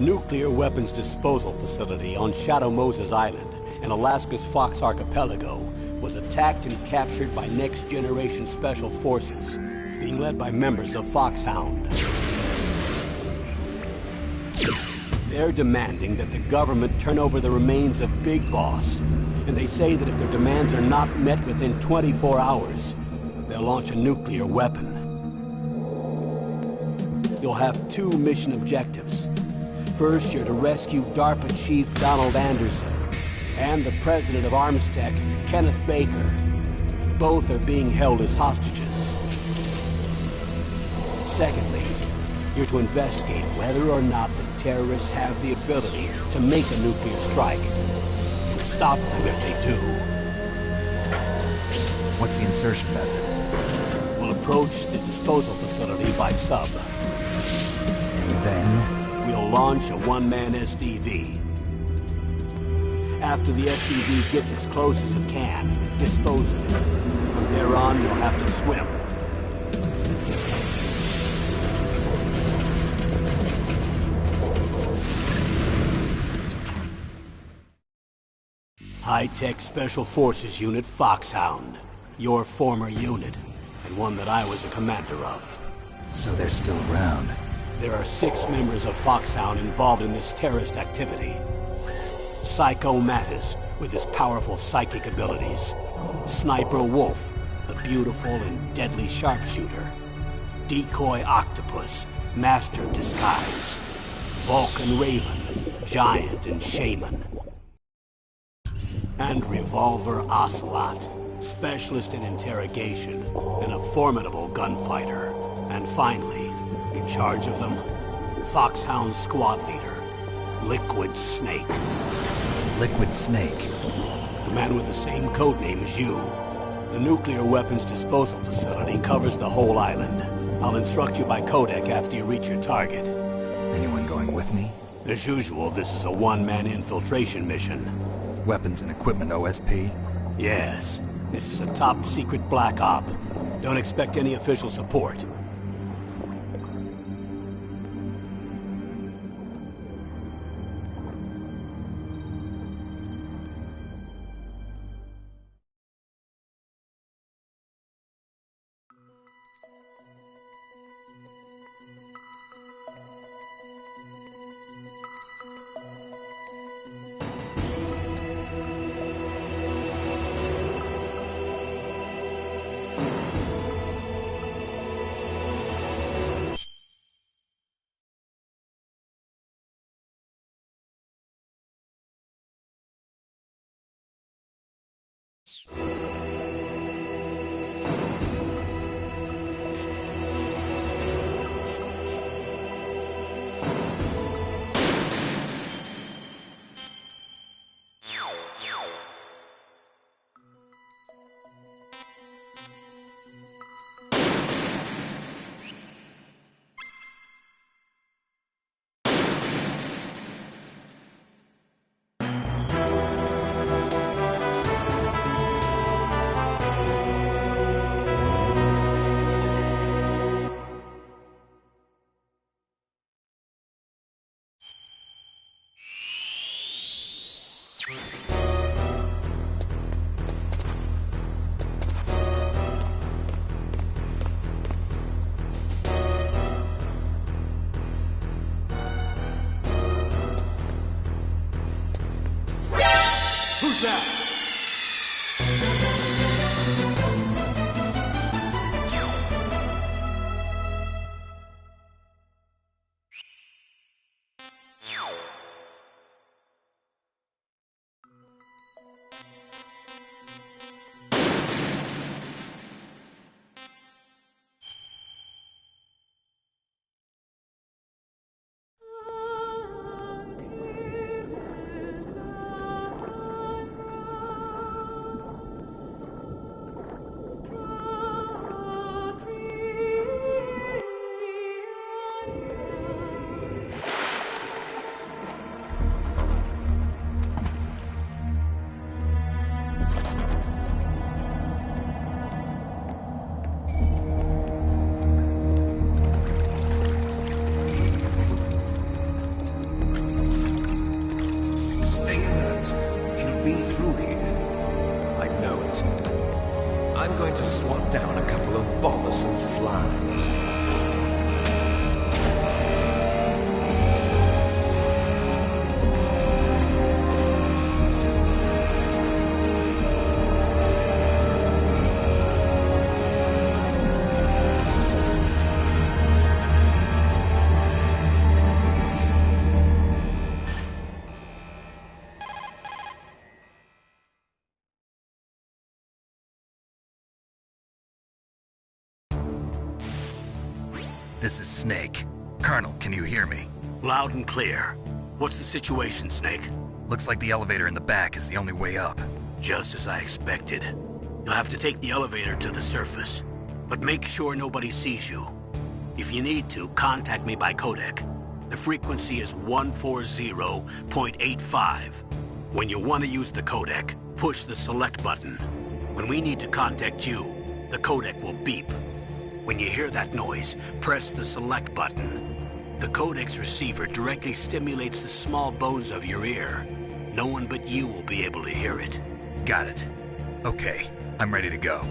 Nuclear weapons disposal facility on Shadow Moses Island in Alaska's Fox Archipelago was attacked and captured by Next Generation Special Forces, being led by members of Foxhound. They're demanding that the government turn over the remains of Big Boss, and they say that if their demands are not met within 24 hours, they'll launch a nuclear weapon. You'll have two mission objectives. First, you're to rescue DARPA Chief Donald Anderson and the President of Armstech, Kenneth Baker. Both are being held as hostages. Secondly, you're to investigate whether or not the terrorists have the ability to make a nuclear strike and stop them if they do. What's the insertion method? We'll approach the disposal facility by sub. And then? We'll launch a one-man SDV. After the SDV gets as close as it can, dispose of it. From there on, you'll have to swim. High-Tech Special Forces Unit Foxhound. Your former unit, and one that I was a commander of. So they're still around. There are 6 members of Foxhound involved in this terrorist activity. Psycho Mattis, with his powerful psychic abilities. Sniper Wolf, a beautiful and deadly sharpshooter. Decoy Octopus, master of disguise. Vulcan Raven, giant and shaman. And Revolver Ocelot, specialist in interrogation and a formidable gunfighter. And finally, in charge of them, Foxhound's squad leader, Liquid Snake. Liquid Snake? The man with the same codename as you. The nuclear weapons disposal facility covers the whole island. I'll instruct you by codec after you reach your target. Anyone going with me? As usual, this is a one-man infiltration mission. Weapons and equipment OSP? Yes. This is a top-secret black op. Don't expect any official support. Who's that? I'm going to swat down a couple of bothersome flies. This is Snake. Colonel, can you hear me? Loud and clear. What's the situation, Snake? Looks like the elevator in the back is the only way up. Just as I expected. You'll have to take the elevator to the surface. But make sure nobody sees you. If you need to, contact me by codec. The frequency is 140.85. When you want to use the codec, push the select button. When we need to contact you, the codec will beep. When you hear that noise, press the select button. The codec's receiver directly stimulates the small bones of your ear. No one but you will be able to hear it. Got it. Okay, I'm ready to go.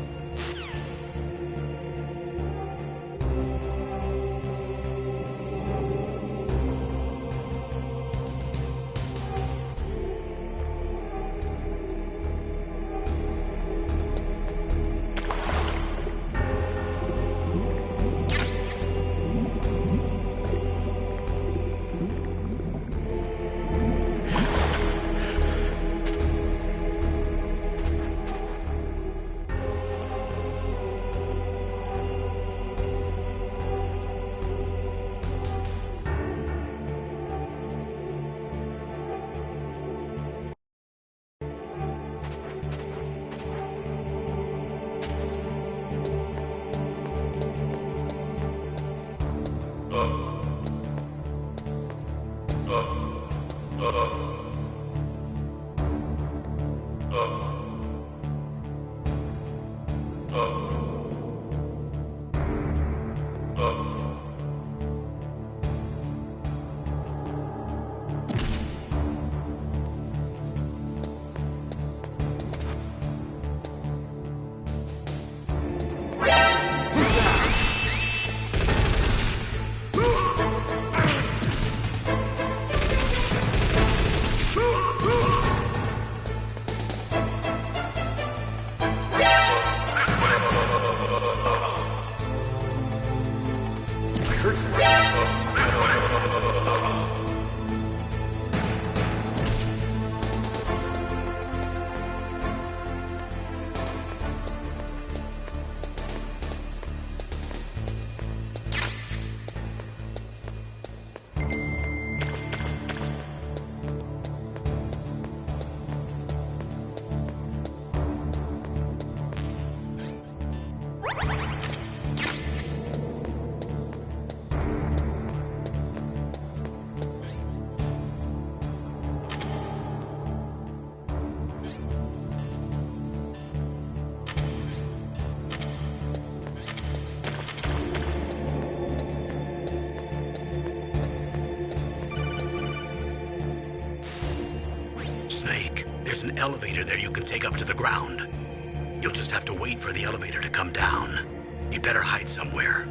There's an elevator there you can take up to the ground. You'll just have to wait for the elevator to come down. You better hide somewhere.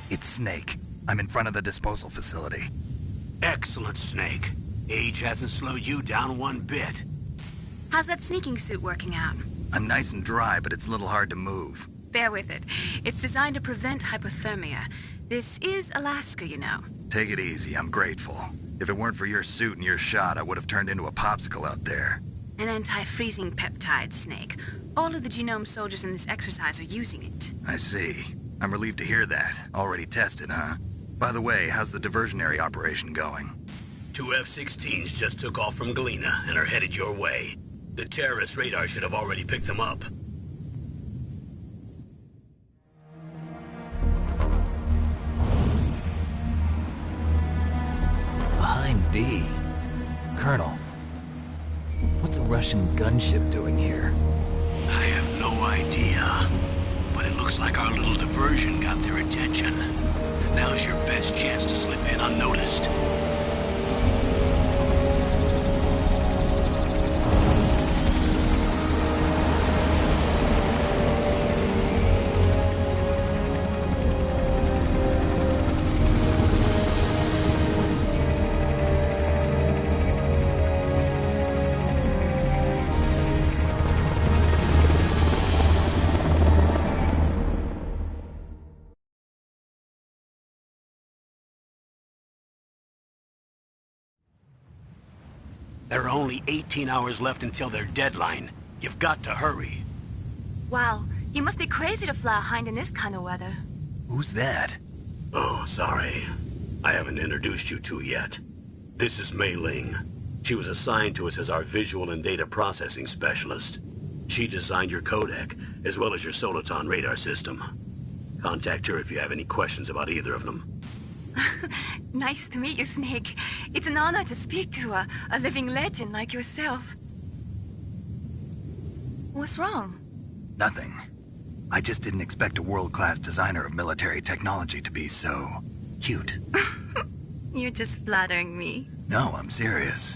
It's Snake. I'm in front of the disposal facility. Excellent, Snake. Age hasn't slowed you down one bit. How's that sneaking suit working out? I'm nice and dry, but it's a little hard to move. Bear with it. It's designed to prevent hypothermia. This is Alaska, you know. Take it easy, I'm grateful. If it weren't for your suit and your shot, I would have turned into a popsicle out there. An anti-freezing peptide, Snake. All of the genome soldiers in this exercise are using it. I see. I'm relieved to hear that. Already tested, huh? By the way, how's the diversionary operation going? 2 F-16s just took off from Galena and are headed your way. The terrorist radar should have already picked them up. Behind D. Colonel, what's a Russian gunship doing here? I have no idea. But it looks like our little diversion got their attention. Now's your best chance to slip in unnoticed. There are only 18 hours left until their deadline. You've got to hurry. Wow, you must be crazy to fly a Hind in this kind of weather. Who's that? Oh, sorry. I haven't introduced you to yet. This is Mei Ling. She was assigned to us as our visual and data processing specialist. She designed your codec, as well as your Soliton radar system. Contact her if you have any questions about either of them. Nice to meet you, Snake. It's an honor to speak to a living legend like yourself. What's wrong? Nothing. I just didn't expect a world-class designer of military technology to be so cute. You're just flattering me. No, I'm serious.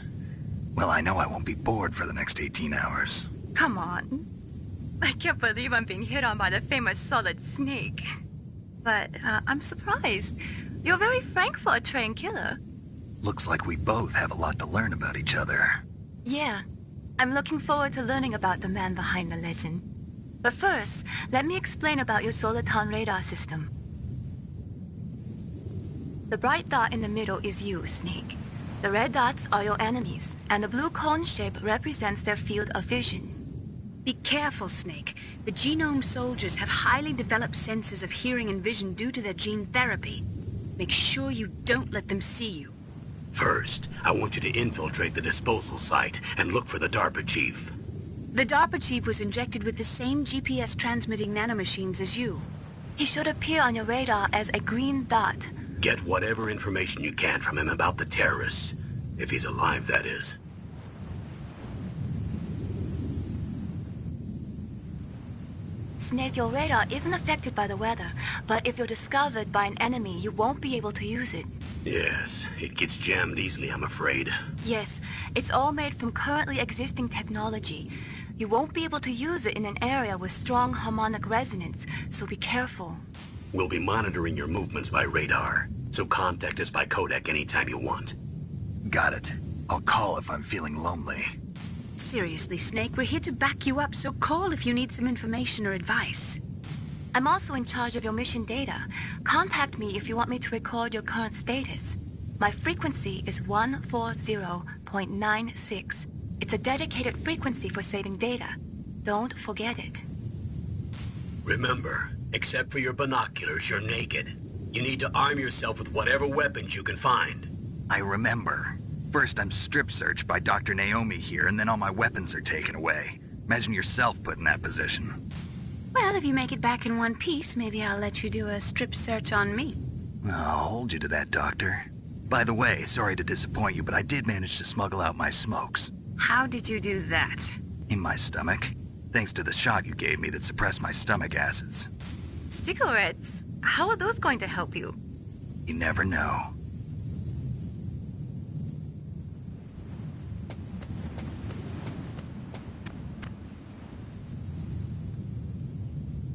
Well, I know I won't be bored for the next 18 hours. Come on. I can't believe I'm being hit on by the famous Solid Snake. But I'm surprised. You're very frank for a trained killer. Looks like we both have a lot to learn about each other. Yeah. I'm looking forward to learning about the man behind the legend. But first, let me explain about your Soliton radar system. The bright dot in the middle is you, Snake. The red dots are your enemies, and the blue cone shape represents their field of vision. Be careful, Snake. The genome soldiers have highly developed senses of hearing and vision due to their gene therapy. Make sure you don't let them see you. First, I want you to infiltrate the disposal site and look for the DARPA chief. The DARPA chief was injected with the same GPS transmitting nanomachines as you. He should appear on your radar as a green dot. Get whatever information you can from him about the terrorists. If he's alive, that is. Snake, your radar isn't affected by the weather, but if you're discovered by an enemy, you won't be able to use it. Yes, it gets jammed easily, I'm afraid. Yes, it's all made from currently existing technology. You won't be able to use it in an area with strong harmonic resonance, so be careful. We'll be monitoring your movements by radar, so contact us by codec anytime you want. Got it. I'll call if I'm feeling lonely. Seriously, Snake, we're here to back you up, so call if you need some information or advice. I'm also in charge of your mission data. Contact me if you want me to record your current status. My frequency is 140.96. It's a dedicated frequency for saving data. Don't forget it. Remember, except for your binoculars, you're naked. You need to arm yourself with whatever weapons you can find. I remember. First I'm strip searched by Dr. Naomi here, and then all my weapons are taken away. Imagine yourself put in that position. Well, if you make it back in one piece, maybe I'll let you do a strip search on me. I'll hold you to that, Doctor. By the way, sorry to disappoint you, but I did manage to smuggle out my smokes. How did you do that? In my stomach. Thanks to the shot you gave me that suppressed my stomach acids. Cigarettes? How are those going to help you? You never know.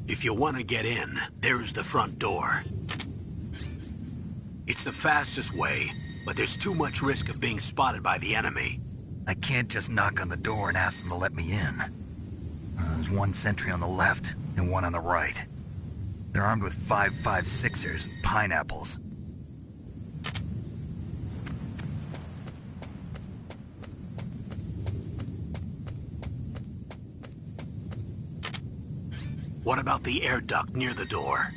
If you want to get in, there's the front door. It's the fastest way, but there's too much risk of being spotted by the enemy. I can't just knock on the door and ask them to let me in. There's one sentry on the left and one on the right. They're armed with 5.56ers and pineapples. What about the air duct near the door?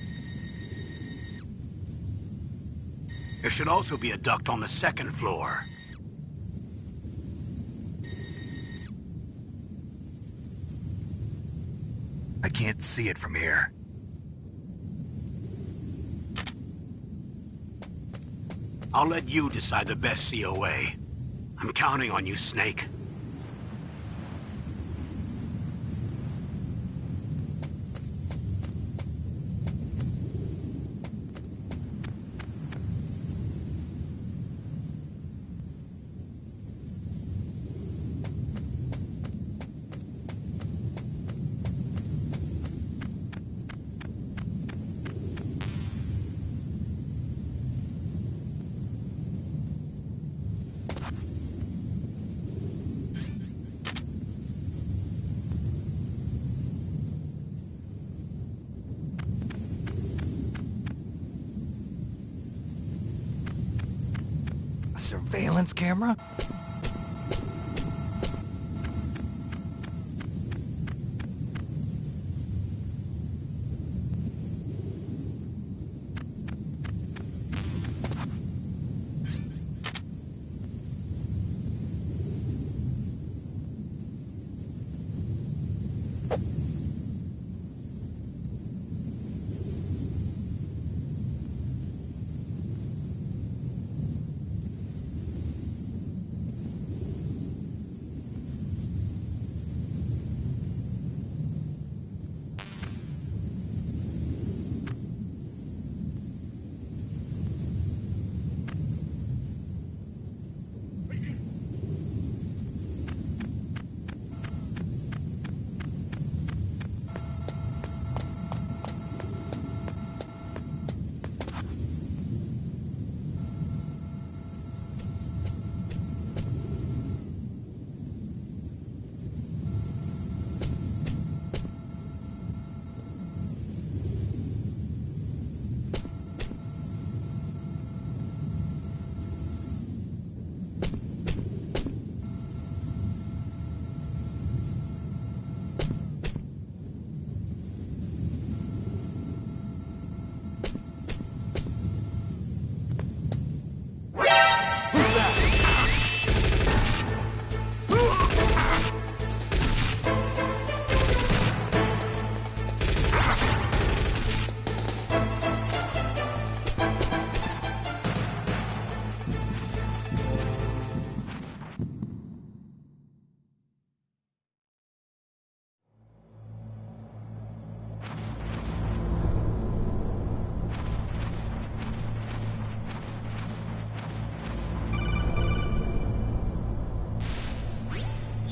There should also be a duct on the second floor. I can't see it from here. I'll let you decide the best COA. I'm counting on you, Snake. A surveillance camera?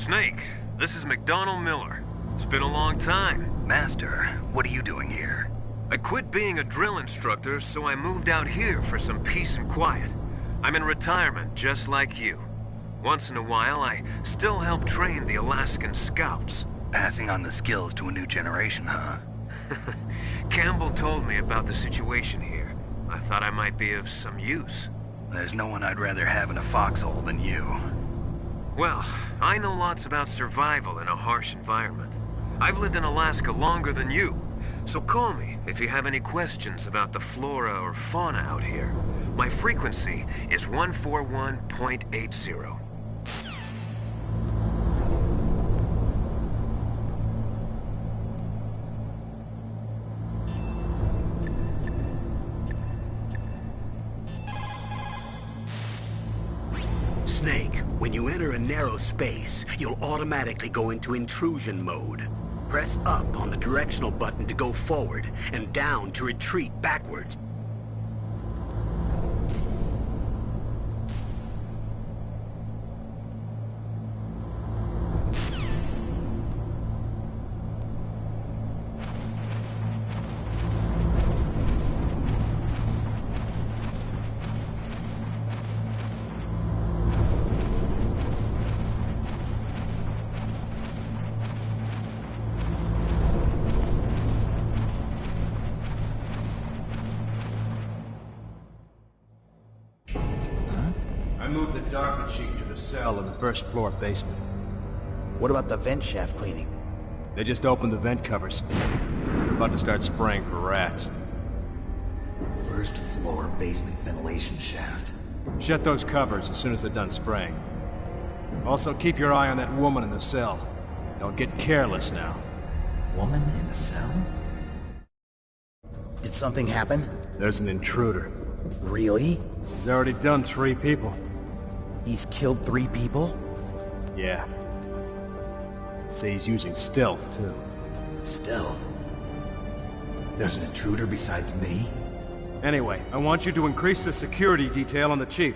Snake, this is McDonald Miller. It's been a long time. Master, what are you doing here? I quit being a drill instructor, so I moved out here for some peace and quiet. I'm in retirement, just like you. Once in a while, I still help train the Alaskan Scouts. Passing on the skills to a new generation, huh? Campbell told me about the situation here. I thought I might be of some use. There's no one I'd rather have in a foxhole than you. Well, I know lots about survival in a harsh environment. I've lived in Alaska longer than you, so call me if you have any questions about the flora or fauna out here. My frequency is 141.80. Snake, when you enter a narrow space, you'll automatically go into intrusion mode. Press up on the directional button to go forward, and down to retreat backwards. I moved the DARPA chief to the cell in the first floor basement. What about the vent shaft cleaning? They just opened the vent covers. They're about to start spraying for rats. First floor basement ventilation shaft. Shut those covers as soon as they're done spraying. Also, keep your eye on that woman in the cell. Don't get careless now. Woman in the cell? Did something happen? There's an intruder. Really? He's already done 3 people. He's killed 3 people? Yeah. Say he's using stealth, too. Stealth? There's an intruder besides me? Anyway, I want you to increase the security detail on the chief.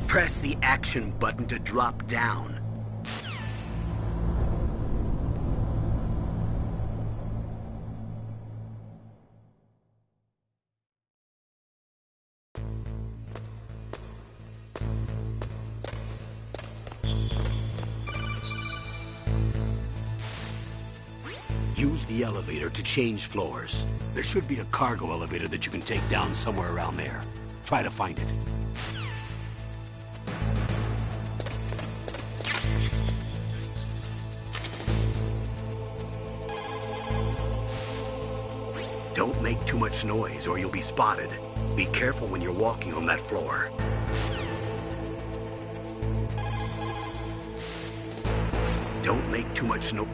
Press the action button to drop down. Use the elevator to change floors. There should be a cargo elevator that you can take down somewhere around there. Try to find it. Don't make too much noise or you'll be spotted. Be careful when you're walking on that floor. Don't make too much noise.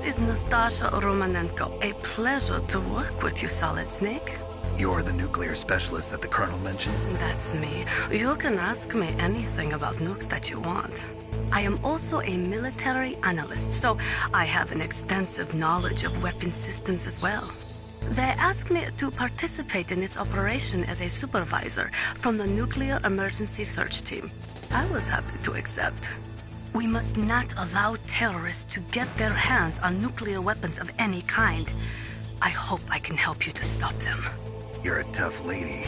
This is Nastasha Romanenko. A pleasure to work with you, Solid Snake. You're the nuclear specialist that the Colonel mentioned? That's me. You can ask me anything about nukes that you want. I am also a military analyst, so I have an extensive knowledge of weapon systems as well. They asked me to participate in this operation as a supervisor from the Nuclear Emergency Search Team. I was happy to accept. We must not allow terrorists to get their hands on nuclear weapons of any kind. I hope I can help you to stop them. You're a tough lady.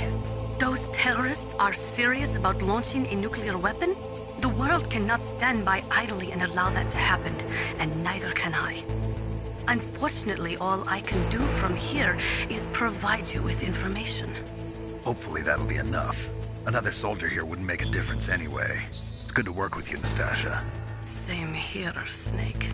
Those terrorists are serious about launching a nuclear weapon? The world cannot stand by idly and allow that to happen, and neither can I. Unfortunately, all I can do from here is provide you with information. Hopefully that'll be enough. Another soldier here wouldn't make a difference anyway. It's good to work with you, Nastasha. Same here, Snake.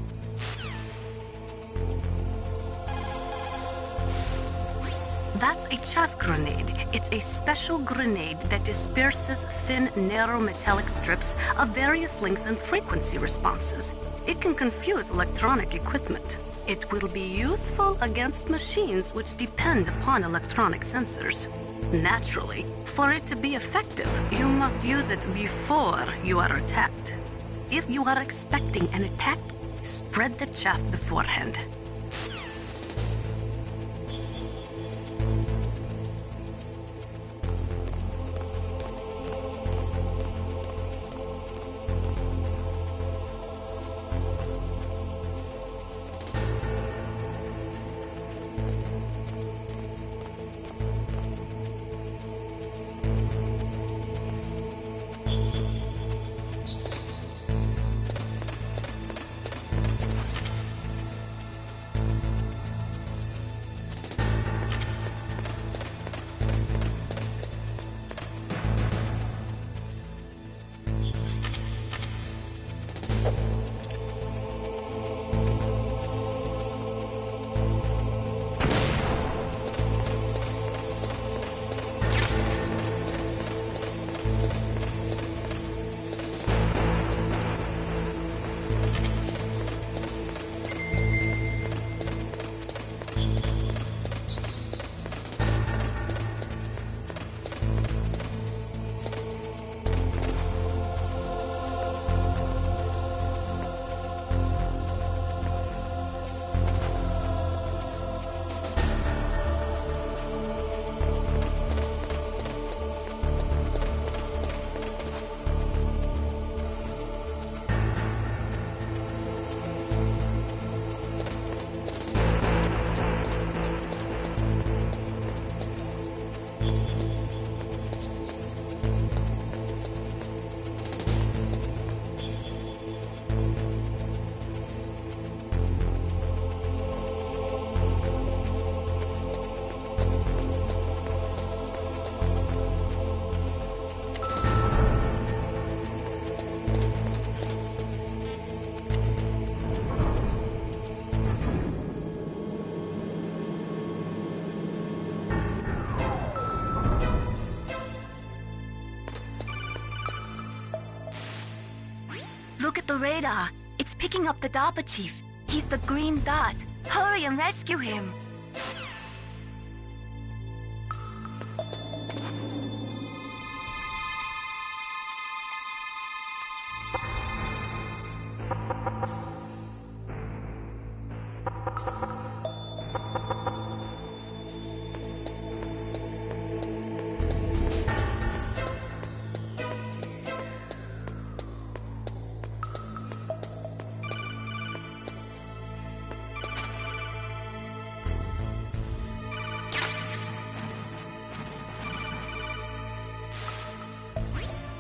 That's a chaff grenade. It's a special grenade that disperses thin, narrow metallic strips of various lengths and frequency responses. It can confuse electronic equipment. It will be useful against machines which depend upon electronic sensors. Naturally, for it to be effective, you must use it before you are attacked. If you are expecting an attack, spread the chaff beforehand. Look at the radar. It's picking up the DARPA chief. He's the green dot. Hurry and rescue him.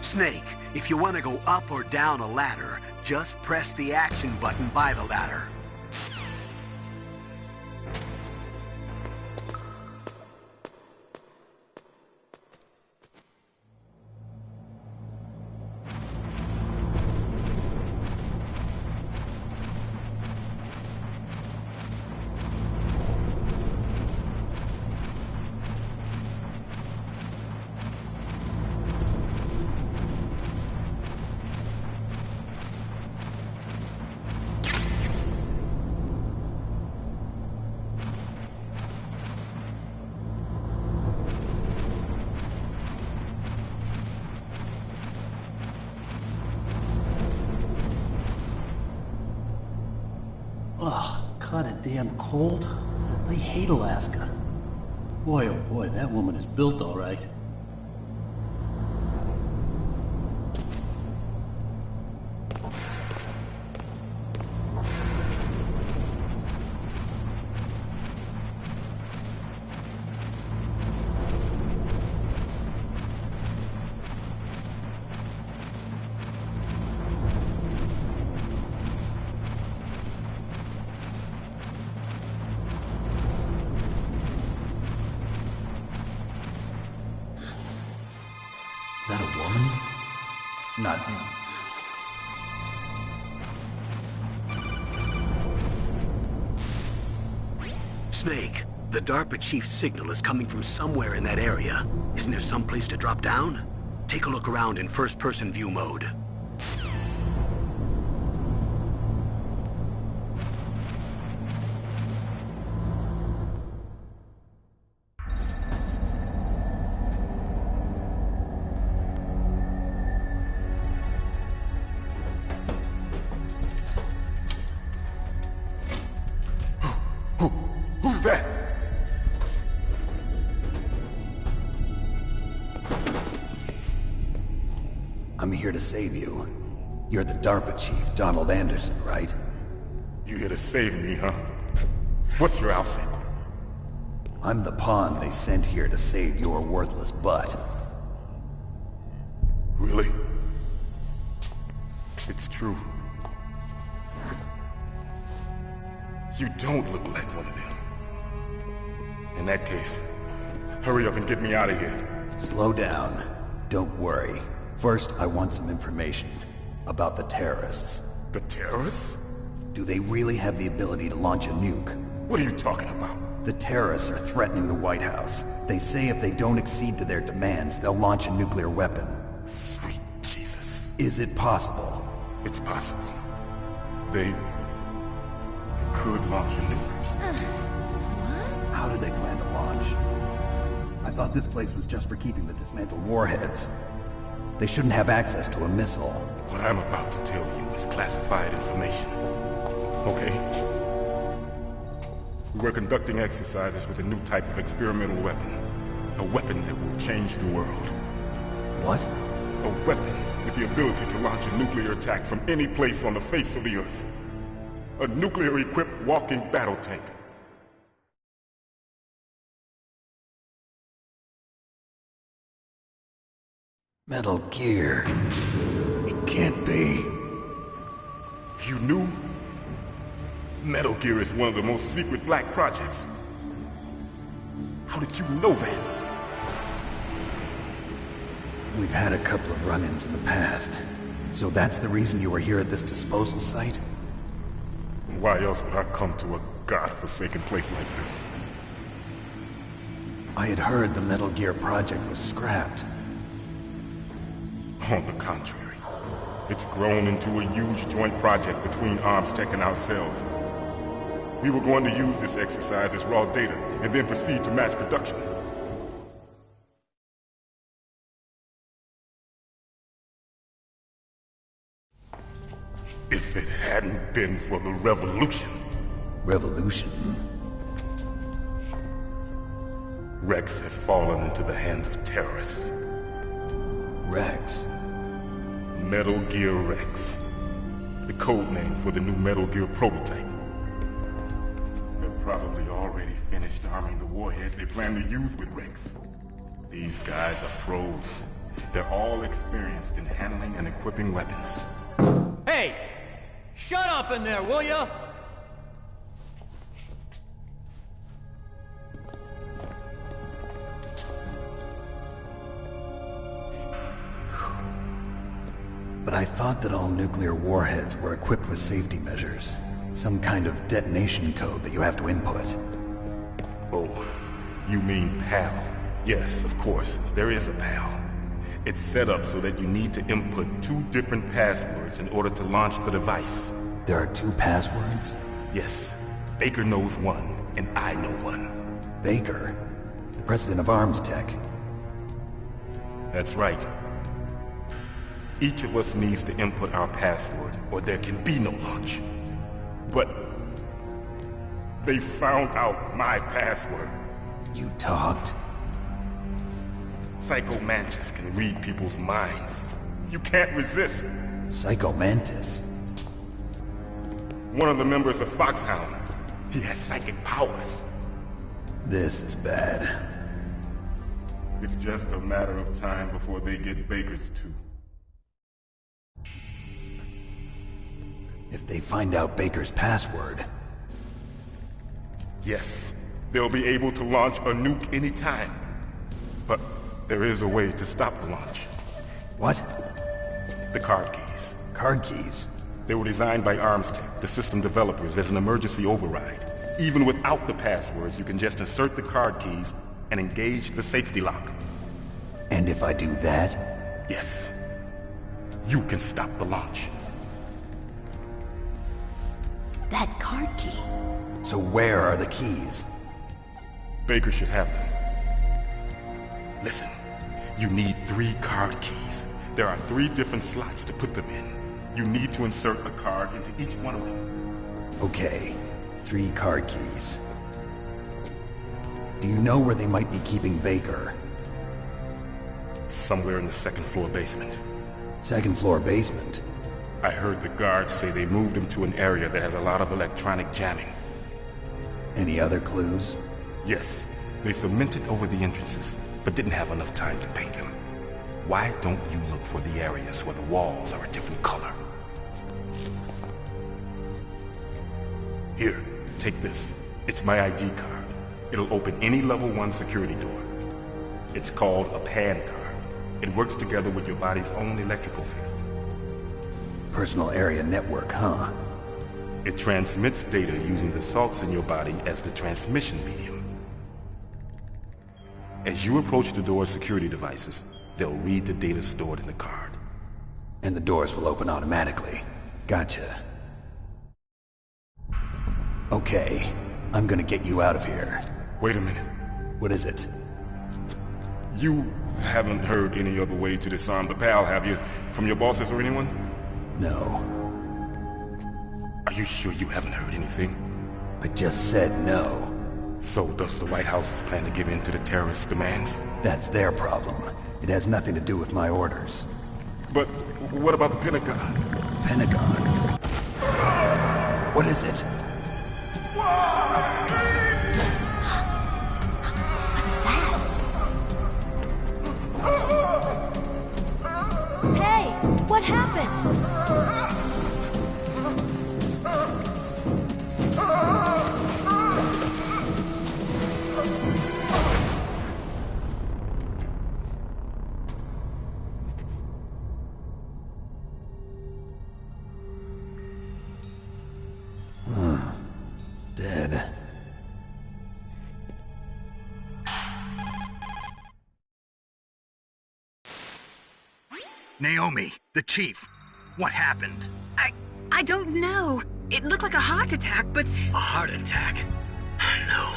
Snake, if you want to go up or down a ladder, just press the action button by the ladder. Oh, kinda damn cold. I hate Alaska. Boy, oh boy, that woman is built all right. Is that a woman? Not him. Snake, the DARPA chief's signal is coming from somewhere in that area. Isn't there some place to drop down? Take a look around in first-person view mode. Who's that? I'm here to save you. You're the DARPA chief, Donald Anderson, right? You here to save me, huh? What's your outfit? I'm the pawn they sent here to save your worthless butt. Really? It's true. You don't look like one of them. In that case, hurry up and get me out of here. Slow down. Don't worry. First, I want some information about the terrorists. The terrorists? Do they really have the ability to launch a nuke? What are you talking about? The terrorists are threatening the White House. They say if they don't accede to their demands, they'll launch a nuclear weapon. Sweet Jesus. Is it possible? It's possible. They could launch a nuke. How do they plan to launch? I thought this place was just for keeping the dismantled warheads. They shouldn't have access to a missile. What I'm about to tell you is classified information. Okay? We were conducting exercises with a new type of experimental weapon. A weapon that will change the world. What? A weapon with the ability to launch a nuclear attack from any place on the face of the Earth. A nuclear-equipped walking battle tank. Metal Gear. It can't be. You knew? Metal Gear is one of the most secret black projects. How did you know that? We've had a couple of run-ins in the past. So that's the reason you were here at this disposal site? Why else would I come to a godforsaken place like this? I had heard the Metal Gear project was scrapped. On the contrary, it's grown into a huge joint project between ArmsTech and ourselves. We were going to use this exercise as raw data, and then proceed to mass production. If it hadn't been for the revolution... Revolution? Rex has fallen into the hands of terrorists. Rex? Metal Gear Rex. The code name for the new Metal Gear prototype. They're probably already finished arming the warhead they plan to use with Rex. These guys are pros. They're all experienced in handling and equipping weapons. Hey! Shut up in there, will ya? But I thought that all nuclear warheads were equipped with safety measures. Some kind of detonation code that you have to input. Oh, you mean PAL? Yes, of course, there is a PAL. It's set up so that you need to input 2 different passwords in order to launch the device. There are 2 passwords? Yes. Baker knows one, and I know one. Baker? The president of ArmsTech? That's right. Each of us needs to input our password, or there can be no launch. But They found out my password. You talked? Psycho Mantis can read people's minds. You can't resist. Psycho Mantis? One of the members of Foxhound. He has psychic powers. This is bad. It's just a matter of time before they get Baker's too. If they find out Baker's password... Yes, they'll be able to launch a nuke anytime. But there is a way to stop the launch. What? The card keys. Card keys? They were designed by Armstech, the system developers, as an emergency override. Even without the passwords, you can just insert the card keys and engage the safety lock. And if I do that? Yes. You can stop the launch. That card key. So where are the keys? Baker should have them. Listen, you need 3 card keys. There are 3 different slots to put them in. You need to insert a card into each one of them. Okay, 3 card keys. Do you know where they might be keeping Baker? Somewhere in the 2nd floor basement. 2nd floor basement? I heard the guards say they moved him to an area that has a lot of electronic jamming. Any other clues? Yes. They cemented over the entrances, but didn't have enough time to paint them. Why don't you look for the areas where the walls are a different color? Here, take this. It's my ID card. It'll open any level 1 security door. It's called a PAN card. It works together with your body's own electrical field. Personal area network, huh? It transmits data using the salts in your body as the transmission medium. As you approach the door's security devices, they'll read the data stored in the card. And the doors will open automatically. Gotcha. Okay, I'm gonna get you out of here. Wait a minute. What is it? You haven't heard any other way to disarm the PAL, have you? From your bosses or anyone? No. Are you sure you haven't heard anything? I just said no. So does the White House plan to give in to the terrorists' demands? That's their problem. It has nothing to do with my orders. But what about the Pentagon? Pentagon? What is it? Hey, what happened? Dead. Naomi, the chief. What happened? I don't know. It looked like a heart attack, but... A heart attack? No.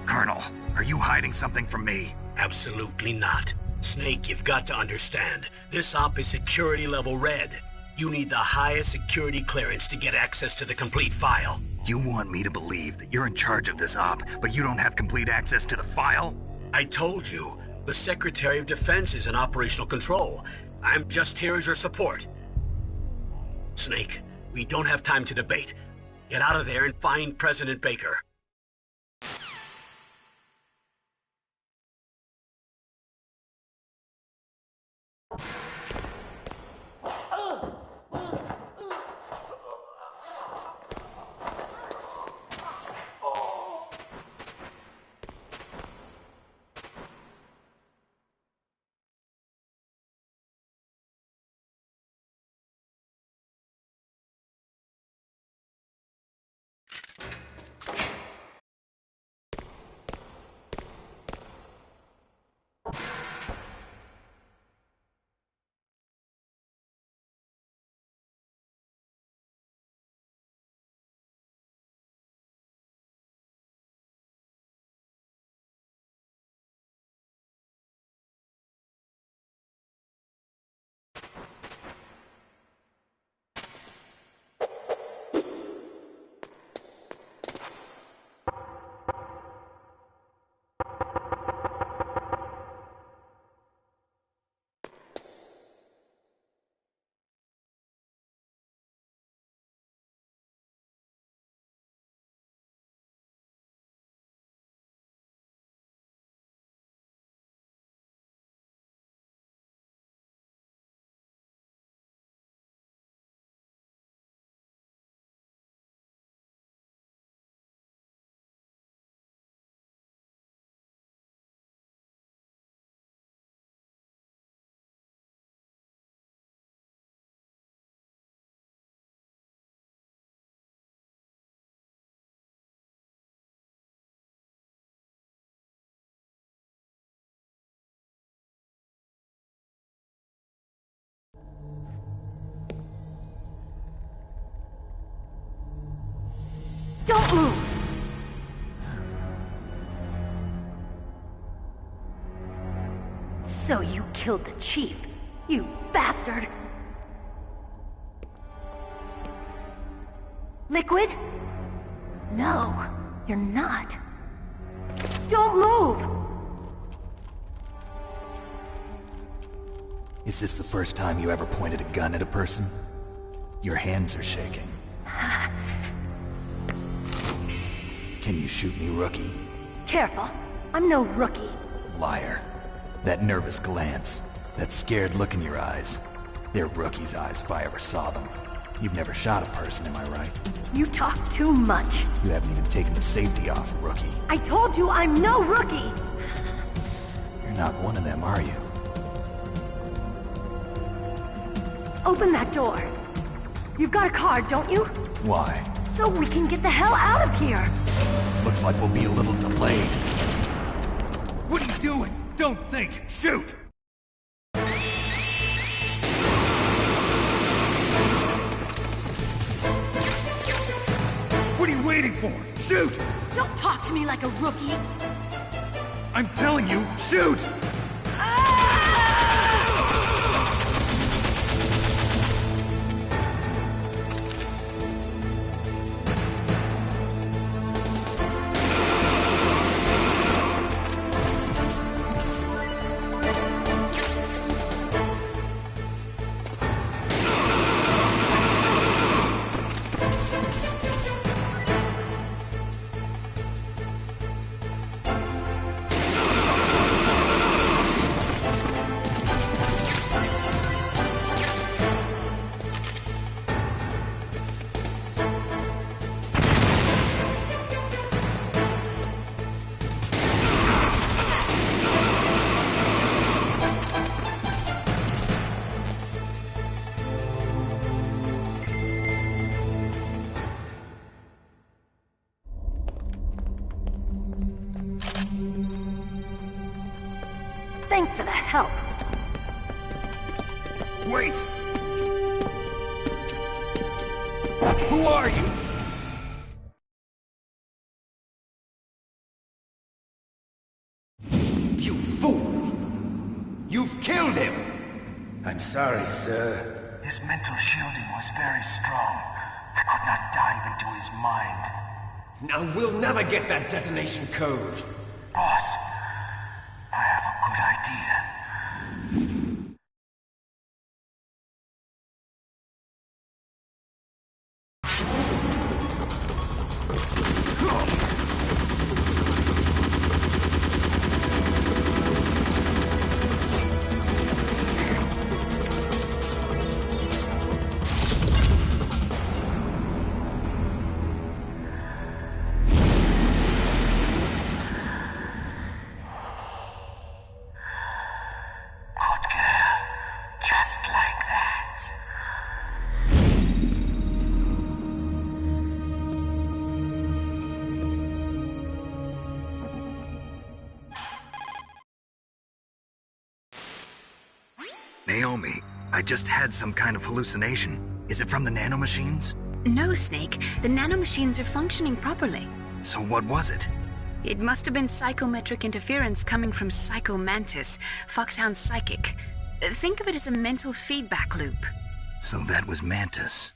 Colonel, are you hiding something from me? Absolutely not. Snake, you've got to understand. This op is security level red. You need the highest security clearance to get access to the complete file. You want me to believe that you're in charge of this op, but you don't have complete access to the file? I told you. The Secretary of Defense is in operational control. I'm just here as your support. Snake, we don't have time to debate. Get out of there and find President Baker. Don't move! So you killed the chief, you bastard! Liquid? No, you're not. Don't move! Is this the first time you ever pointed a gun at a person? Your hands are shaking. Can you shoot me, rookie? Careful, I'm no rookie. Liar. That nervous glance, that scared look in your eyes. They're rookie's eyes if I ever saw them. You've never shot a person, am I right? You talk too much. You haven't even taken the safety off, rookie. I told you I'm no rookie! You're not one of them, are you? Open that door. You've got a card, don't you? Why? So we can get the hell out of here! Looks like we'll be a little delayed. What are you doing? Don't think! Shoot! What are you waiting for? Shoot! Don't talk to me like a rookie! I'm telling you, shoot! Thanks for the help. Wait! Who are you? You fool! You've killed him! I'm sorry, sir. His mental shielding was very strong. I could not dive into his mind. Now we'll never get that detonation code. Boss, I have a good idea. Naomi, I just had some kind of hallucination. Is it from the nanomachines? No, Snake. The nanomachines are functioning properly. So what was it? It must have been psychometric interference coming from Psycho Mantis, Foxhound's psychic. Think of it as a mental feedback loop. So that was Mantis.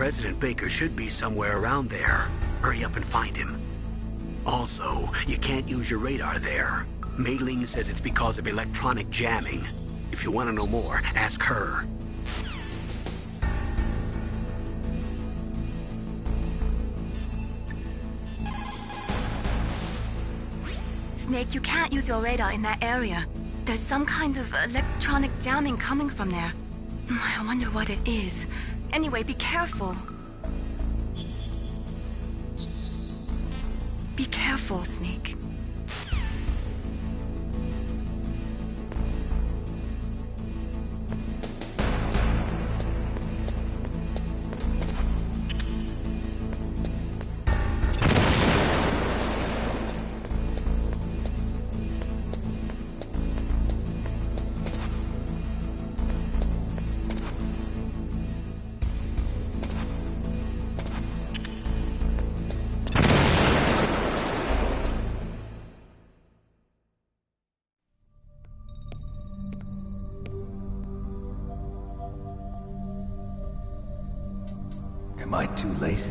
President Baker should be somewhere around there. Hurry up and find him. Also, you can't use your radar there. Mei Ling says it's because of electronic jamming. If you want to know more, ask her. Snake, you can't use your radar in that area. There's some kind of electronic jamming coming from there. I wonder what it is. Anyway, be careful. Be careful, Snake. Am I too late?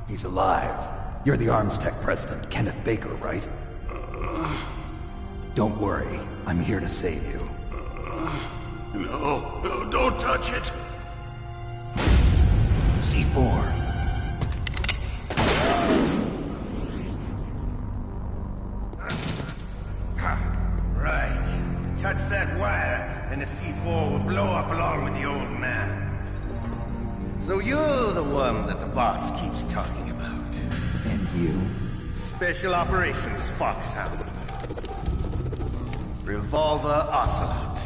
He's alive. You're the Arms Tech president, Kenneth Baker, right? Don't worry. I'm here to save you. No, don't touch it! C4. Right. Touch that wire, and the C4 will blow up along with the old man. So you're the one that the boss keeps talking about. And you? Special Operations Foxhound. Revolver Ocelot.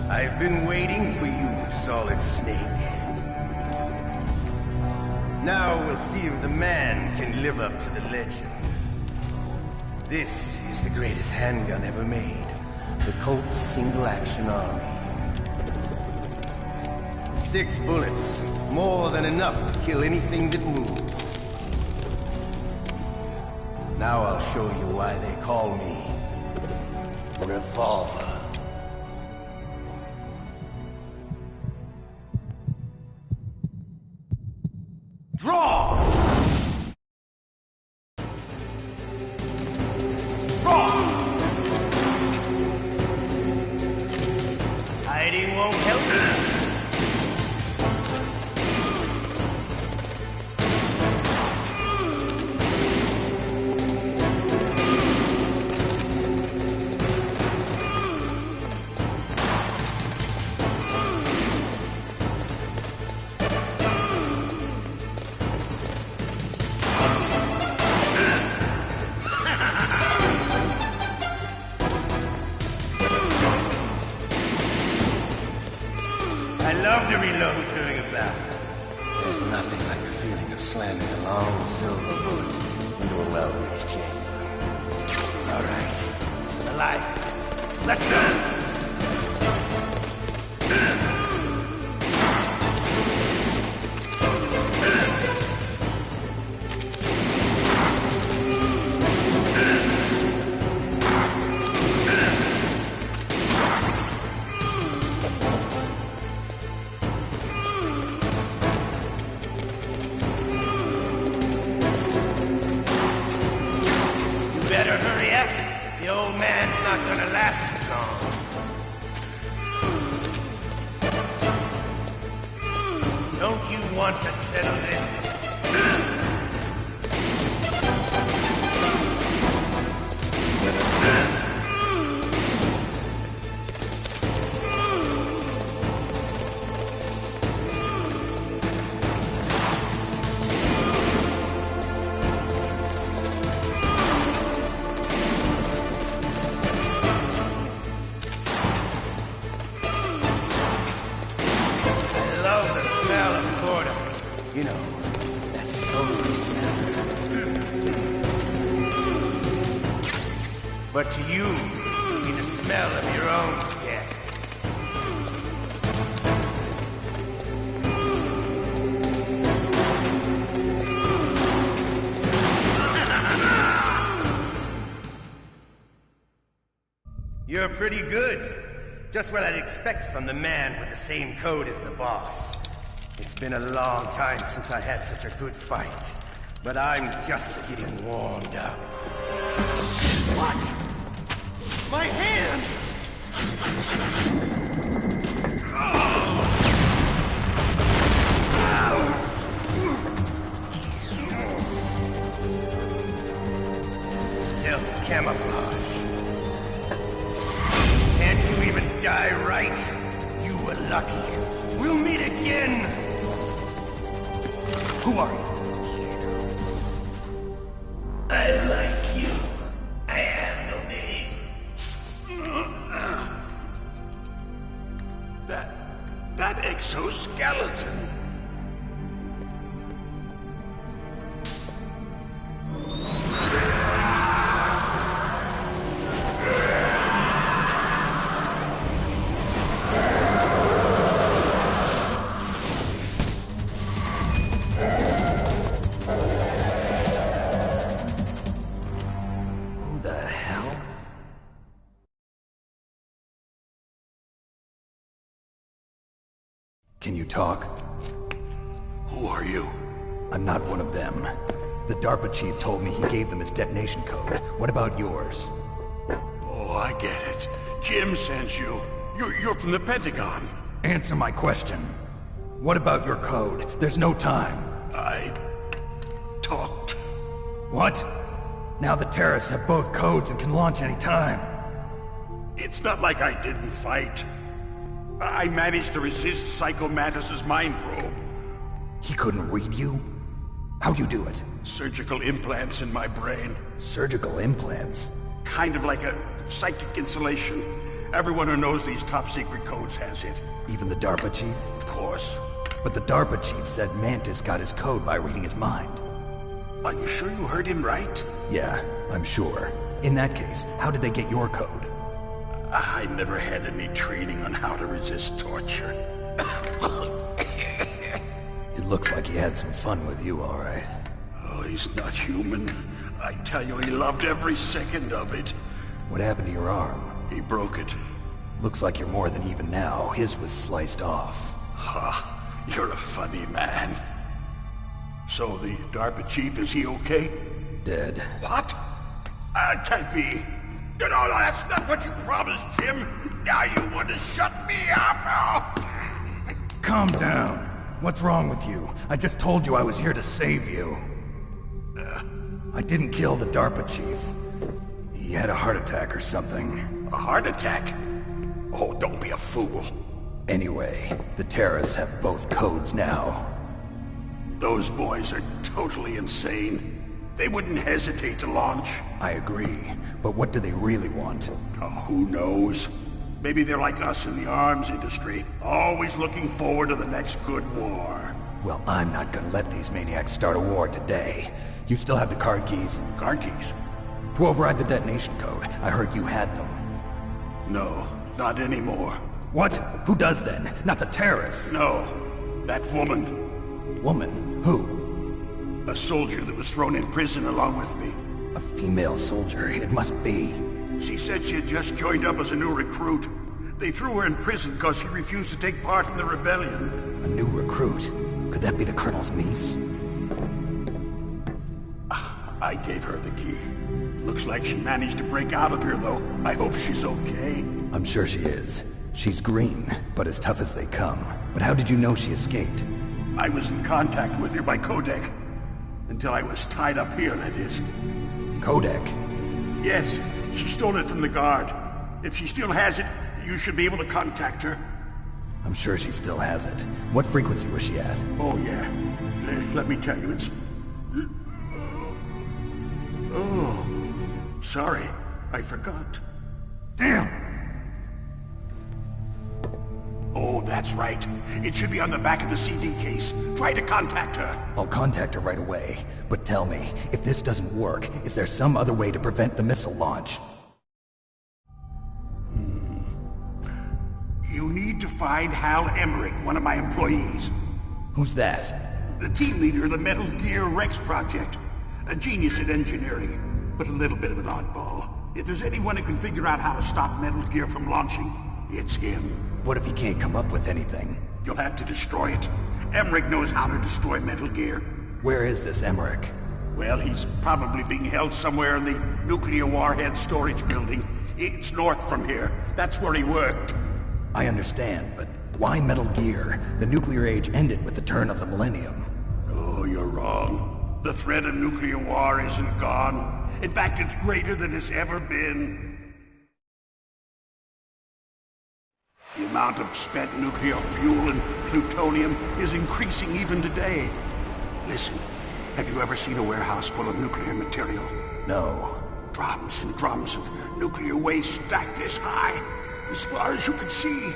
I've been waiting for you, Solid Snake. Now we'll see if the man can live up to the legend. This is the greatest handgun ever made. The Colt Single Action Army. 6 bullets, more than enough to kill anything that moves. Now I'll show you why they call me Revolver. Draw! Hiding won't help you. Love to reload during a battle. There's nothing like the feeling of slamming a long silver bullet into a well-greased chamber. All right, alive. Let's go. Better hurry up. The old man's not gonna last too long. Don't you want to settle this? You know, that sultry smell. But to you, it'll be the smell of your own death. You're pretty good. Just what I'd expect from the man with the same code as the boss. It's been a long time since I had such a good fight, but I'm just getting warmed up. What? My hand! Stealth camouflage. Can't you even die right? You were lucky. We'll meet again! Who are you? I like you. I have no name. That exoskeleton. Can you talk? Who are you? I'm not one of them. The DARPA chief told me he gave them his detonation code. What about yours? Oh, I get it. Jim sent you. You're from the Pentagon. Answer my question. What about your code? There's no time. I talked. What? Now the terrorists have both codes and can launch any time. It's not like I didn't fight. I managed to resist Psycho Mantis's mind probe. He couldn't read you? How'd you do it? Surgical implants in my brain. Surgical implants? Kind of like a psychic insulation. Everyone who knows these top-secret codes has it. Even the DARPA chief? Of course. But the DARPA chief said Mantis got his code by reading his mind. Are you sure you heard him right? Yeah, I'm sure. In that case, how did they get your code? I never had any training on how to resist torture. It looks like he had some fun with you, all right. Oh, he's not human. I tell you, he loved every second of it. What happened to your arm? He broke it. Looks like you're more than even now. His was sliced off. Ha, you're a funny man. So the DARPA chief, is he okay? Dead. What? Can't be. No, that's not what you promised, Jim. Now you want to shut me up? Calm down. What's wrong with you? I just told you I was here to save you. I didn't kill the DARPA chief. He had a heart attack or something. A heart attack? Oh, don't be a fool. Anyway, the terrorists have both codes now. Those boys are totally insane. They wouldn't hesitate to launch. I agree, but what do they really want? Oh, who knows? Maybe they're like us in the arms industry, always looking forward to the next good war. Well, I'm not gonna let these maniacs start a war today. You still have the card keys? Card keys? To override the detonation code. I heard you had them. No, not anymore. What? Who does then? Not the terrorists? No, that woman. Woman? Who? A soldier that was thrown in prison along with me. A female soldier, it must be. She said she had just joined up as a new recruit. They threw her in prison because she refused to take part in the rebellion. A new recruit? Could that be the Colonel's niece? I gave her the key. Looks like she managed to break out of here, though. I hope she's okay. I'm sure she is. She's green, but as tough as they come. But how did you know she escaped? I was in contact with her by codec. Until I was tied up here, that is. Codec? Yes, she stole it from the guard. If she still has it, you should be able to contact her. I'm sure she still has it. What frequency was she at? Oh, yeah. Let me tell you, it's... Oh, sorry. I forgot. Damn! Oh, that's right. It should be on the back of the CD case. Try to contact her. I'll contact her right away. But tell me, if this doesn't work, is there some other way to prevent the missile launch? You need to find Hal Emmerich, one of my employees. Who's that? The team leader of the Metal Gear Rex project. A genius at engineering, but a little bit of an oddball. If there's anyone who can figure out how to stop Metal Gear from launching, it's him. What if he can't come up with anything? You'll have to destroy it. Emmerich knows how to destroy Metal Gear. Where is this Emmerich? Well, he's probably being held somewhere in the nuclear warhead storage building. It's north from here. That's where he worked. I understand, but why Metal Gear? The nuclear age ended with the turn of the millennium. Oh, you're wrong. The threat of nuclear war isn't gone. In fact, it's greater than it's ever been. The amount of spent nuclear fuel and plutonium is increasing even today. Listen, have you ever seen a warehouse full of nuclear material? No. Drums and drums of nuclear waste stacked this high, as far as you can see.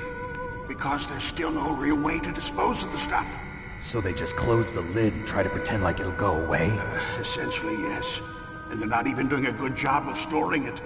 Because there's still no real way to dispose of the stuff. So they just close the lid and try to pretend like it'll go away? Essentially, yes. And they're not even doing a good job of storing it.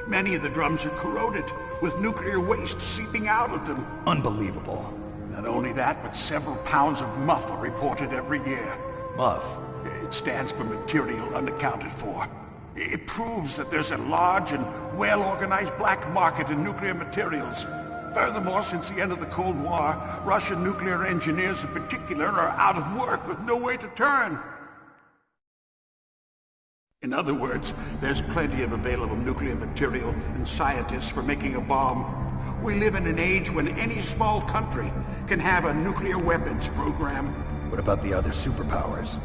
Many of the drums are corroded, with nuclear waste seeping out of them. Unbelievable. Not only that, but several pounds of MUF are reported every year. MUF? It stands for material unaccounted for. It proves that there's a large and well-organized black market in nuclear materials. Furthermore, since the end of the Cold War, Russian nuclear engineers in particular are out of work with no way to turn. In other words, there's plenty of available nuclear material and scientists for making a bomb. We live in an age when any small country can have a nuclear weapons program. What about the other superpowers?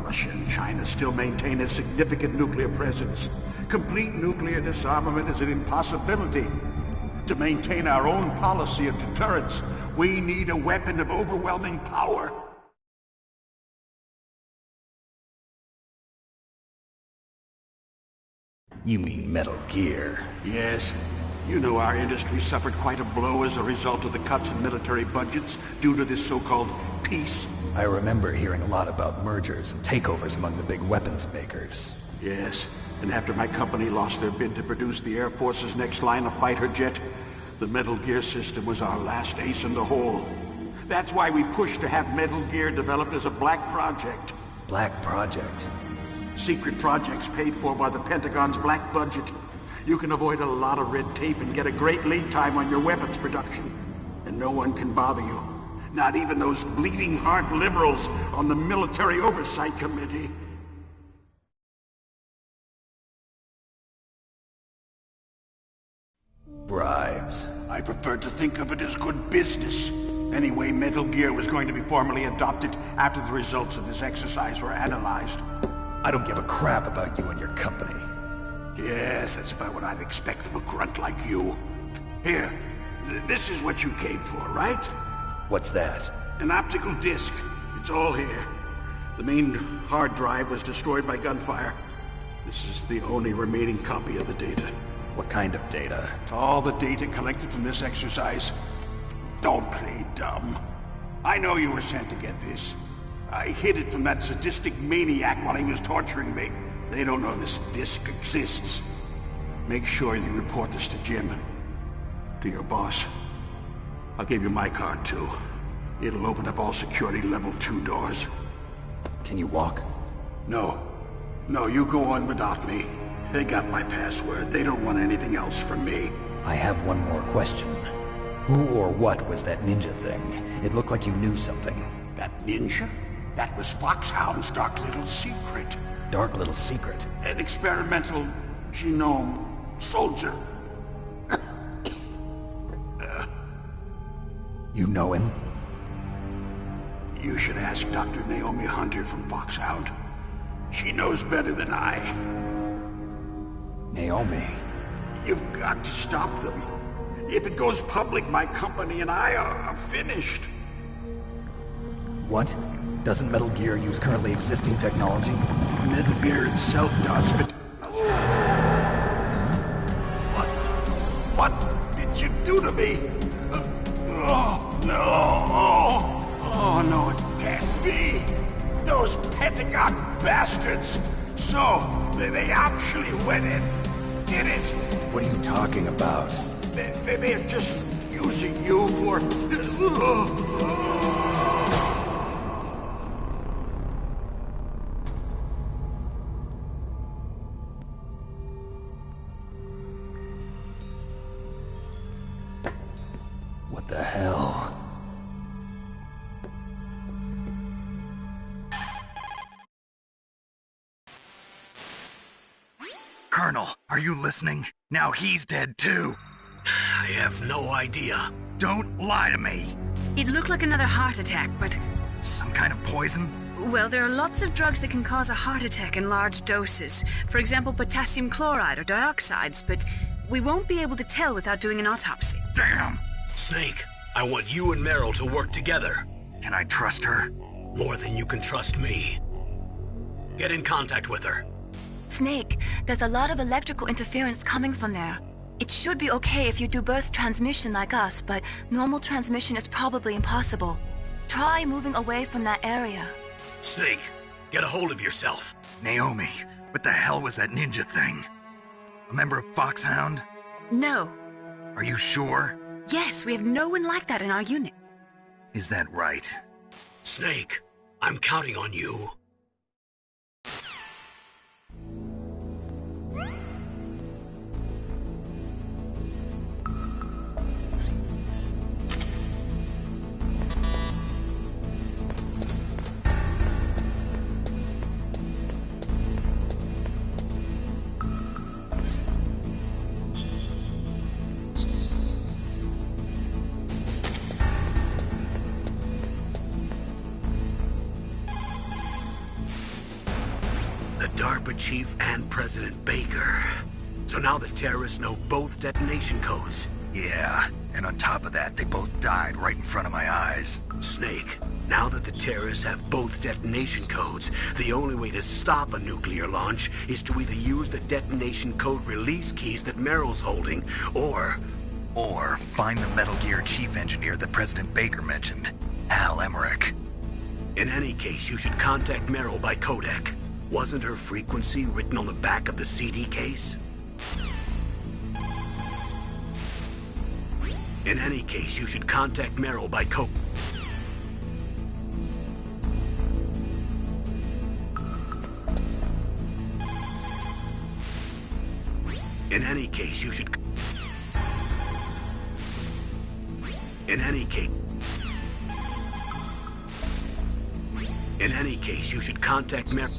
Russia and China still maintain a significant nuclear presence. Complete nuclear disarmament is an impossibility. To maintain our own policy of deterrence, we need a weapon of overwhelming power. You mean Metal Gear? Yes. You know our industry suffered quite a blow as a result of the cuts in military budgets due to this so-called peace. I remember hearing a lot about mergers and takeovers among the big weapons makers. Yes, and after my company lost their bid to produce the Air Force's next line of fighter jet, the Metal Gear system was our last ace in the hole. That's why we pushed to have Metal Gear developed as a black project. Black project? Secret projects paid for by the Pentagon's black budget. You can avoid a lot of red tape and get a great lead time on your weapons production. And no one can bother you. Not even those bleeding heart liberals on the Military Oversight Committee. Bribes. I prefer to think of it as good business. Anyway, Metal Gear was going to be formally adopted after the results of this exercise were analyzed. I don't give a crap about you and your company. Yes, that's about what I'd expect from a grunt like you. Here, this is what you came for, right? What's that? An optical disc. It's all here. The main hard drive was destroyed by gunfire. This is the only remaining copy of the data. What kind of data? All the data collected from this exercise. Don't play dumb. I know you were sent to get this. I hid it from that sadistic maniac while he was torturing me. They don't know this disc exists. Make sure you report this to Jim. To your boss. I'll give you my card, too. It'll open up all security level 2 doors. Can you walk? No. No, you go on without me. They got my password. They don't want anything else from me. I have one more question. Who or what was that ninja thing? It looked like you knew something. That ninja? That was Foxhound's dark little secret. Dark little secret? An experimental genome soldier. You know him? You should ask Dr. Naomi Hunter from Foxhound. She knows better than I. Naomi? You've got to stop them. If it goes public, my company and I are finished. What? Doesn't Metal Gear use currently existing technology? Metal Gear itself does, but... What did you do to me? Oh, no. Oh, no, it can't be. Those Pentagon bastards. So, they actually went and did it. What are you talking about? They're just using you for... What the hell? Colonel, are you listening? Now he's dead too. I have no idea. Don't lie to me. It looked like another heart attack, but... Some kind of poison? Well, there are lots of drugs that can cause a heart attack in large doses. For example, potassium chloride or dioxides, but we won't be able to tell without doing an autopsy. Damn! Snake, I want you and Meryl to work together. Can I trust her? More than you can trust me. Get in contact with her. Snake, there's a lot of electrical interference coming from there. It should be okay if you do burst transmission like us, but normal transmission is probably impossible. Try moving away from that area. Snake, get a hold of yourself. Naomi, what the hell was that ninja thing? A member of Foxhound? No. Are you sure? Yes, we have no one like that in our unit. Is that right? Snake, I'm counting on you. DARPA chief and President Baker. So now the terrorists know both detonation codes. Yeah, and on top of that, they both died right in front of my eyes. Snake, now that the terrorists have both detonation codes, the only way to stop a nuclear launch is to either use the detonation code release keys that Meryl's holding, or find the Metal Gear chief engineer that President Baker mentioned, Hal Emmerich. In any case, you should contact Meryl by codec. Wasn't her frequency written on the back of the CD case? In any case, you should contact Meryl by codec. In any case, you should... In any case... In any case, you should contact Meryl...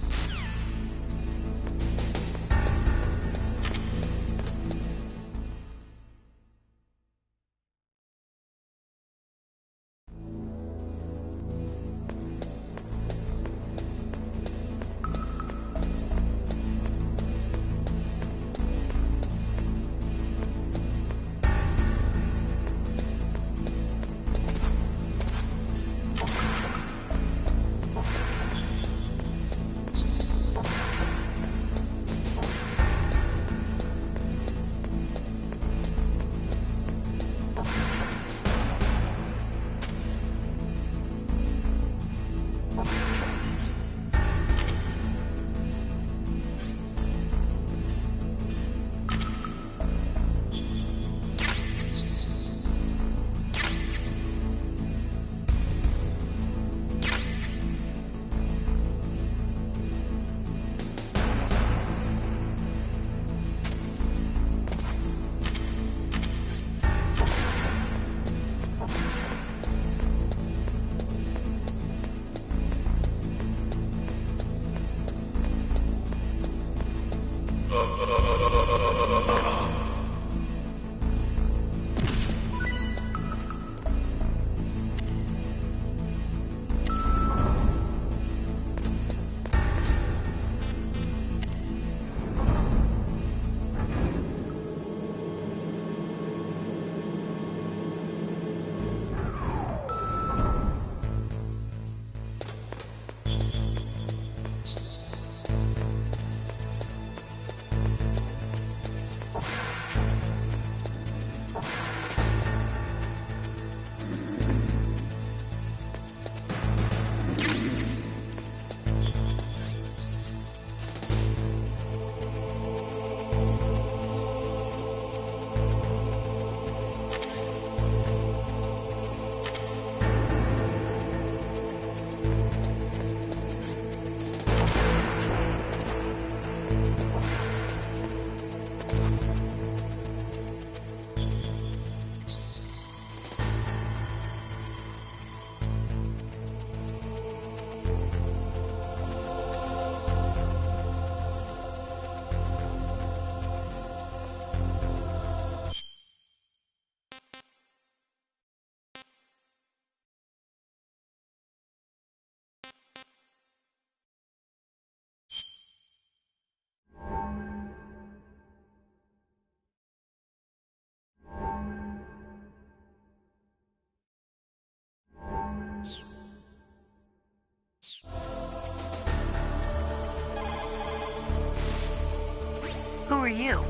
you?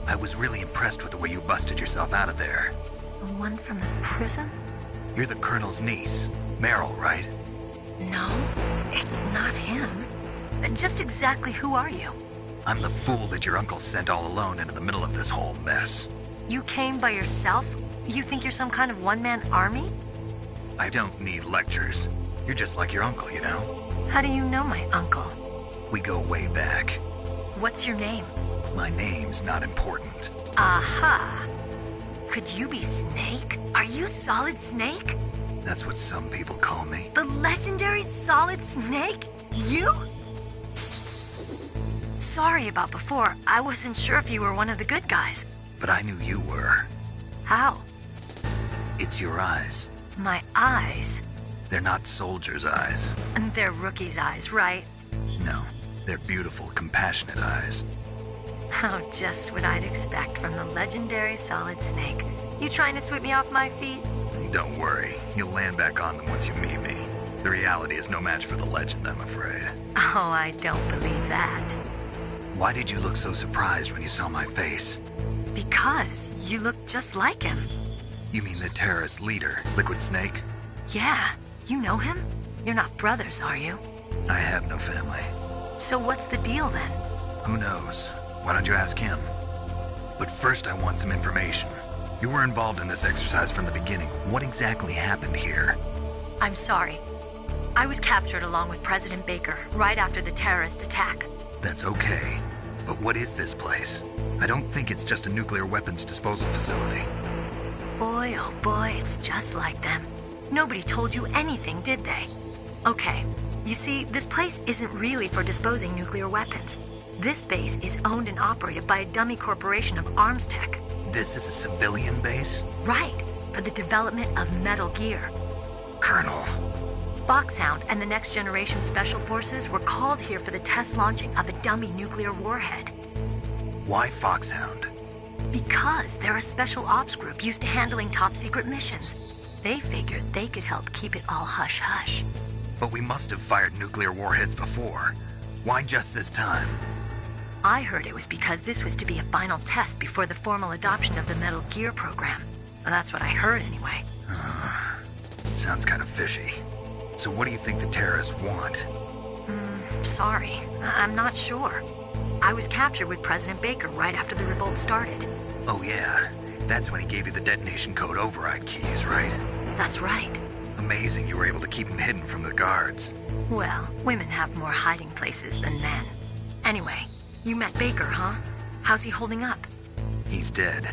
I was really impressed with the way you busted yourself out of there. The one from the prison? You're the Colonel's niece, Meryl, right? No, it's not him. Just exactly who are you? I'm the fool that your uncle sent all alone into the middle of this whole mess. You came by yourself? You think you're some kind of one-man army? I don't need lectures. You're just like your uncle, you know? How do you know my uncle? We go way back. What's your name? My name's not important. Aha! Could you be Snake? Are you Solid Snake? That's what some people call me. The legendary Solid Snake? You? Sorry about before. I wasn't sure if you were one of the good guys. But I knew you were. How? It's your eyes. My eyes? They're not soldiers' eyes. And they're rookies' eyes, right? No, they're beautiful, compassionate eyes. Oh, just what I'd expect from the legendary Solid Snake. You trying to sweep me off my feet? Don't worry, you'll land back on them once you meet me. The reality is no match for the legend, I'm afraid. Oh, I don't believe that. Why did you look so surprised when you saw my face? Because you look just like him. You mean the terrorist leader, Liquid Snake? Yeah, you know him? You're not brothers, are you? I have no family. So what's the deal then? Who knows? Why don't you ask him? But first I want some information. You were involved in this exercise from the beginning. What exactly happened here? I'm sorry. I was captured along with President Baker right after the terrorist attack. That's okay. But what is this place? I don't think it's just a nuclear weapons disposal facility. Boy, oh boy, it's just like them. Nobody told you anything, did they? Okay, you see, this place isn't really for disposing nuclear weapons. This base is owned and operated by a dummy corporation of arms tech. This is a civilian base? Right, for the development of Metal Gear. Colonel. Foxhound and the Next Generation Special Forces were called here for the test launching of a dummy nuclear warhead. Why Foxhound? Because they're a special ops group used to handling top-secret missions. They figured they could help keep it all hush-hush. But we must have fired nuclear warheads before. Why just this time? I heard it was because this was to be a final test before the formal adoption of the Metal Gear program. Well, that's what I heard anyway. Sounds kind of fishy. So what do you think the terrorists want? Sorry, I'm not sure. I was captured with President Baker right after the revolt started. Oh yeah, that's when he gave you the detonation code override keys, right? That's right. Amazing you were able to keep him hidden from the guards. Well, women have more hiding places than men. Anyway, you met Baker, huh? How's he holding up? He's dead.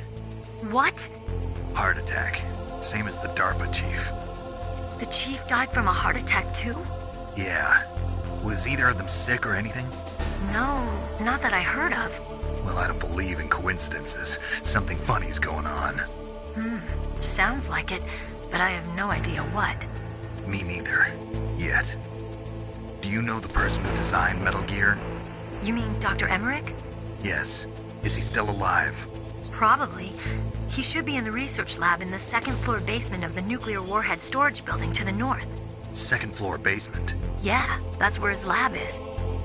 What? Heart attack. Same as the DARPA chief. The chief died from a heart attack too? Yeah. Was either of them sick or anything? No, not that I heard of. Well, I don't believe in coincidences. Something funny's going on. Sounds like it, but I have no idea what. Me neither. Yet. Do you know the person who designed Metal Gear? You mean Dr. Emmerich? Yes. Is he still alive? Probably. He should be in the research lab in the second-floor basement of the nuclear warhead storage building to the north. Second-floor basement? Yeah, that's where his lab is.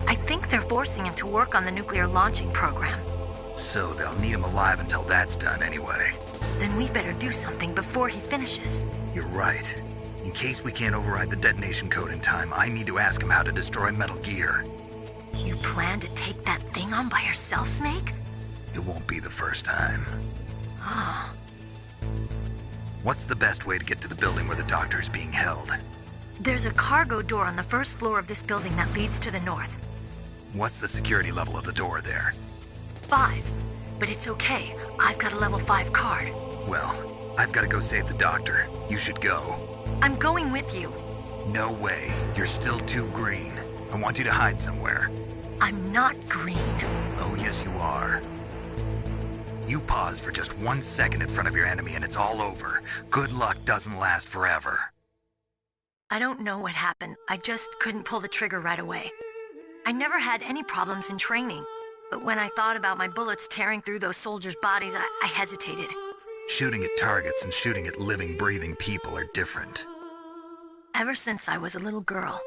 I think they're forcing him to work on the nuclear launching program. So they'll need him alive until that's done anyway. Then we better do something before he finishes. You're right. In case we can't override the detonation code in time, I need to ask him how to destroy Metal Gear. You plan to take that thing on by yourself, Snake? It won't be the first time. Oh. What's the best way to get to the building where the doctor is being held? There's a cargo door on the first floor of this building that leads to the north. What's the security level of the door there? 5. But it's okay. I've got a level 5 card. Well, I've got to go save the doctor. You should go. I'm going with you. No way. You're still too green. I want you to hide somewhere. I'm not green. Oh, yes, you are. You pause for just 1 second in front of your enemy and it's all over. Good luck doesn't last forever. I don't know what happened. I just couldn't pull the trigger right away. I never had any problems in training, but when I thought about my bullets tearing through those soldiers' bodies, I hesitated. Shooting at targets and shooting at living, breathing people are different. Ever since I was a little girl,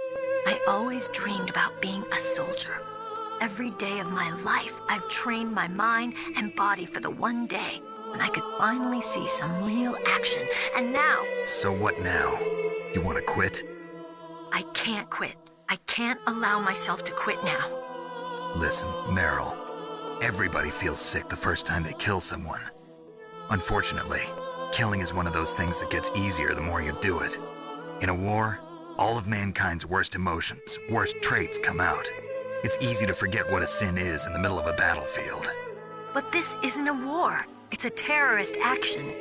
I always dreamed about being a soldier. Every day of my life, I've trained my mind and body for the one day when I could finally see some real action. And now... So what now? You want to quit? I can't quit. I can't allow myself to quit now. Listen, Meryl. Everybody feels sick the first time they kill someone. Unfortunately, killing is one of those things that gets easier the more you do it. In a war, all of mankind's worst emotions, worst traits come out. It's easy to forget what a sin is in the middle of a battlefield. But this isn't a war. It's a terrorist action.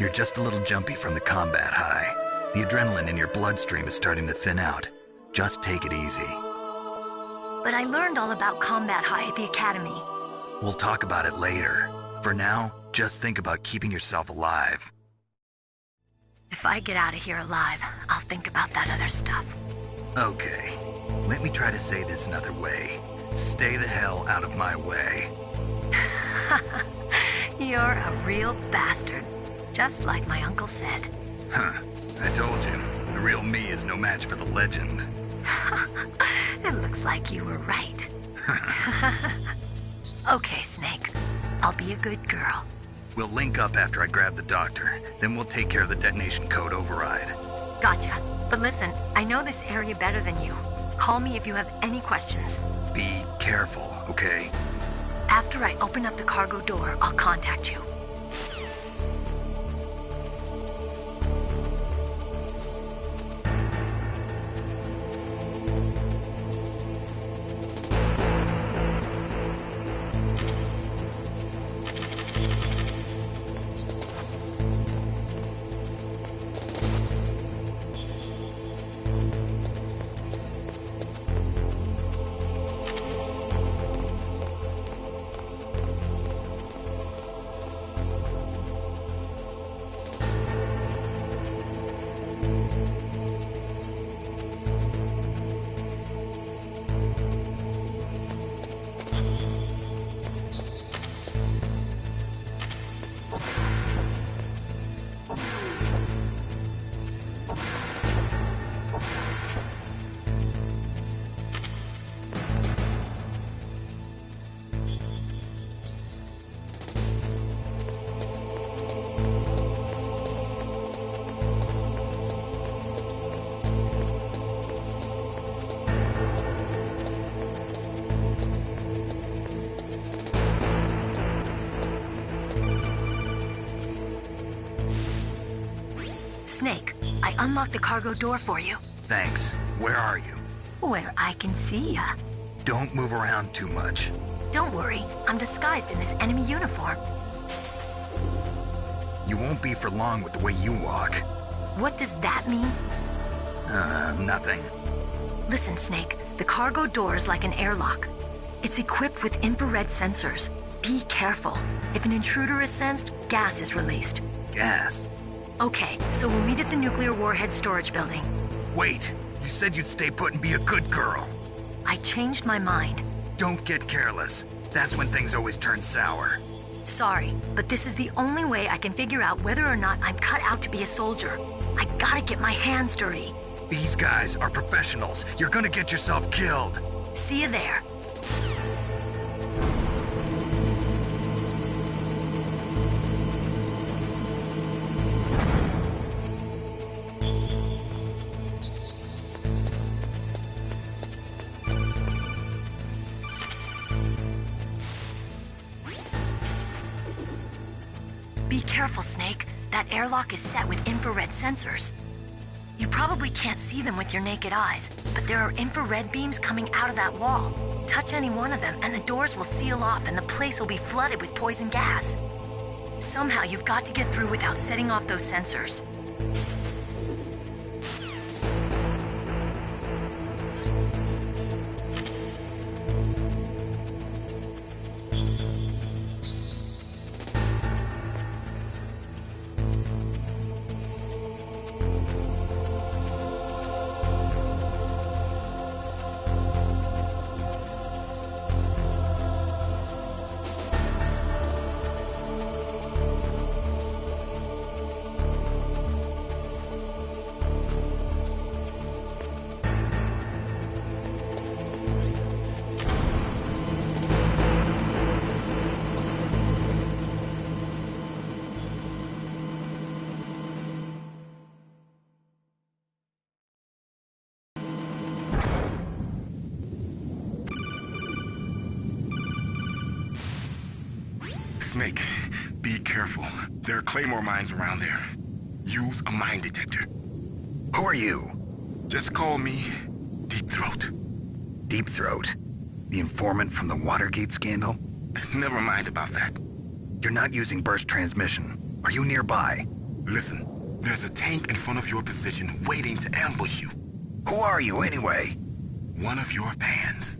You're just a little jumpy from the combat high. The adrenaline in your bloodstream is starting to thin out. Just take it easy. But I learned all about combat high at the academy. We'll talk about it later. For now, just think about keeping yourself alive. If I get out of here alive, I'll think about that other stuff. Okay. Let me try to say this another way. Stay the hell out of my way. You're a real bastard. Just like my uncle said. Huh. I told you. The real me is no match for the legend. It looks like you were right. Okay, Snake. I'll be a good girl. We'll link up after I grab the doctor. Then we'll take care of the detonation code override. Gotcha. But listen, I know this area better than you. Call me if you have any questions. Be careful, okay? After I open up the cargo door, I'll contact you. Snake, I unlocked the cargo door for you. Thanks. Where are you? Where I can see ya. Don't move around too much. Don't worry, I'm disguised in this enemy uniform. You won't be for long with the way you walk. What does that mean? Nothing. Listen, Snake, the cargo door is like an airlock. It's equipped with infrared sensors. Be careful. If an intruder is sensed, gas is released. Gas? Okay, so we'll meet at the nuclear warhead storage building. Wait, you said you'd stay put and be a good girl. I changed my mind. Don't get careless. That's when things always turn sour. Sorry, but this is the only way I can figure out whether or not I'm cut out to be a soldier. I gotta get my hands dirty. These guys are professionals. You're gonna get yourself killed. See you there. Be careful, Snake. That airlock is set with infrared sensors. You probably can't see them with your naked eyes, but there are infrared beams coming out of that wall. Touch any one of them and the doors will seal off and the place will be flooded with poison gas. Somehow you've got to get through without setting off those sensors. Snake, be careful. There are Claymore mines around there. Use a mine detector. Who are you? Just call me Deep Throat. Deep Throat? The informant from the Watergate scandal? Never mind about that. You're not using burst transmission. Are you nearby? Listen, there's a tank in front of your position waiting to ambush you. Who are you anyway? One of your fans.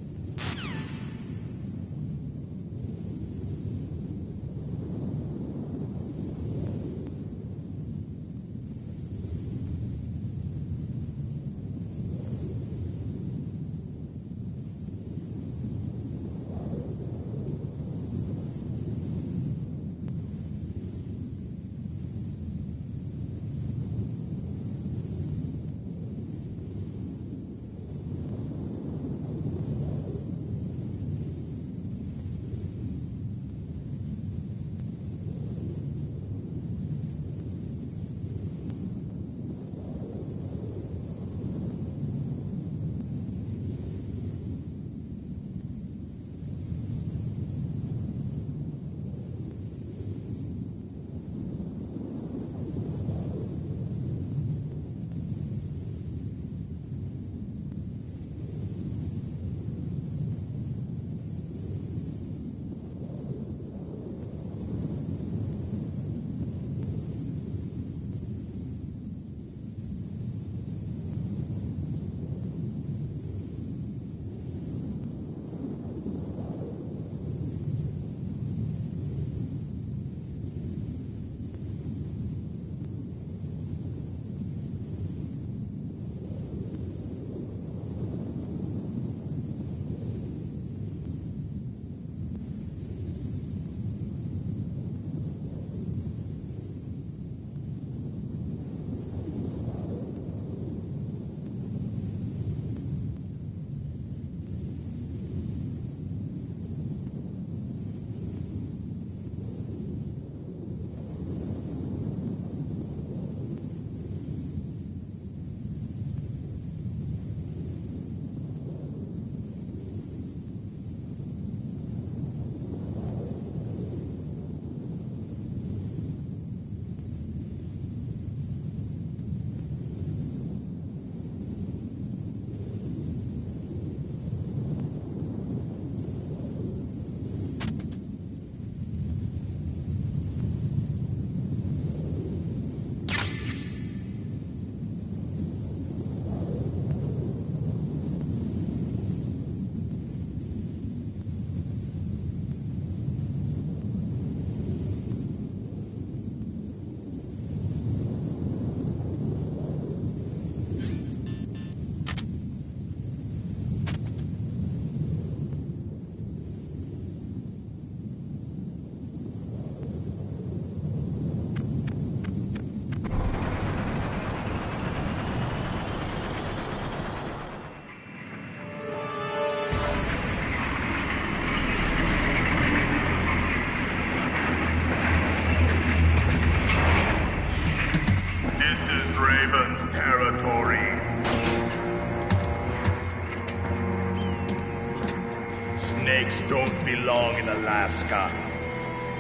Snakes don't belong in Alaska.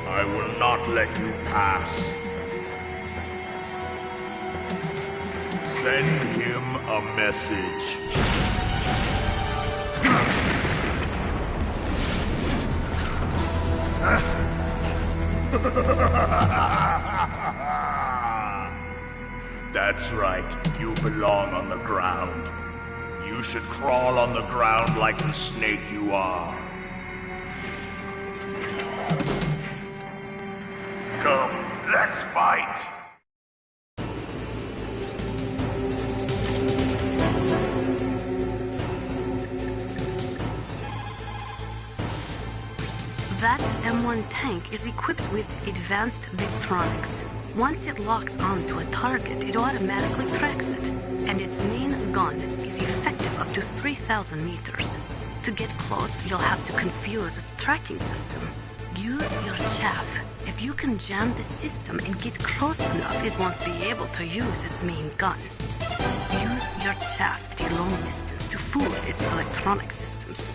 I will not let you pass. Send him a message. That's right, you belong on the ground. You should crawl on the ground like the snake you are. Come, let's fight! That M1 tank is equipped with advanced Victronics. Once it locks onto a target, it automatically tracks it, and its main gun is effective up to 3,000 meters. To get close, you'll have to confuse its tracking system. Use your chaff. If you can jam the system and get close enough, it won't be able to use its main gun. Use your chaff at a long distance to fool its electronic systems.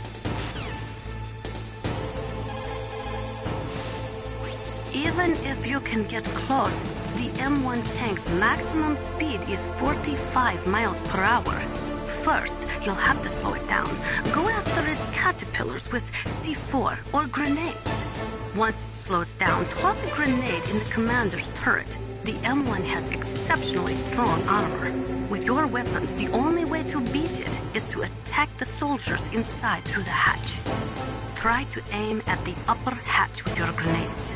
Even if you can get close, the M1 tank's maximum speed is 45 miles per hour. First, you'll have to slow it down. Go after its caterpillars with C4 or grenades. Once it slows down, toss a grenade in the commander's turret. The M1 has exceptionally strong armor. With your weapons, the only way to beat it is to attack the soldiers inside through the hatch. Try to aim at the upper hatch with your grenades.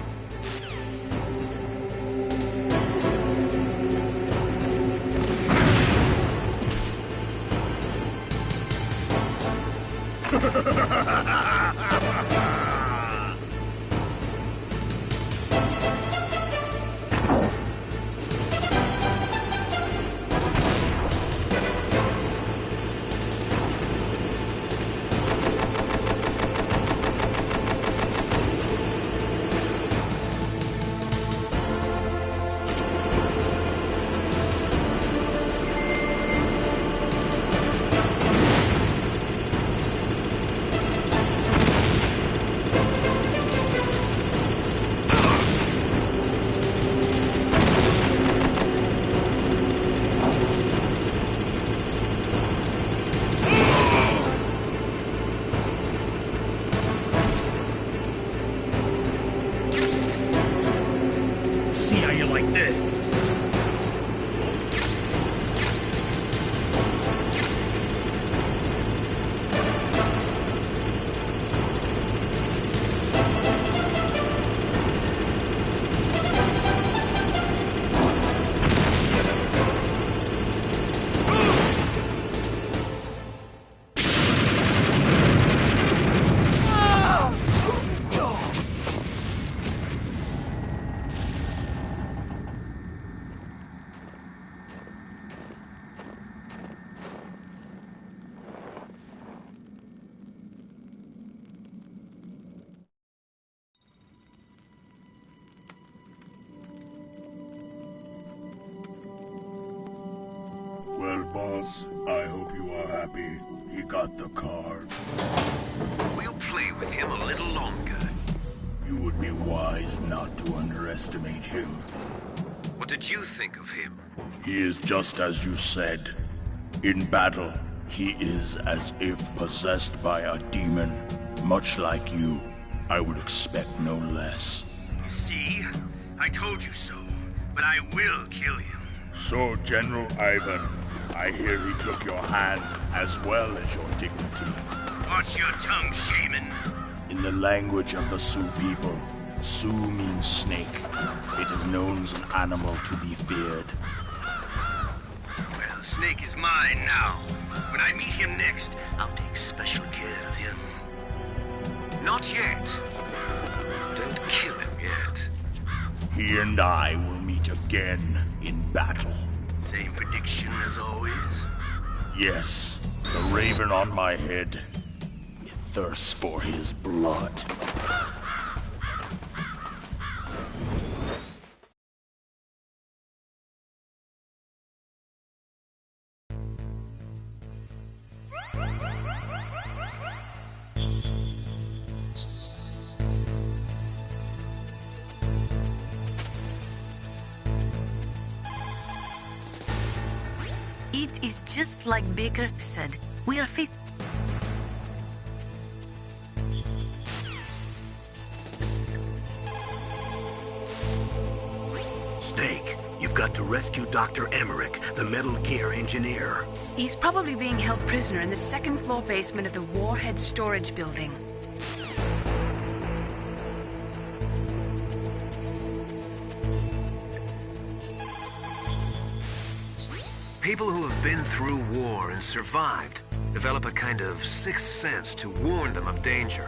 Well, boss, I hope you are happy. He got the card. We'll play with him a little longer. You would be wise not to underestimate him. What did you think of him? He is just as you said. In battle, he is as if possessed by a demon. Much like you, I would expect no less. See? I told you so. But I will kill him. So, General Ivan, I hear he took your hand as well as your dignity. Watch your tongue, shaman. In the language of the Sioux people, Sioux means snake. It is known as an animal to be feared. Well, Snake is mine now. When I meet him next, I'll take special care of him. Not yet. Don't kill him yet. He and I will meet again in battle. Same prediction as always? Yes, the raven on my head. It thirsts for his blood. It is just like Baker said. We are fit. Snake, you've got to rescue Dr. Emmerich, the Metal Gear engineer. He's probably being held prisoner in the second-floor basement of the Warhead Storage Building. People who have been through war and survived develop a kind of sixth sense to warn them of danger.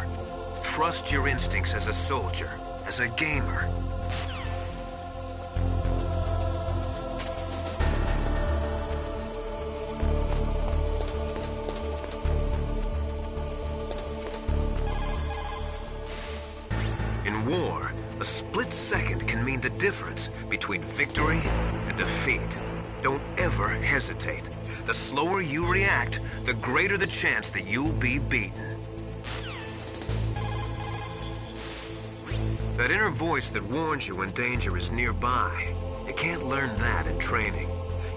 Trust your instincts as a soldier, as a gamer. In war, a split second can mean the difference between victory and defeat. Don't ever hesitate. The slower you react, the greater the chance that you'll be beaten. That inner voice that warns you when danger is nearby. You can't learn that in training.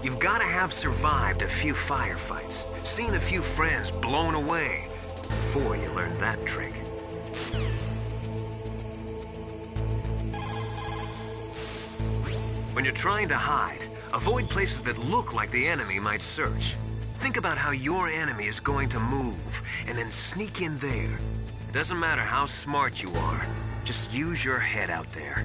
You've got to have survived a few firefights, seen a few friends blown away, before you learn that trick. When you're trying to hide, avoid places that look like the enemy might search. Think about how your enemy is going to move, and then sneak in there. It doesn't matter how smart you are. Just use your head out there.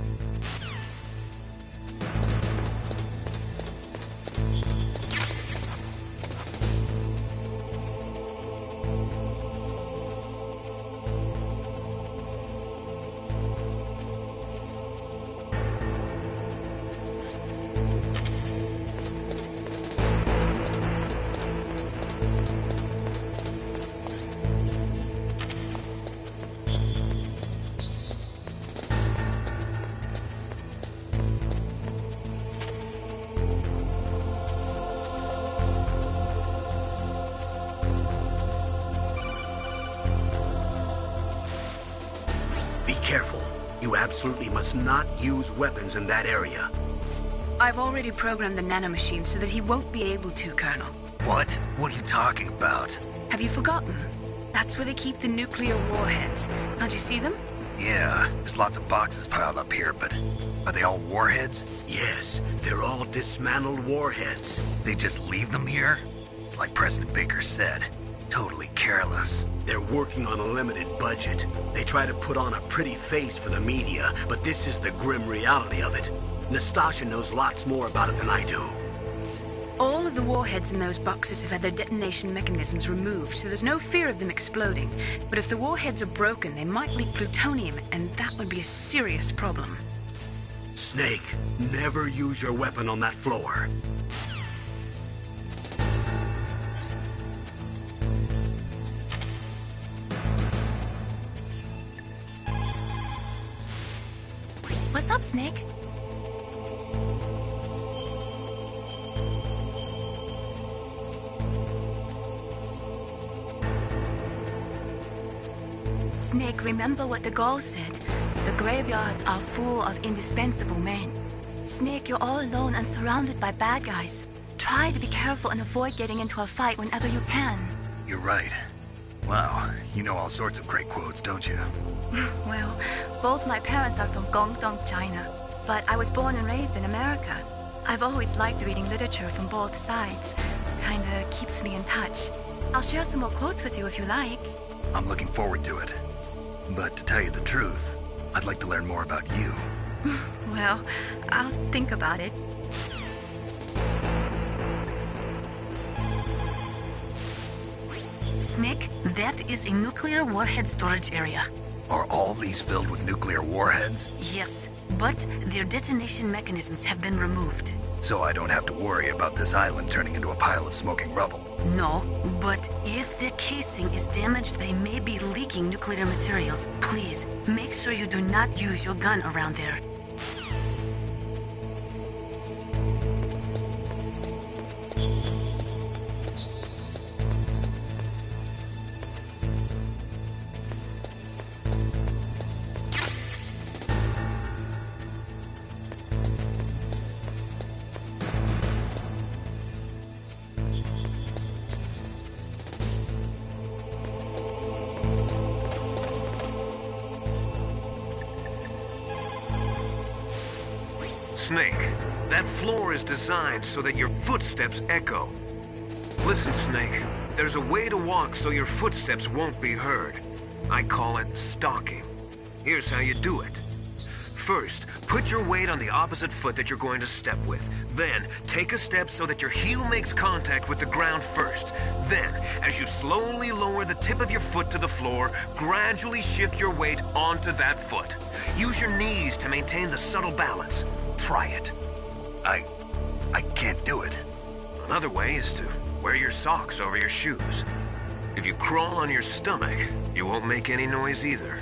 Careful. You absolutely must not use weapons in that area. I've already programmed the nanomachine so that he won't be able to, Colonel. What? What are you talking about? Have you forgotten? That's where they keep the nuclear warheads. Can't you see them? Yeah, there's lots of boxes piled up here, but are they all warheads? Yes, they're all dismantled warheads. They just leave them here? It's like President Baker said. Totally careless. They're working on a limited budget. They try to put on a pretty face for the media, but this is the grim reality of it. Nastasha knows lots more about it than I do. All of the warheads in those boxes have had their detonation mechanisms removed, so there's no fear of them exploding. But if the warheads are broken, they might leak plutonium, and that would be a serious problem. Snake, never use your weapon on that floor. What's up, Snake? Snake, remember what the Gaul said. The graveyards are full of indispensable men. Snake, you're all alone and surrounded by bad guys. Try to be careful and avoid getting into a fight whenever you can. You're right. Wow, you know all sorts of great quotes, don't you? Well, both my parents are from Guangdong, China, but I was born and raised in America. I've always liked reading literature from both sides. Kinda keeps me in touch. I'll share some more quotes with you if you like. I'm looking forward to it. But to tell you the truth, I'd like to learn more about you. Well, I'll think about it. Snake, that is a nuclear warhead storage area. Are all these filled with nuclear warheads? Yes, but their detonation mechanisms have been removed. So I don't have to worry about this island turning into a pile of smoking rubble. No, but if the casing is damaged, they may be leaking nuclear materials. Please, make sure you do not use your gun around there. Snake, that floor is designed so that your footsteps echo. Listen, Snake, there's a way to walk so your footsteps won't be heard. I call it stalking. Here's how you do it. First, put your weight on the opposite foot that you're going to step with. Then, take a step so that your heel makes contact with the ground first. Then, as you slowly lower the tip of your foot to the floor, gradually shift your weight onto that foot. Use your knees to maintain the subtle balance. Try it. I can't do it. Another way is to wear your socks over your shoes. If you crawl on your stomach, you won't make any noise either.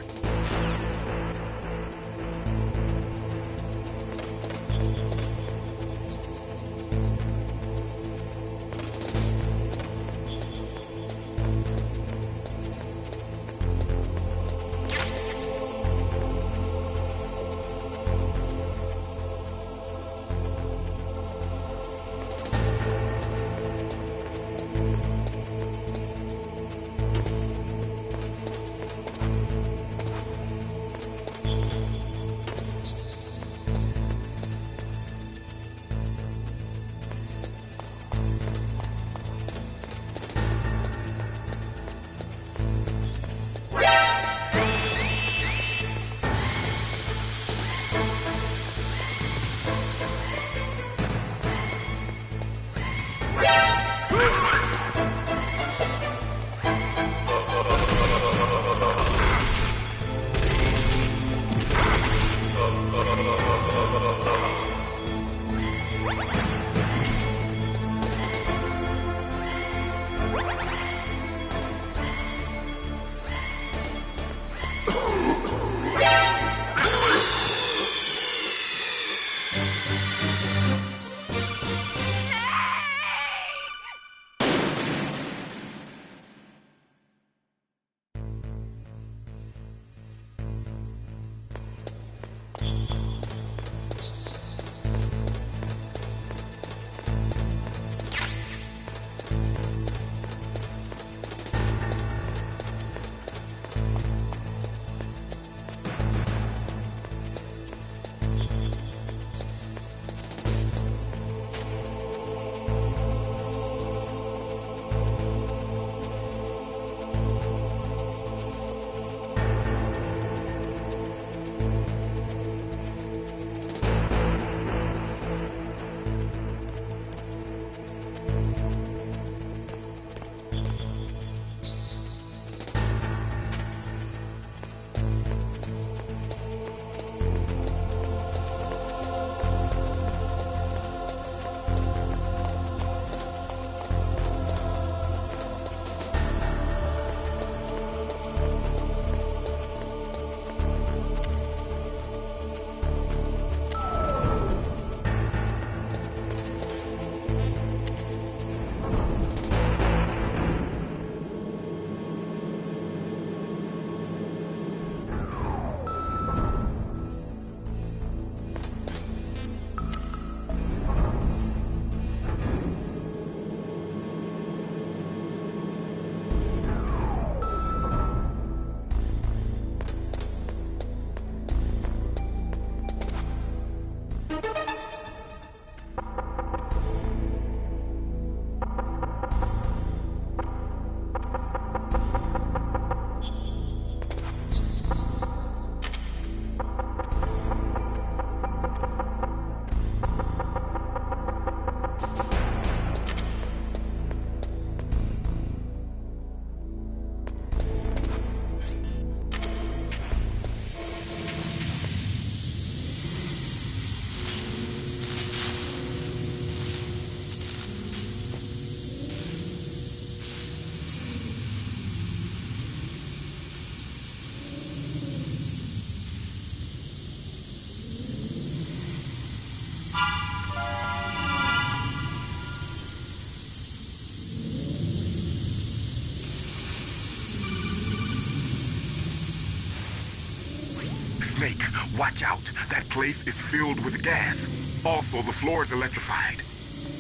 Watch out. That place is filled with gas. Also, the floor is electrified.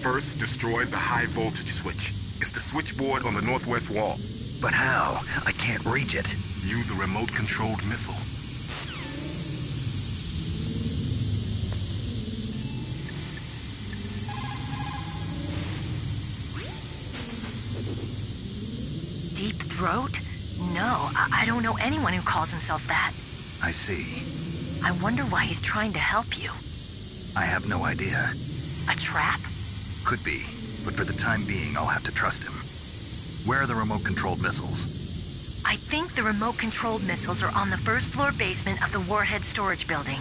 First, destroy the high voltage switch. It's the switchboard on the northwest wall. But how? I can't reach it. Use a remote-controlled missile. Deep Throat? No, I don't know anyone who calls himself that. I see. I wonder why he's trying to help you. I have no idea. A trap? Could be, but for the time being, I'll have to trust him. Where are the remote-controlled missiles? I think the remote-controlled missiles are on the first-floor basement of the Warhead storage building.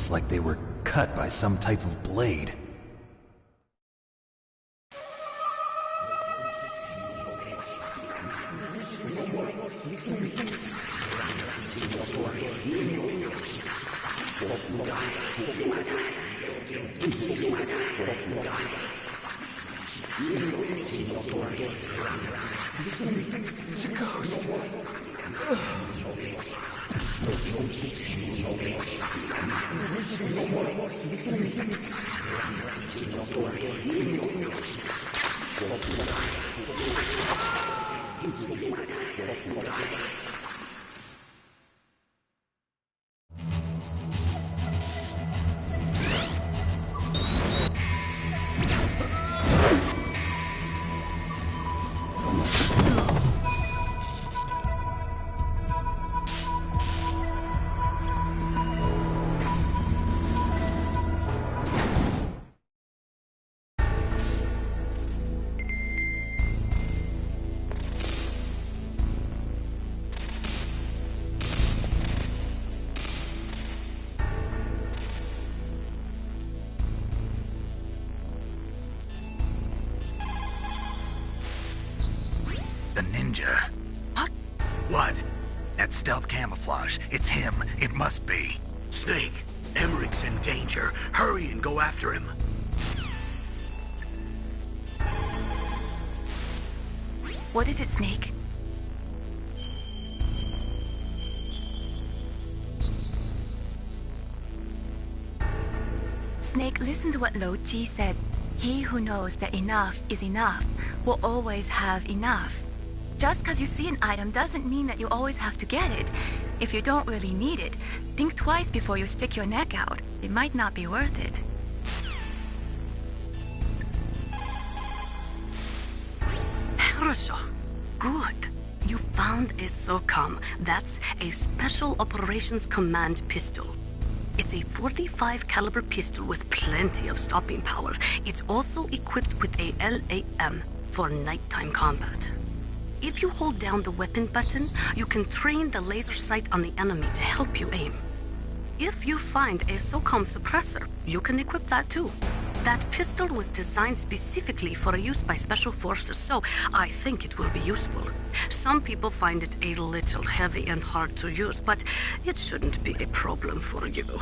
Looks like they were cut by some type of blade. It's a ghost. The ninja. What? What? That stealth camouflage. It's him. It must be. Snake, Emmerich's in danger. Hurry and go after him. What is it, Snake? Snake, listen to what Lo Ji said. He who knows that enough is enough will always have enough. Just because you see an item doesn't mean that you always have to get it. If you don't really need it, think twice before you stick your neck out. It might not be worth it. Хорошо. Good. You found a SOCOM. That's a Special Operations Command pistol. It's a .45 caliber pistol with plenty of stopping power. It's also equipped with a LAM for nighttime combat. If you hold down the weapon button, you can train the laser sight on the enemy to help you aim. If you find a SOCOM suppressor, you can equip that too. That pistol was designed specifically for use by special forces, so I think it will be useful. Some people find it a little heavy and hard to use, but it shouldn't be a problem for you.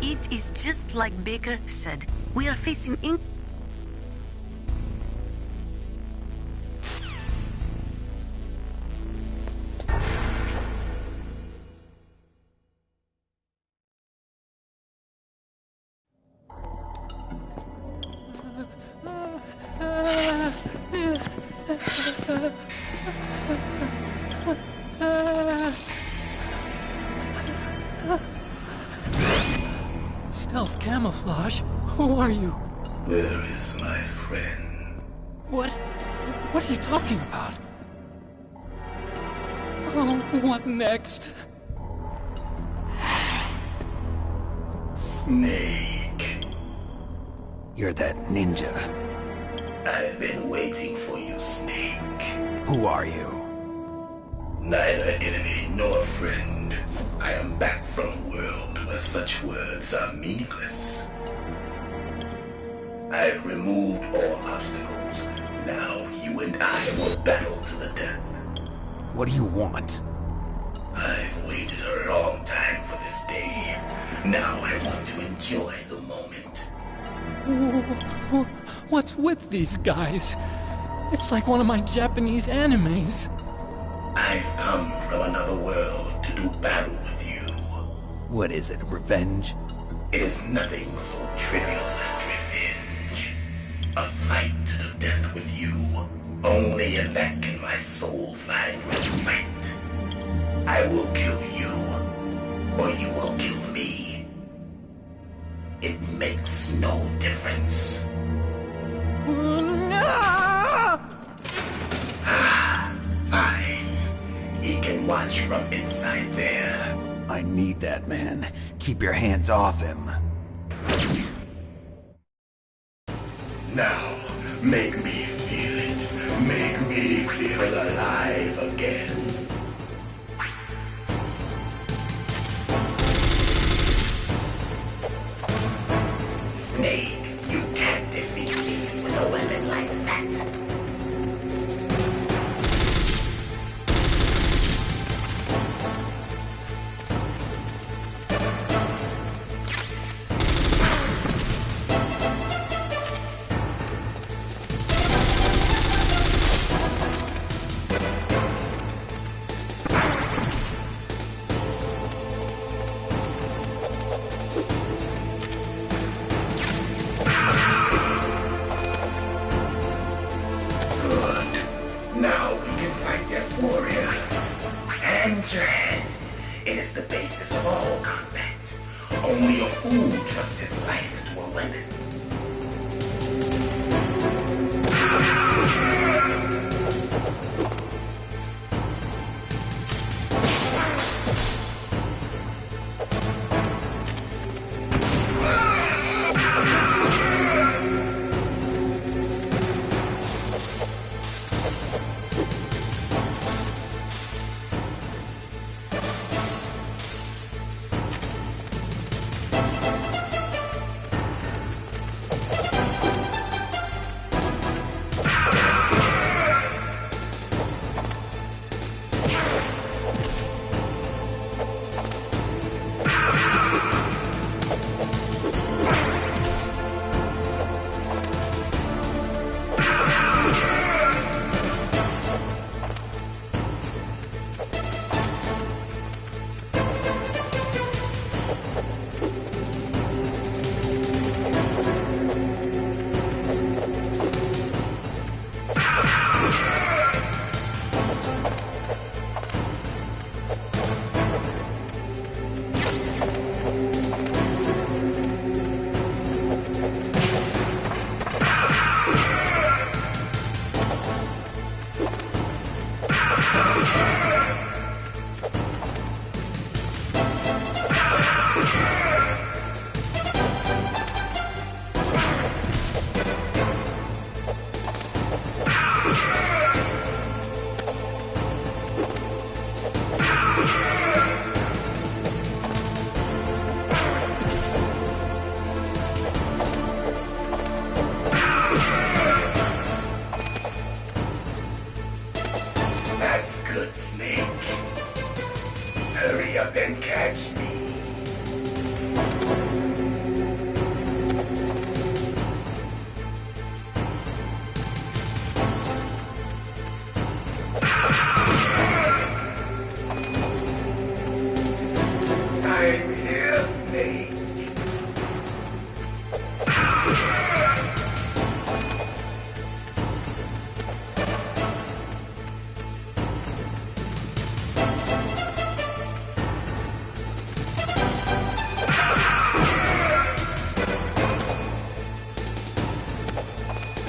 It is just like Baker said. We are facing Stealth camouflage? Who are you? Where is my friend? What are you talking about? Oh, what next? Snake. You're that ninja. I've been waiting for you, Snake. Who are you? Neither enemy nor friend. I am back from a world where such words are meaningless. I've removed all obstacles. Now you and I will battle to the death. What do you want? I've waited a long time for this day. Now I want to enjoy the moment. What's with these guys? It's like one of my Japanese animes. I've come from another world to do battle with you. What is it, revenge? It is nothing so trivial as revenge. A fight to the death with you. Only in that can my soul find respite. I will kill you, or you will kill me. It makes no difference. Fine. He can watch from inside there. I need that man. Keep your hands off him. Now, make me feel it. Make me feel alive again. a weapon like that. It is the basis of all combat. Only a fool trusts his life to a weapon. And catch me. I'm here, Snake.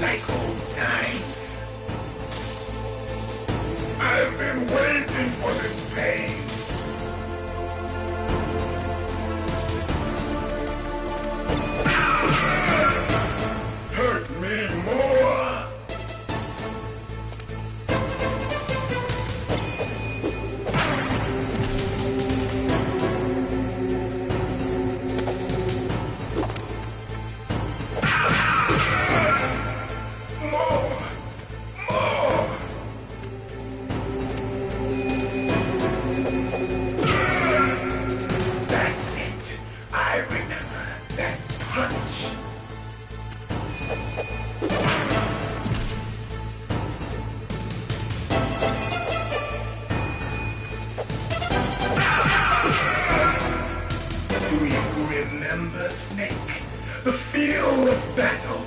Like old times. I've been waiting for this pain. Hurt me more. Do you remember, Snake? The feel of battle.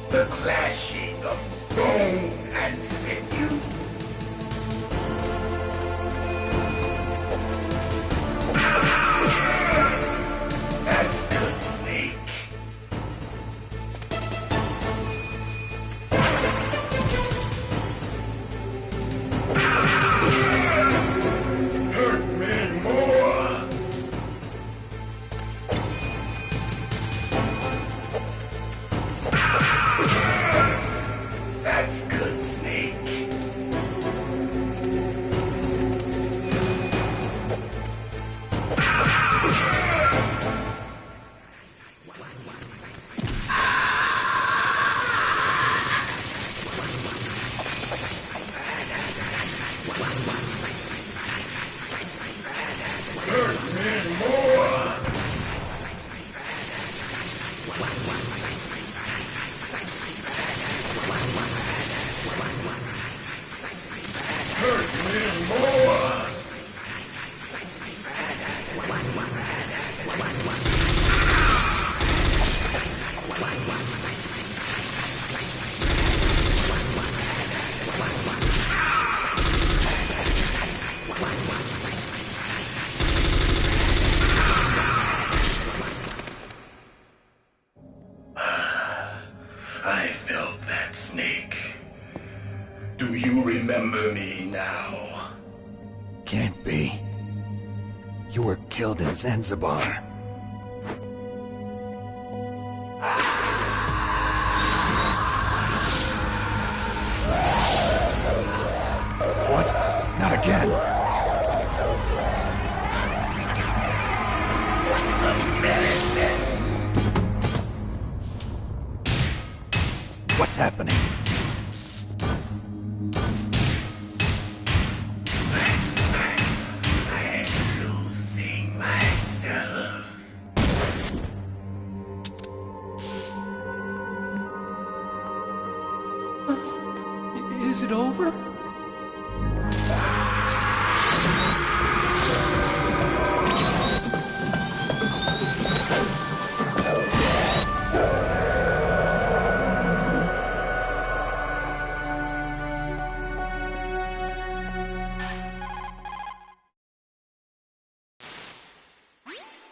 The clashing of bone and sinew. That's good, Snake. Hurt me more. That's good, Snake. remember me now? Can't be. You were killed in Zanzibar. What? Not again. What's happening? I'm losing myself. Is it over?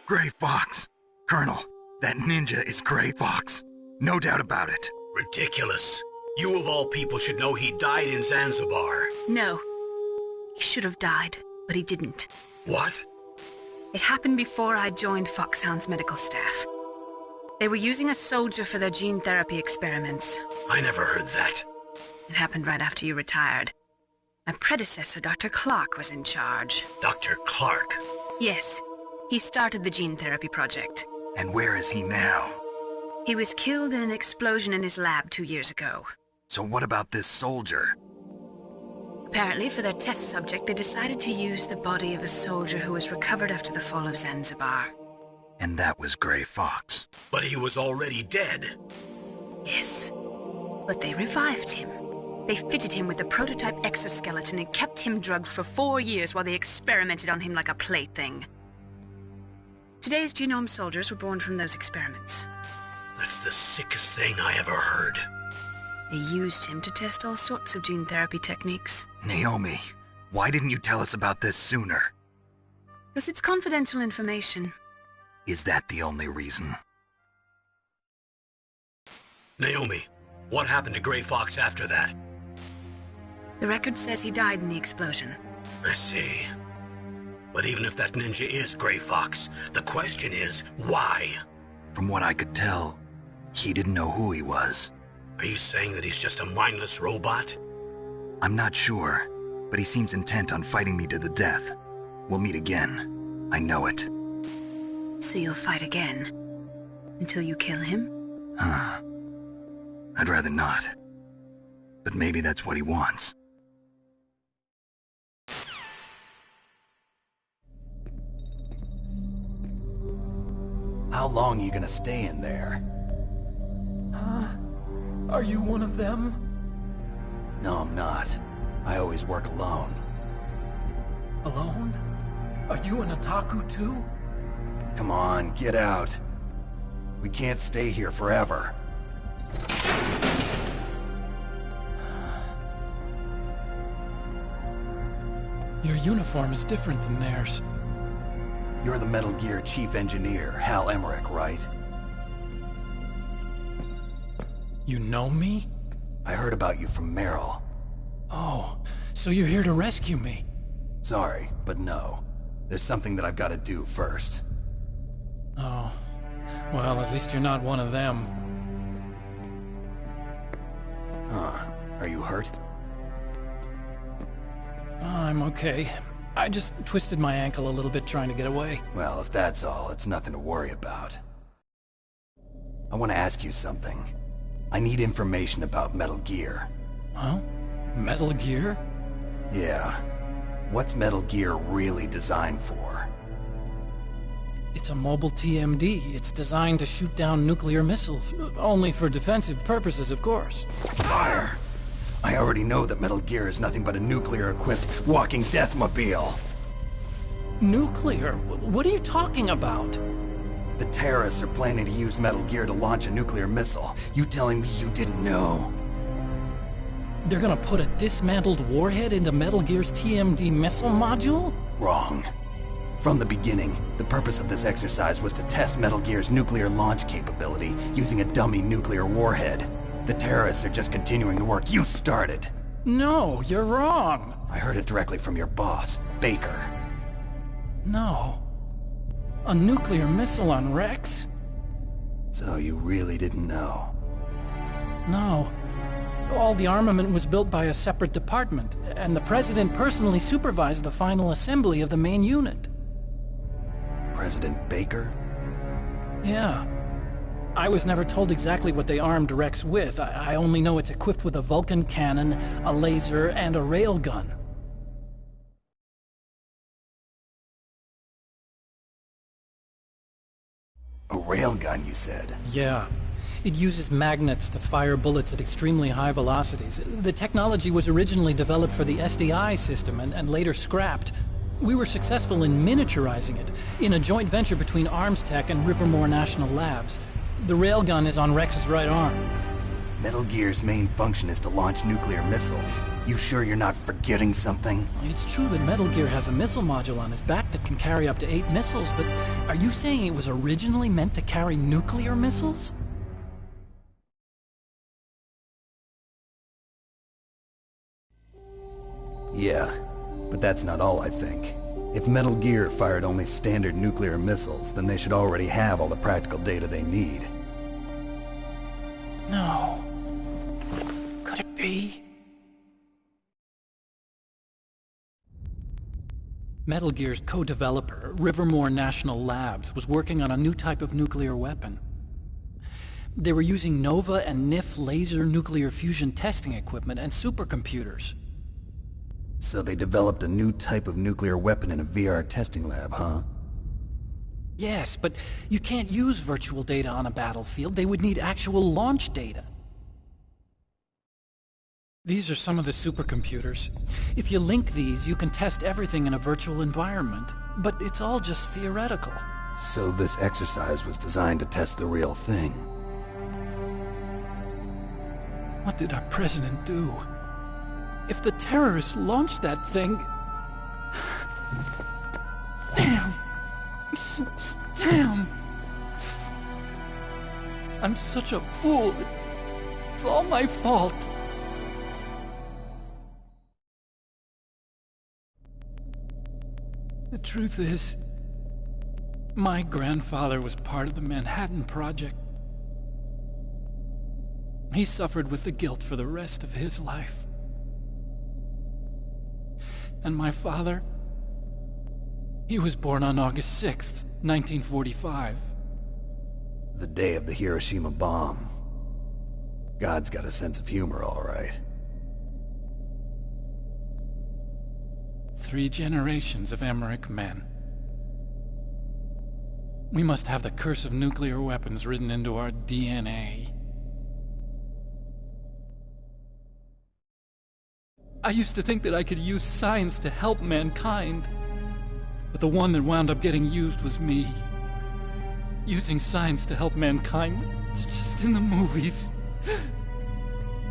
Gray Fox. Colonel, that ninja is Gray Fox. No doubt about it. Ridiculous. You of all people should know he died in Zanzibar. No. He should have died, but he didn't. What? It happened before I joined Foxhound's medical staff. They were using a soldier for their gene therapy experiments. I never heard that. It happened right after you retired. My predecessor, Dr. Clark, was in charge. Dr. Clark? Yes. He started the gene therapy project. And where is he now? He was killed in an explosion in his lab 2 years ago. So what about this soldier? Apparently, for their test subject, they decided to use the body of a soldier who was recovered after the fall of Zanzibar. And that was Gray Fox. But he was already dead. Yes. But they revived him. They fitted him with a prototype exoskeleton and kept him drugged for 4 years while they experimented on him like a plaything. Today's genome soldiers were born from those experiments. That's the sickest thing I ever heard. They used him to test all sorts of gene therapy techniques. Naomi, why didn't you tell us about this sooner? Because it's confidential information. Is that the only reason? Naomi, what happened to Gray Fox after that? The record says he died in the explosion. I see. But even if that ninja is Gray Fox, the question is, why? From what I could tell, he didn't know who he was. Are you saying that he's just a mindless robot? I'm not sure, but he seems intent on fighting me to the death. We'll meet again. I know it. So you'll fight again? Until you kill him? I'd rather not. But maybe that's what he wants. How long are you gonna stay in there? Are you one of them? No, I'm not. I always work alone. Alone? Are you an otaku too? Come on, get out. We can't stay here forever. Your uniform is different than theirs. You're the Metal Gear Chief Engineer, Hal Emmerich, right? You know me? I heard about you from Meryl. Oh, so you're here to rescue me? Sorry, but no. There's something that I've got to do first. Oh. Well, at least you're not one of them. Huh. Are you hurt? I'm okay. I just twisted my ankle a little bit trying to get away. Well, if that's all, it's nothing to worry about. I want to ask you something. I need information about Metal Gear. Huh? Metal Gear? Yeah. What's Metal Gear really designed for? It's a mobile TMD. It's designed to shoot down nuclear missiles. Only for defensive purposes, of course. Fire! I already know that Metal Gear is nothing but a nuclear-equipped walking deathmobile. Nuclear? What are you talking about? The terrorists are planning to use Metal Gear to launch a nuclear missile. You telling me you didn't know? They're gonna put a dismantled warhead into Metal Gear's TMD missile module? Wrong. From the beginning, the purpose of this exercise was to test Metal Gear's nuclear launch capability using a dummy nuclear warhead. The terrorists are just continuing the work you started. No, you're wrong. I heard it directly from your boss, Baker. No. A nuclear missile on Rex? So you really didn't know? No. All the armament was built by a separate department, and the President personally supervised the final assembly of the main unit. President Baker? Yeah. I was never told exactly what they armed Rex with. I only know it's equipped with a Vulcan cannon, a laser, and a railgun. A railgun, you said? Yeah. It uses magnets to fire bullets at extremely high velocities. The technology was originally developed for the SDI system and later scrapped. We were successful in miniaturizing it, in a joint venture between ArmsTech and Rivermore National Labs. The railgun is on Rex's right arm. Metal Gear's main function is to launch nuclear missiles. You sure you're not forgetting something? It's true that Metal Gear has a missile module on its back that can carry up to 8 missiles, but are you saying it was originally meant to carry nuclear missiles? Yeah, but that's not all I think. If Metal Gear fired only standard nuclear missiles, then they should already have all the practical data they need. No. Could it be? Metal Gear's co-developer, Rivermore National Labs, was working on a new type of nuclear weapon. They were using NOVA and NIF laser nuclear fusion testing equipment and supercomputers. So they developed a new type of nuclear weapon in a VR testing lab, huh? Yes, but you can't use virtual data on a battlefield. They would need actual launch data. These are some of the supercomputers. If you link these, you can test everything in a virtual environment. But it's all just theoretical. So this exercise was designed to test the real thing. What did our president do? If the terrorists launched that thing... Damn! Damn! I'm such a fool. It's all my fault. The truth is, my grandfather was part of the Manhattan Project. He suffered with the guilt for the rest of his life. And my father, he was born on August 6th, 1945. The day of the Hiroshima bomb. God's got a sense of humor, all right. 3 generations of Emmerich men. We must have the curse of nuclear weapons written into our DNA. I used to think that I could use science to help mankind. But the one that wound up getting used was me. Using science to help mankind, it's just in the movies.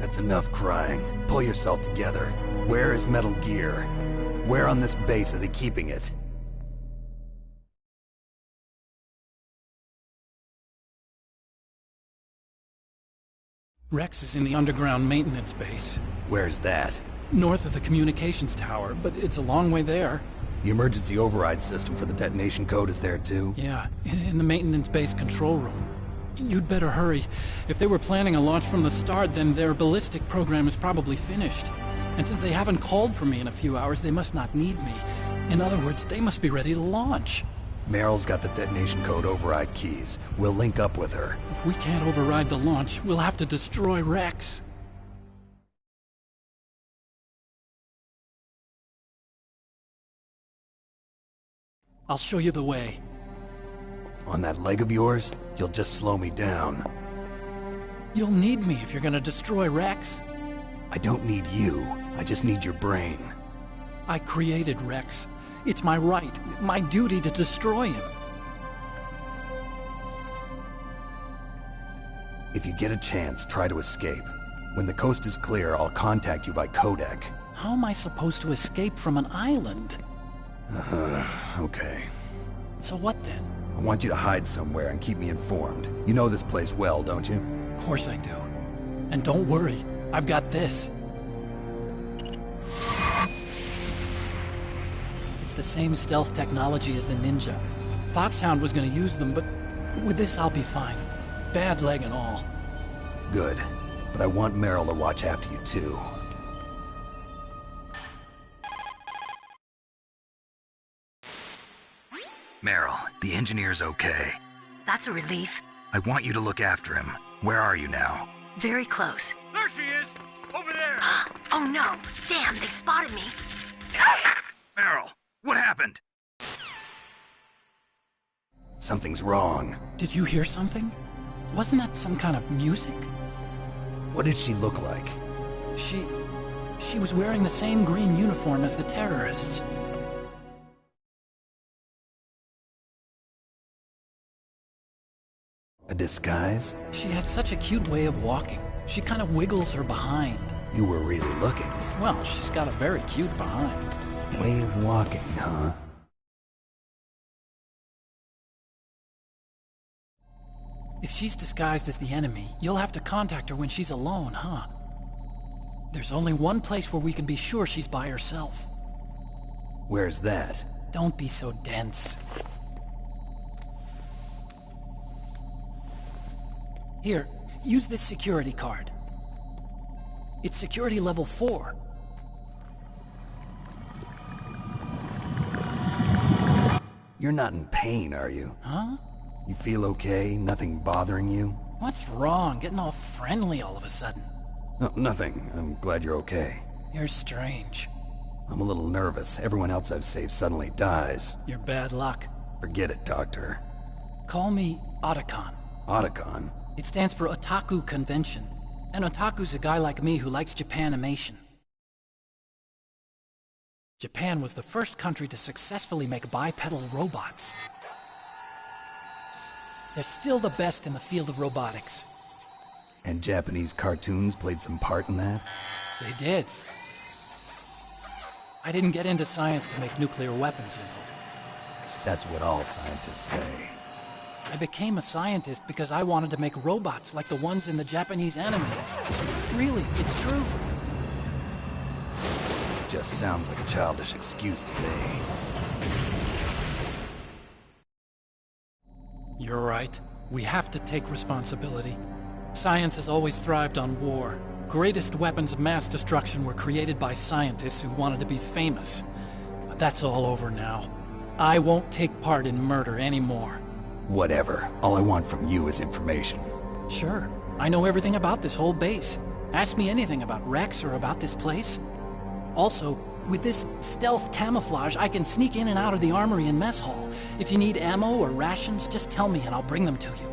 That's enough crying. Pull yourself together. Where is Metal Gear? Where on this base are they keeping it? Rex is in the underground maintenance base. Where's that? North of the communications tower, but it's a long way there. The emergency override system for the detonation code is there too? Yeah, in the maintenance base control room. You'd better hurry. If they were planning a launch from the start, then their ballistic program is probably finished. And since they haven't called for me in a few hours, they must not need me. In other words, they must be ready to launch. Meryl's got the detonation code override keys. We'll link up with her. If we can't override the launch, we'll have to destroy Rex. I'll show you the way. On that leg of yours, you'll just slow me down. You'll need me if you're gonna destroy Rex. I don't need you. I just need your brain. I created Rex. It's my right, my duty to destroy him. If you get a chance, try to escape. When the coast is clear, I'll contact you by codec. How am I supposed to escape from an island? Okay. So what then? I want you to hide somewhere and keep me informed. You know this place well, don't you? Of course I do. And don't worry, I've got this. It's the same stealth technology as the Ninja. Foxhound was gonna use them, but with this I'll be fine. Bad leg and all. Good. But I want Meryl to watch after you too. Meryl, the engineer's okay. That's a relief. I want you to look after him. Where are you now? Very close. There she is! Over there! Oh no! Damn, they've spotted me! Meryl, what happened? Something's wrong. Did you hear something? Wasn't that some kind of music? What did she look like? She was wearing the same green uniform as the terrorists. A disguise? She had such a cute way of walking. She kind of wiggles her behind. You were really looking. Well, she's got a very cute behind. Way of walking, huh? If she's disguised as the enemy, you'll have to contact her when she's alone, huh? There's only one place where we can be sure she's by herself. Where's that? Don't be so dense. Here, use this security card. It's security level 4. You're not in pain, are you? Huh? You feel okay? Nothing bothering you? What's wrong? Getting all friendly all of a sudden. No, nothing. I'm glad you're okay. You're strange. I'm a little nervous. Everyone else I've saved suddenly dies. You're bad luck. Forget it, Doctor. Call me Otacon. Otacon? It stands for Otaku Convention. An otaku's a guy like me who likes Japanimation. Japan was the first country to successfully make bipedal robots. They're still the best in the field of robotics. And Japanese cartoons played some part in that? They did. I didn't get into science to make nuclear weapons, you know. That's what all scientists say. I became a scientist because I wanted to make robots like the ones in the Japanese animes. Really, it's true. Just sounds like a childish excuse to me. You're right. We have to take responsibility. Science has always thrived on war. Greatest weapons of mass destruction were created by scientists who wanted to be famous. But that's all over now. I won't take part in murder anymore. Whatever. All I want from you is information. Sure. I know everything about this whole base. Ask me anything about Rex or about this place. Also, with this stealth camouflage, I can sneak in and out of the armory and mess hall. If you need ammo or rations, just tell me and I'll bring them to you.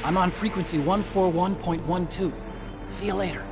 I'm on frequency 141.12. See you later.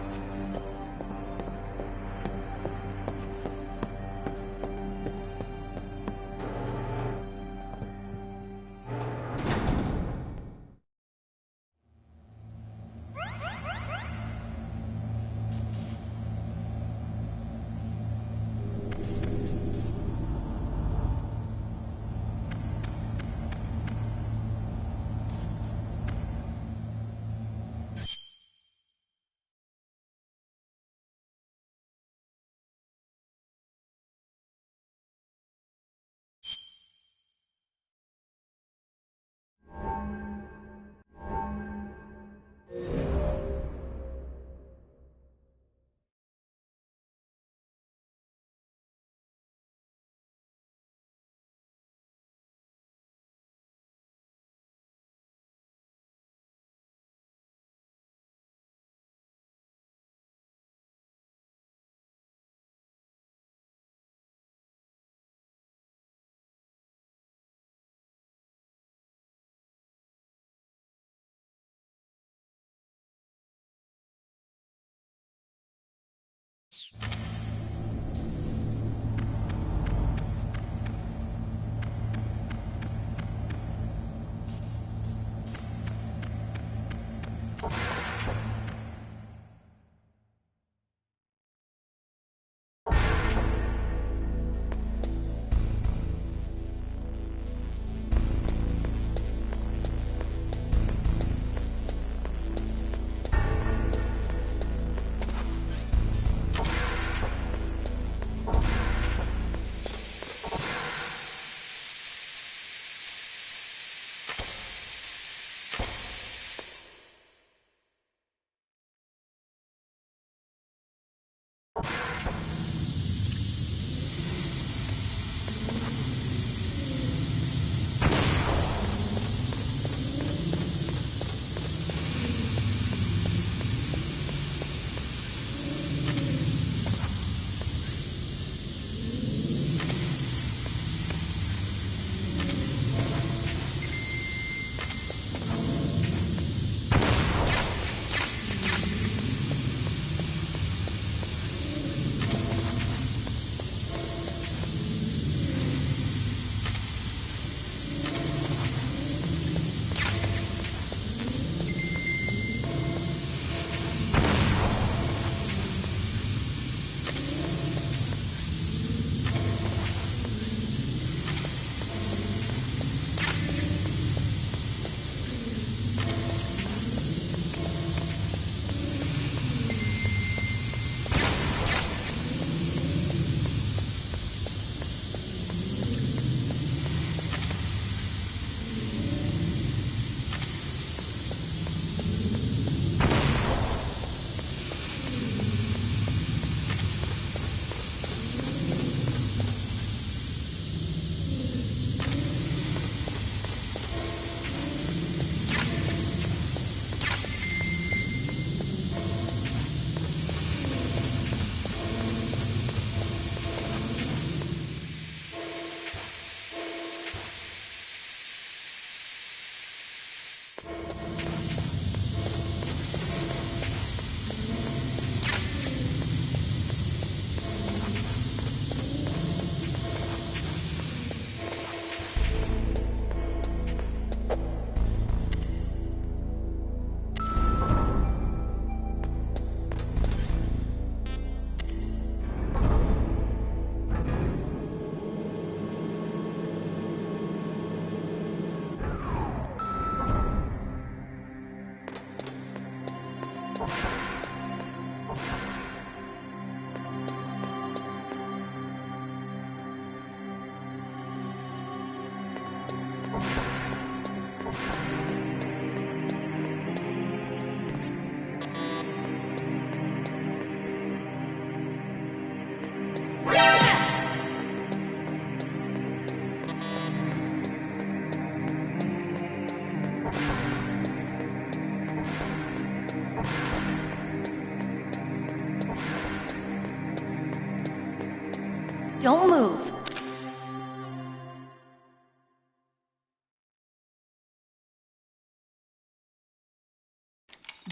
Don't move.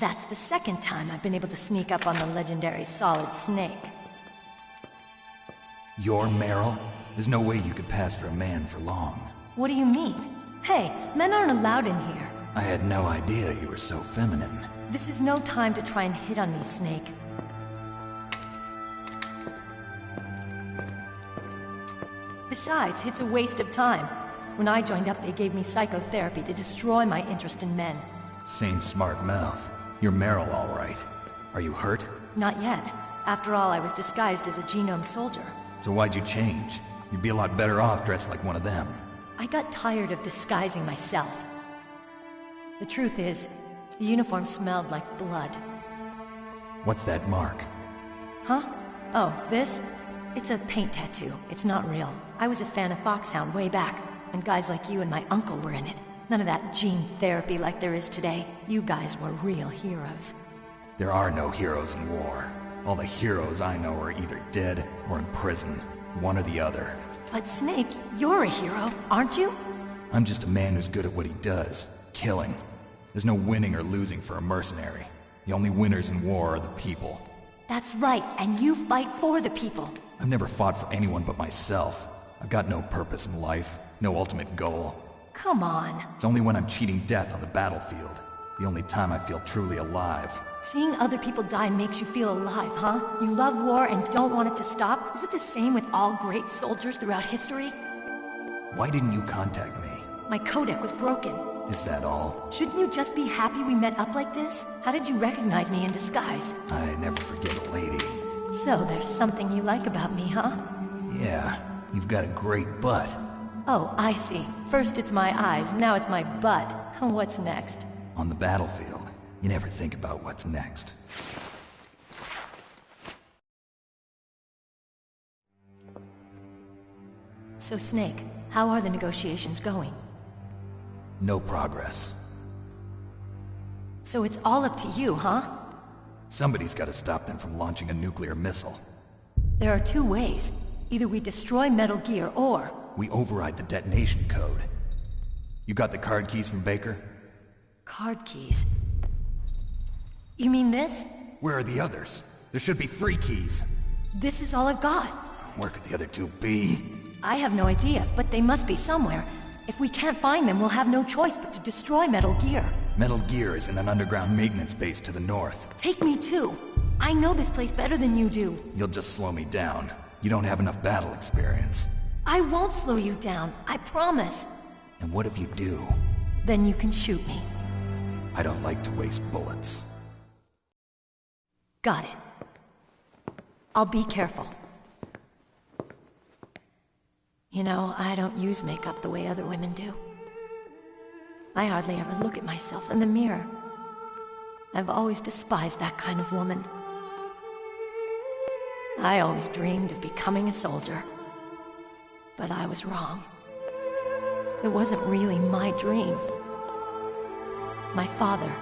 That's the second time I've been able to sneak up on the legendary Solid Snake. You're Meryl? There's no way you could pass for a man for long. What do you mean? Hey, men aren't allowed in here. I had no idea you were so feminine. This is no time to try and hit on me, Snake. Besides, it's a waste of time. When I joined up, they gave me psychotherapy to destroy my interest in men. Same smart mouth. You're Meryl, all right. Are you hurt? Not yet. After all, I was disguised as a genome soldier. So why'd you change? You'd be a lot better off dressed like one of them. I got tired of disguising myself. The truth is, the uniform smelled like blood. What's that mark? Huh? Oh, this? It's a paint tattoo. It's not real. I was a fan of Foxhound way back, and guys like you and my uncle were in it. None of that gene therapy like there is today. You guys were real heroes. There are no heroes in war. All the heroes I know are either dead or in prison. One or the other. But Snake, you're a hero, aren't you? I'm just a man who's good at what he does. Killing. There's no winning or losing for a mercenary. The only winners in war are the people. That's right, and you fight for the people. I've never fought for anyone but myself. I've got no purpose in life, no ultimate goal. Come on. It's only when I'm cheating death on the battlefield. The only time I feel truly alive. Seeing other people die makes you feel alive, huh? You love war and don't want it to stop? Is it the same with all great soldiers throughout history? Why didn't you contact me? My codec was broken. Is that all? Shouldn't you just be happy we met up like this? How did you recognize me in disguise? I never forget a lady. So there's something you like about me, huh? Yeah, you've got a great butt. Oh, I see. First it's my eyes, now it's my butt. What's next? On the battlefield, you never think about what's next. So Snake, how are the negotiations going? No progress. So it's all up to you, huh? Somebody's got to stop them from launching a nuclear missile. There are two ways. Either we destroy Metal Gear, or... we override the detonation code. You got the card keys from Baker? Card keys? You mean this? Where are the others? There should be 3 keys. This is all I've got. Where could the other 2 be? I have no idea, but they must be somewhere. If we can't find them, we'll have no choice but to destroy Metal Gear. Metal Gear is in an underground maintenance base to the north. Take me too. I know this place better than you do. You'll just slow me down. You don't have enough battle experience. I won't slow you down, I promise. And what if you do? Then you can shoot me. I don't like to waste bullets. Got it. I'll be careful. You know, I don't use makeup the way other women do. I hardly ever look at myself in the mirror. I've always despised that kind of woman. I always dreamed of becoming a soldier. But I was wrong. It wasn't really my dream. My father,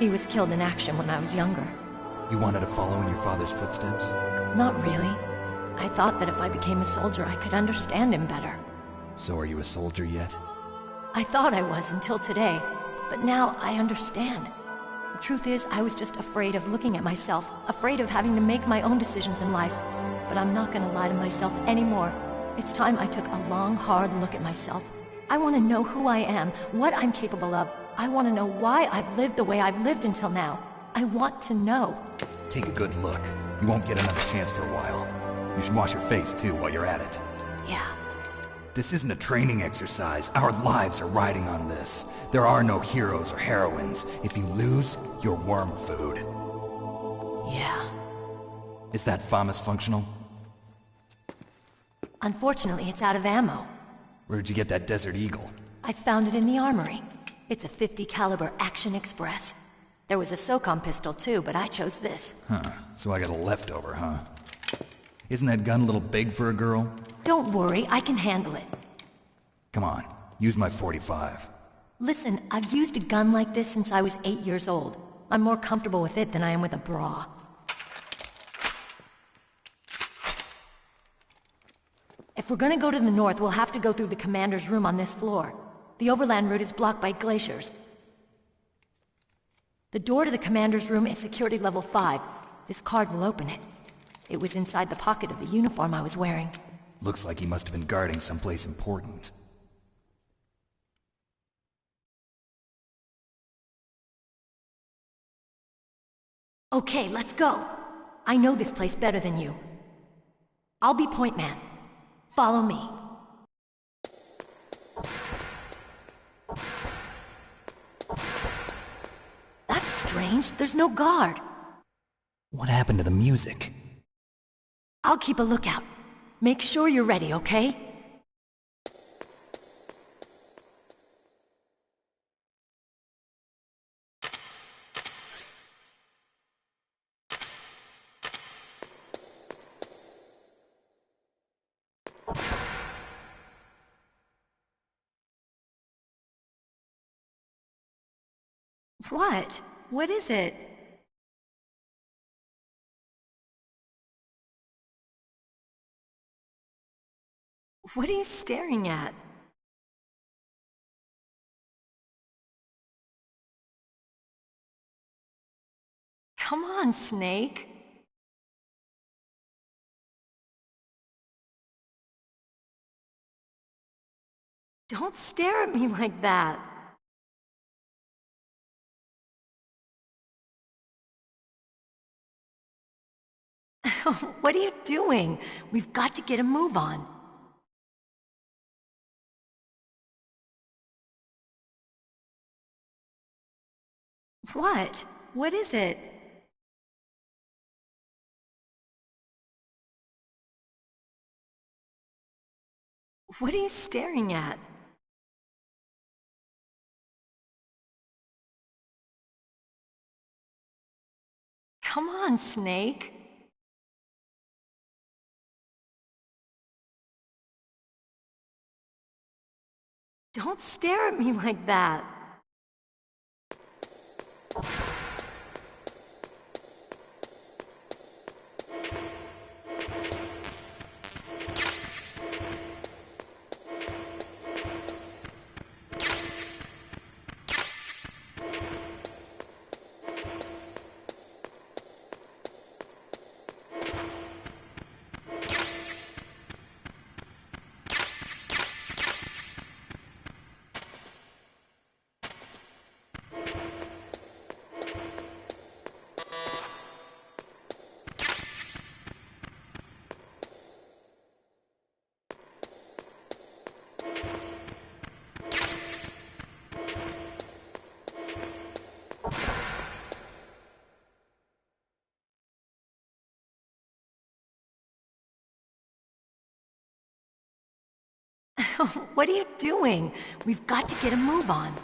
he was killed in action when I was younger. You wanted to follow in your father's footsteps? Not really. I thought that if I became a soldier, I could understand him better. So are you a soldier yet? I thought I was until today, but now I understand. The truth is, I was just afraid of looking at myself, afraid of having to make my own decisions in life. But I'm not gonna lie to myself anymore. It's time I took a long, hard look at myself. I want to know who I am, what I'm capable of. I want to know why I've lived the way I've lived until now. I want to know. Take a good look. You won't get another chance for a while. You should wash your face, too, while you're at it. Yeah. This isn't a training exercise. Our lives are riding on this. There are no heroes or heroines. If you lose, you're worm food. Yeah. Is that FAMAS functional? Unfortunately, it's out of ammo. Where'd you get that Desert Eagle? I found it in the armory. It's a .50 caliber Action Express. There was a SOCOM pistol too, but I chose this. Huh, so I got a leftover, huh? Isn't that gun a little big for a girl? Don't worry, I can handle it. Come on, use my .45. Listen, I've used a gun like this since I was 8 years old. I'm more comfortable with it than I am with a bra. If we're gonna go to the north, we'll have to go through the commander's room on this floor. The overland route is blocked by glaciers. The door to the commander's room is security level 5. This card will open it. It was inside the pocket of the uniform I was wearing. Looks like he must have been guarding someplace important. Okay, let's go. I know this place better than you. I'll be point man. Follow me. That's strange. There's no guard. What happened to the music? I'll keep a lookout. Make sure you're ready, okay? What? What is it? What are you staring at? Come on, Snake. Don't stare at me like that. What are you doing? We've got to get a move on. What? What is it? What are you staring at? Come on, Snake. Don't stare at me like that. What are you doing? We've got to get a move on.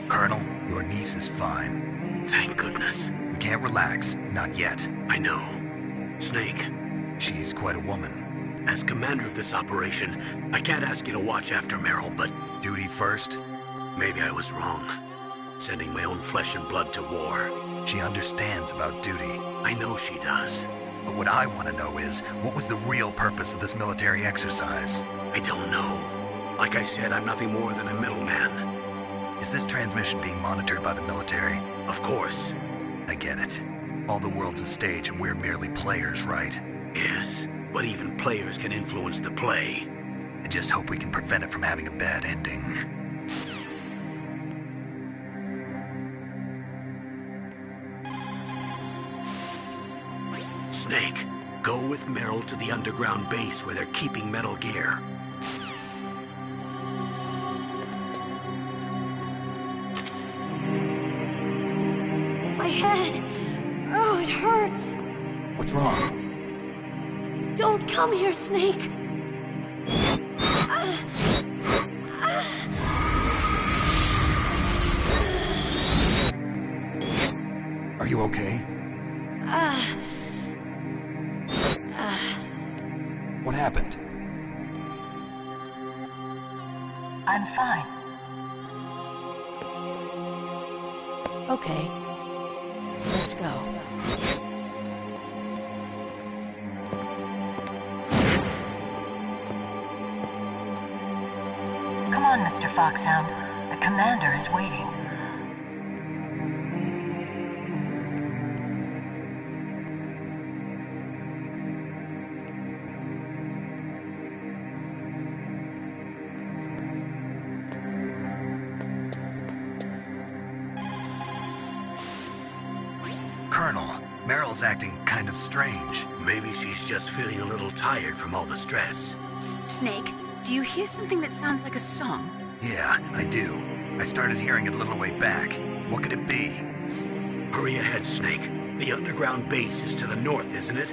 Colonel, your niece is fine. Thank goodness. We can't relax. Not yet. I know. Snake. She's quite a woman. As commander of this operation, I can't ask you to watch after Meryl, but... Duty first? Maybe I was wrong. Sending my own flesh and blood to war. She understands about duty. I know she does. But what I want to know is, what was the real purpose of this military exercise? I don't know. Like I said, I'm nothing more than a middleman. Is this transmission being monitored by the military? Of course. I get it. All the world's a stage and we're merely players, right? Yes, but even players can influence the play. I just hope we can prevent it from having a bad ending. Snake, go with Meryl to the underground base where they're keeping Metal Gear. My head! Oh, it hurts! What's wrong? Don't come here, Snake! Are you okay? What happened? I'm fine. Okay. Let's go. Come on, Mr. Foxhound. The commander is waiting. Colonel, Meryl's acting kind of strange. Maybe she's just feeling a little tired from all the stress. Snake, do you hear something that sounds like a song? Yeah, I do. I started hearing it a little way back. What could it be? Hurry ahead, Snake. The underground base is to the north, isn't it?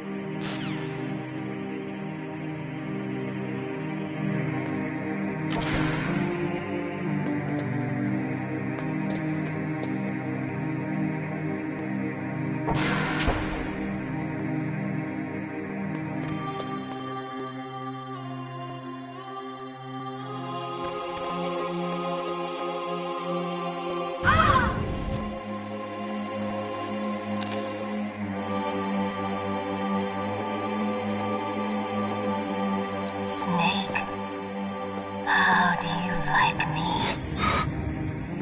Snake, how do you like me?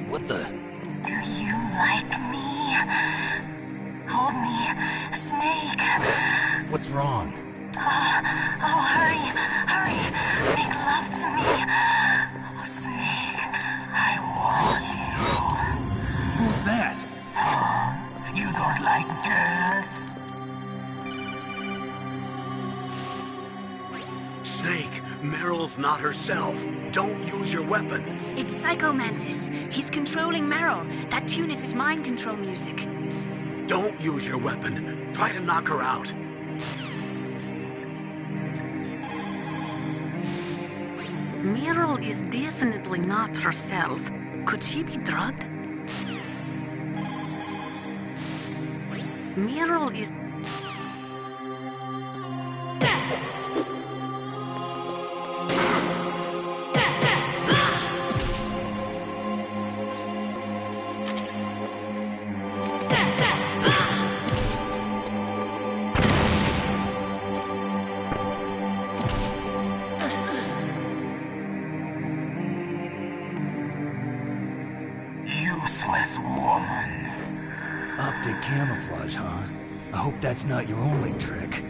What the? Do you like me? Hold me, Snake. What's wrong? Oh, hurry, hurry. Make love to me. Oh, Snake, I want you. Who's that? Oh, you don't like girls? Meryl's not herself. Don't use your weapon. It's Psycho Mantis. He's controlling Meryl. That tune is his mind control music. Don't use your weapon. Try to knock her out. Meryl is definitely not herself. Could she be drugged? Meryl is... Useless woman. Optic camouflage, huh? I hope that's not your only trick.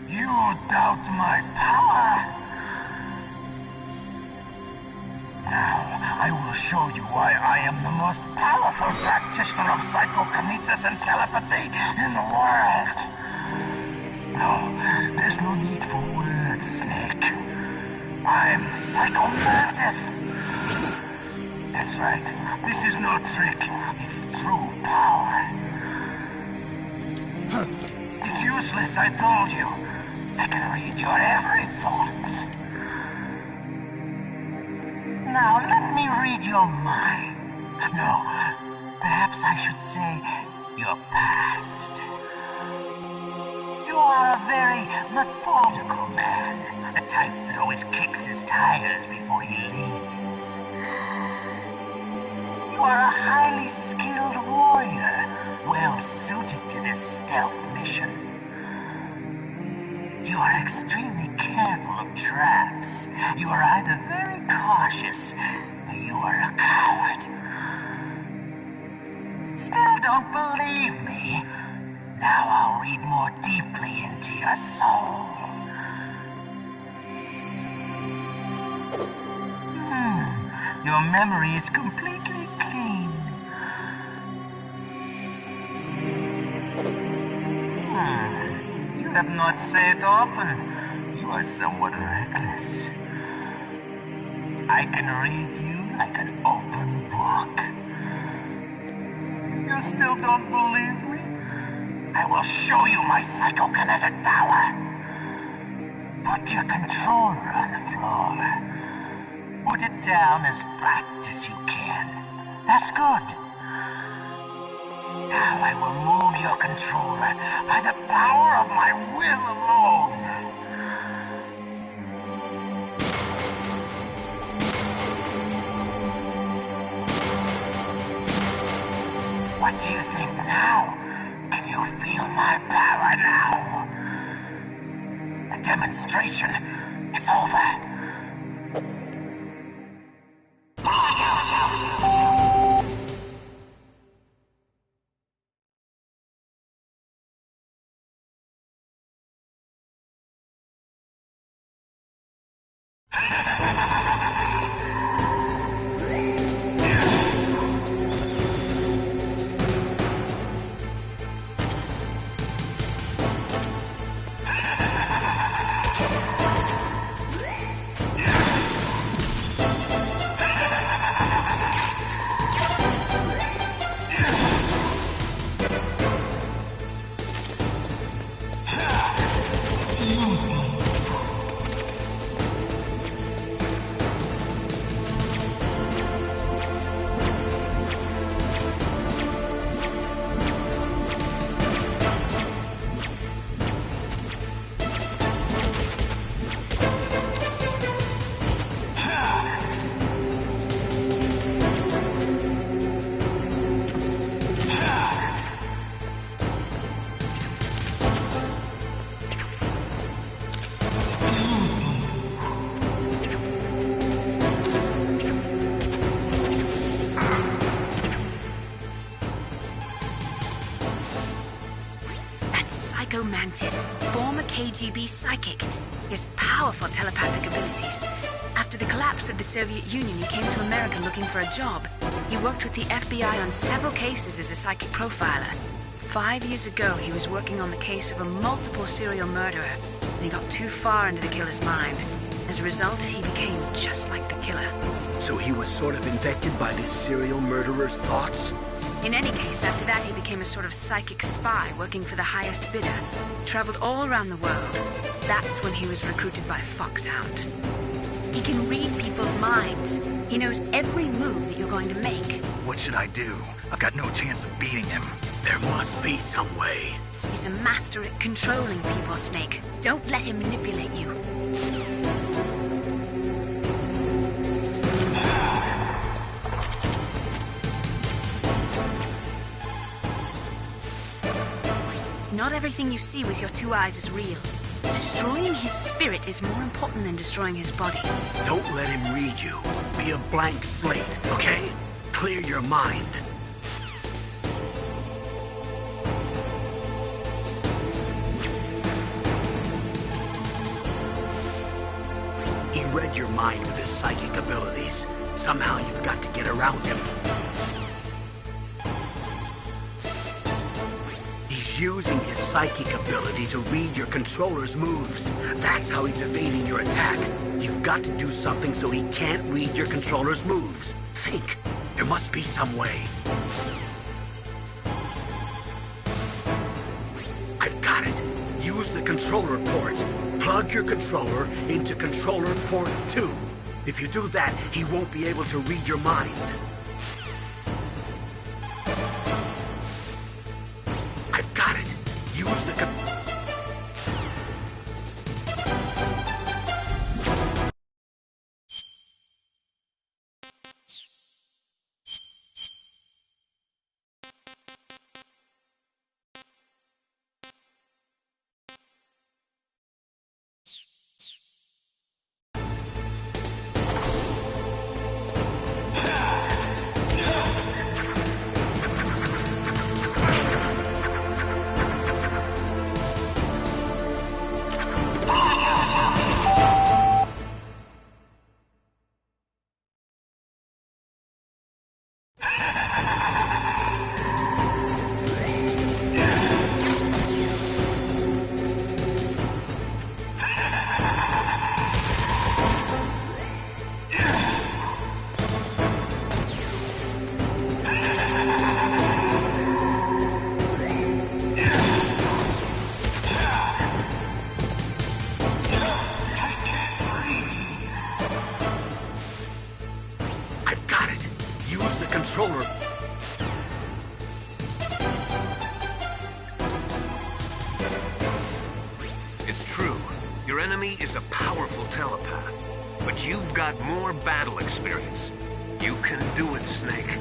You doubt my power? Now, I will show you why I am the most powerful practitioner of psychokinesis and telepathy in the world. No, there's no need for words, Snake. I'm Psycho Mantis. That's right. This is no trick. It's true power. It's useless, I told you. I can read your every thought. Now, let me read your mind. No, perhaps I should say your past. You are a very methodical man. The type that always kicks his tires before he leaves. You are a highly skilled warrior, well suited to this stealth mission. You are extremely careful of traps. You are either very cautious, or you are a coward. Still don't believe me? Now I'll read more deeply into your soul. Your memory is completely clean. You have not said often. You are somewhat reckless. I can read you like an open book. You still don't believe me? I will show you my psychokinetic power. Put your controller on the floor. Put it down as flat as you can. That's good. Now I will move your controller by the power of my will alone. What do you think now? Can you feel my power now? The demonstration is over. Mantis, former KGB psychic. He has powerful telepathic abilities. After the collapse of the Soviet Union, he came to America looking for a job. He worked with the FBI on several cases as a psychic profiler. 5 years ago, he was working on the case of a multiple serial murderer. and he got too far into the killer's mind. As a result, he became just like the killer. So he was sort of infected by this serial murderer's thoughts? In any case, after that he became a sort of psychic spy working for the highest bidder. Traveled all around the world. That's when he was recruited by Foxhound. He can read people's minds. He knows every move that you're going to make. What should I do? I've got no chance of beating him. There must be some way. He's a master at controlling people, Snake. Don't let him manipulate you. Not everything you see with your two eyes is real. Destroying his spirit is more important than destroying his body. Don't let him read you. Be a blank slate, okay? Clear your mind. He read your mind with his psychic abilities. Somehow you've got to get around him. Using his psychic ability to read your controller's moves. That's how he's evading your attack. You've got to do something so he can't read your controller's moves. Think. There must be some way. I've got it. Use the controller port. Plug your controller into controller port 2. If you do that, he won't be able to read your mind. It's true. Your enemy is a powerful telepath. But you've got more battle experience. You can do it, Snake.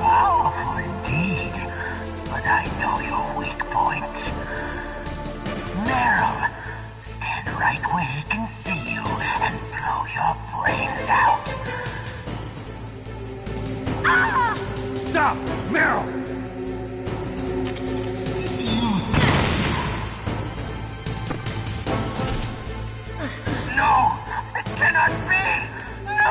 Powerful indeed, but I know your weak point. Meryl, stand right where he can see you and blow your brains out. Ah! Stop! Meryl! No! It cannot be! No!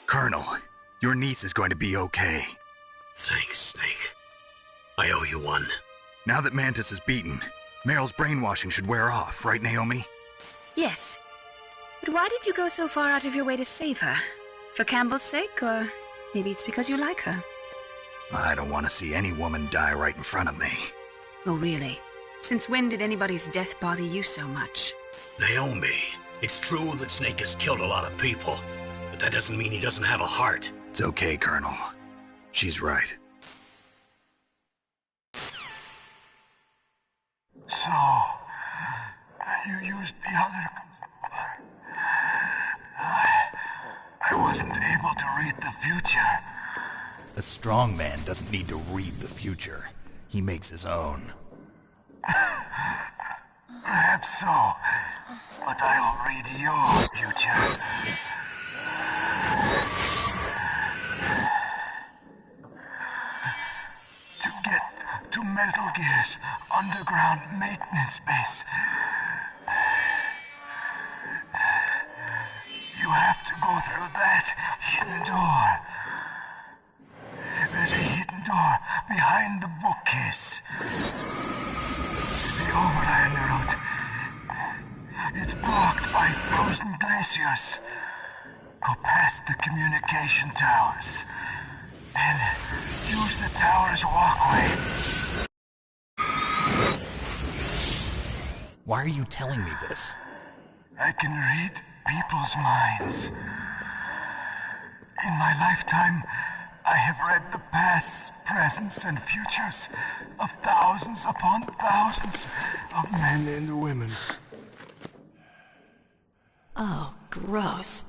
Colonel, your niece is going to be okay. Thanks, Snake. I owe you one. Now that Mantis is beaten, Meryl's brainwashing should wear off, right, Naomi? Yes. But why did you go so far out of your way to save her? For Campbell's sake, or maybe it's because you like her? I don't want to see any woman die right in front of me. Oh, really? Since when did anybody's death bother you so much? Naomi, it's true that Snake has killed a lot of people, but that doesn't mean he doesn't have a heart. It's okay, Colonel. She's right. So, you used the other... I wasn't able to read the future. A strong man doesn't need to read the future. He makes his own. Perhaps so, but I'll read your future. To get to Metal Gear's underground maintenance base, you have to go through that hidden door. There's a hidden door behind the bookcase. The overland route. It's blocked by frozen glaciers. Go past the communication towers. And use the tower's walkway. Why are you telling me this? I can read people's minds. In my lifetime, I have read the pasts, presents, and futures of thousands upon thousands of men and women. Oh, gross.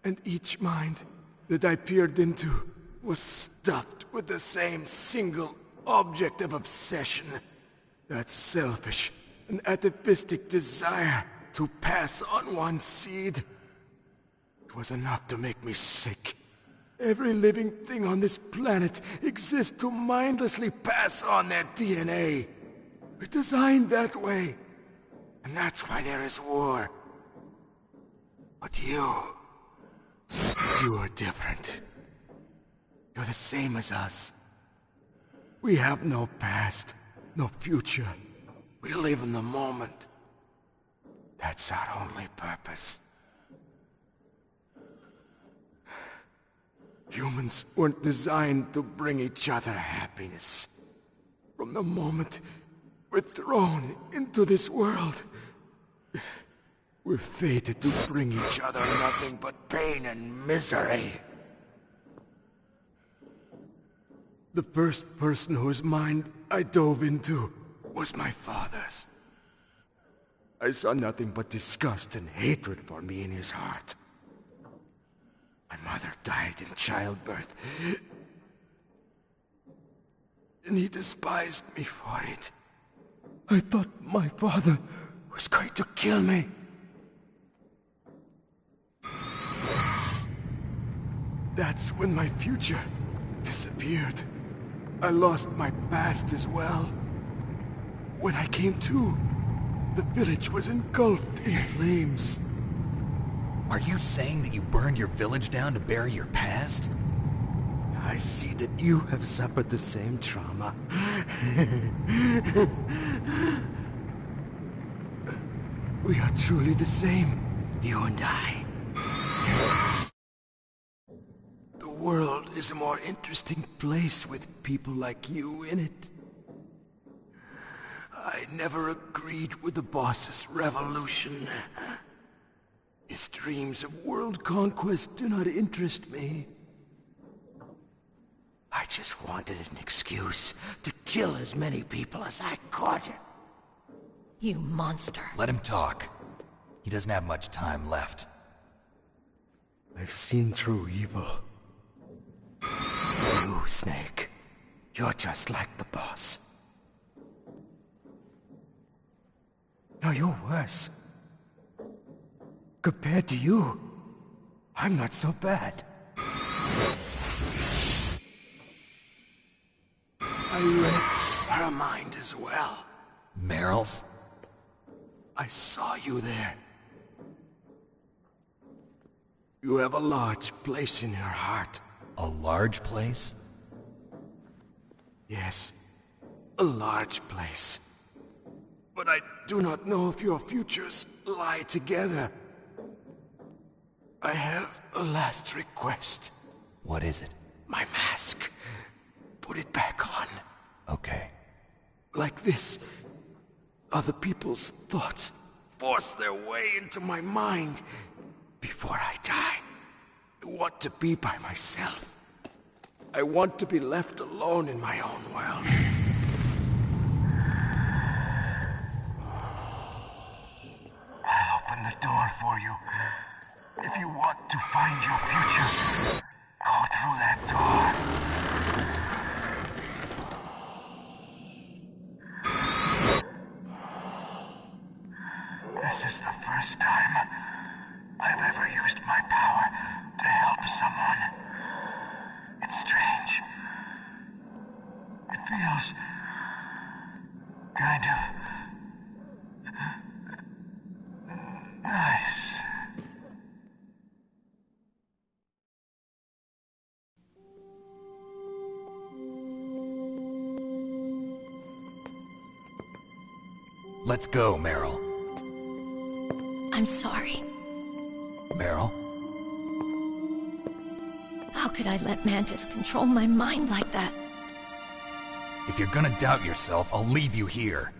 And each mind that I peered into was stuffed with the same single object of obsession. That selfish and atavistic desire to pass on one's seed. It was enough to make me sick. Every living thing on this planet exists to mindlessly pass on their DNA. We're designed that way. And that's why there is war. But you are different. You're the same as us. We have no past, no future. We live in the moment. That's our only purpose. Humans weren't designed to bring each other happiness. From the moment we're thrown into this world, we're fated to bring each other nothing but pain and misery. The first person whose mind I dove into was my father's. I saw nothing but disgust and hatred for me in his heart. My mother died in childbirth, and he despised me for it. I thought my father was going to kill me. That's when my future disappeared. I lost my past as well. When I came to, the village was engulfed in flames. Are you saying that you burned your village down to bury your past? I see that you have suffered the same trauma. We are truly the same, you and I. The world is a more interesting place with people like you in it. I never agreed with the boss's revolution. His dreams of world conquest do not interest me. I just wanted an excuse to kill as many people as I could. You monster. Let him talk. He doesn't have much time left. I've seen true evil. You, Snake. You're just like the boss. No, you're worse. Compared to you, I'm not so bad. I read her mind as well. Meryl's? I saw you there. You have a large place in her heart. A large place? Yes, a large place. But I do not know if your futures lie together. I have a last request. What is it? My mask. Put it back on. Okay. Like this, other people's thoughts force their way into my mind. Before I die, I want to be by myself. I want to be left alone in my own world. I'll open the door for you. If you want to find your future, go through that door. This is the first time I've ever used my power to help someone. It's strange. It feels kind of nice. Let's go, Meryl. I'm sorry. Meryl? How could I let Mantis control my mind like that? If you're gonna doubt yourself, I'll leave you here.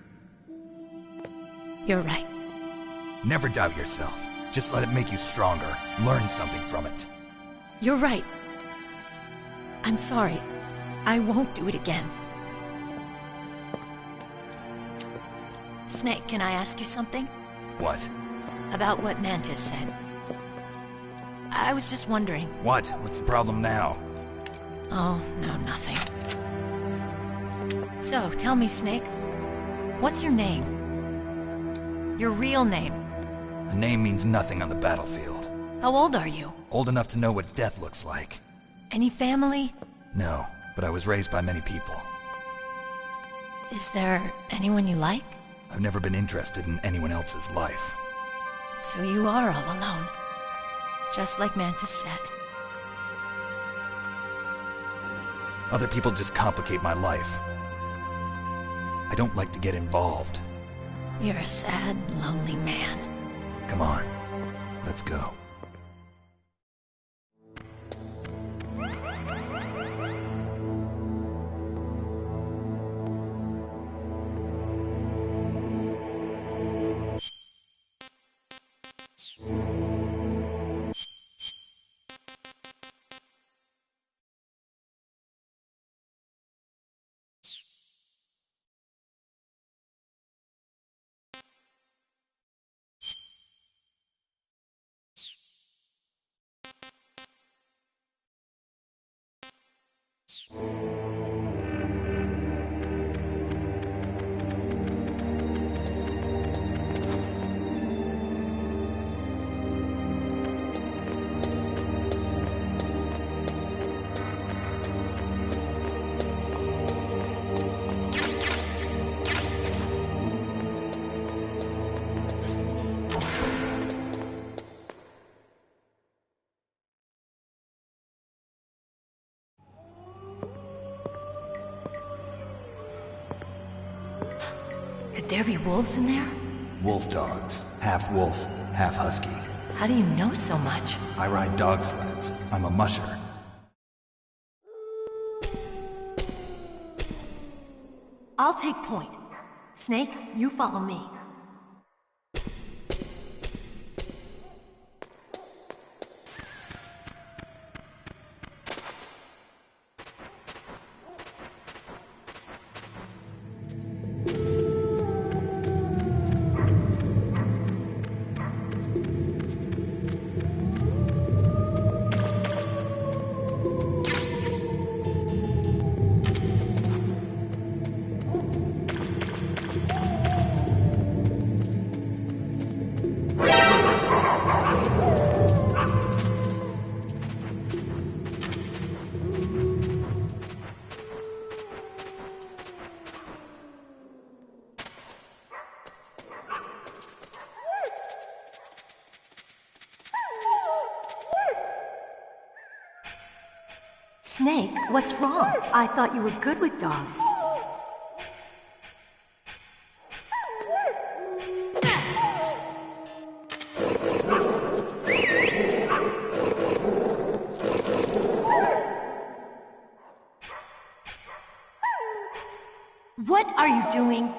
You're right. Never doubt yourself. Just let it make you stronger. Learn something from it. You're right. I'm sorry. I won't do it again. Snake, can I ask you something? What? About what Mantis said. I was just wondering. What? What's the problem now? Oh, no, nothing. So, tell me, Snake. What's your name? Your real name? A name means nothing on the battlefield. How old are you? Old enough to know what death looks like. Any family? No, but I was raised by many people. Is there anyone you like? I've never been interested in anyone else's life. So you are all alone. Just like Mantis said. Other people just complicate my life. I don't like to get involved. You're a sad, lonely man. Come on, let's go. Could there be wolves in there? Wolf dogs. Half wolf, half husky. How do you know so much? I ride dog sleds. I'm a musher. I'll take point. Snake, you follow me. Snake, what's wrong? I thought you were good with dogs. What are you doing?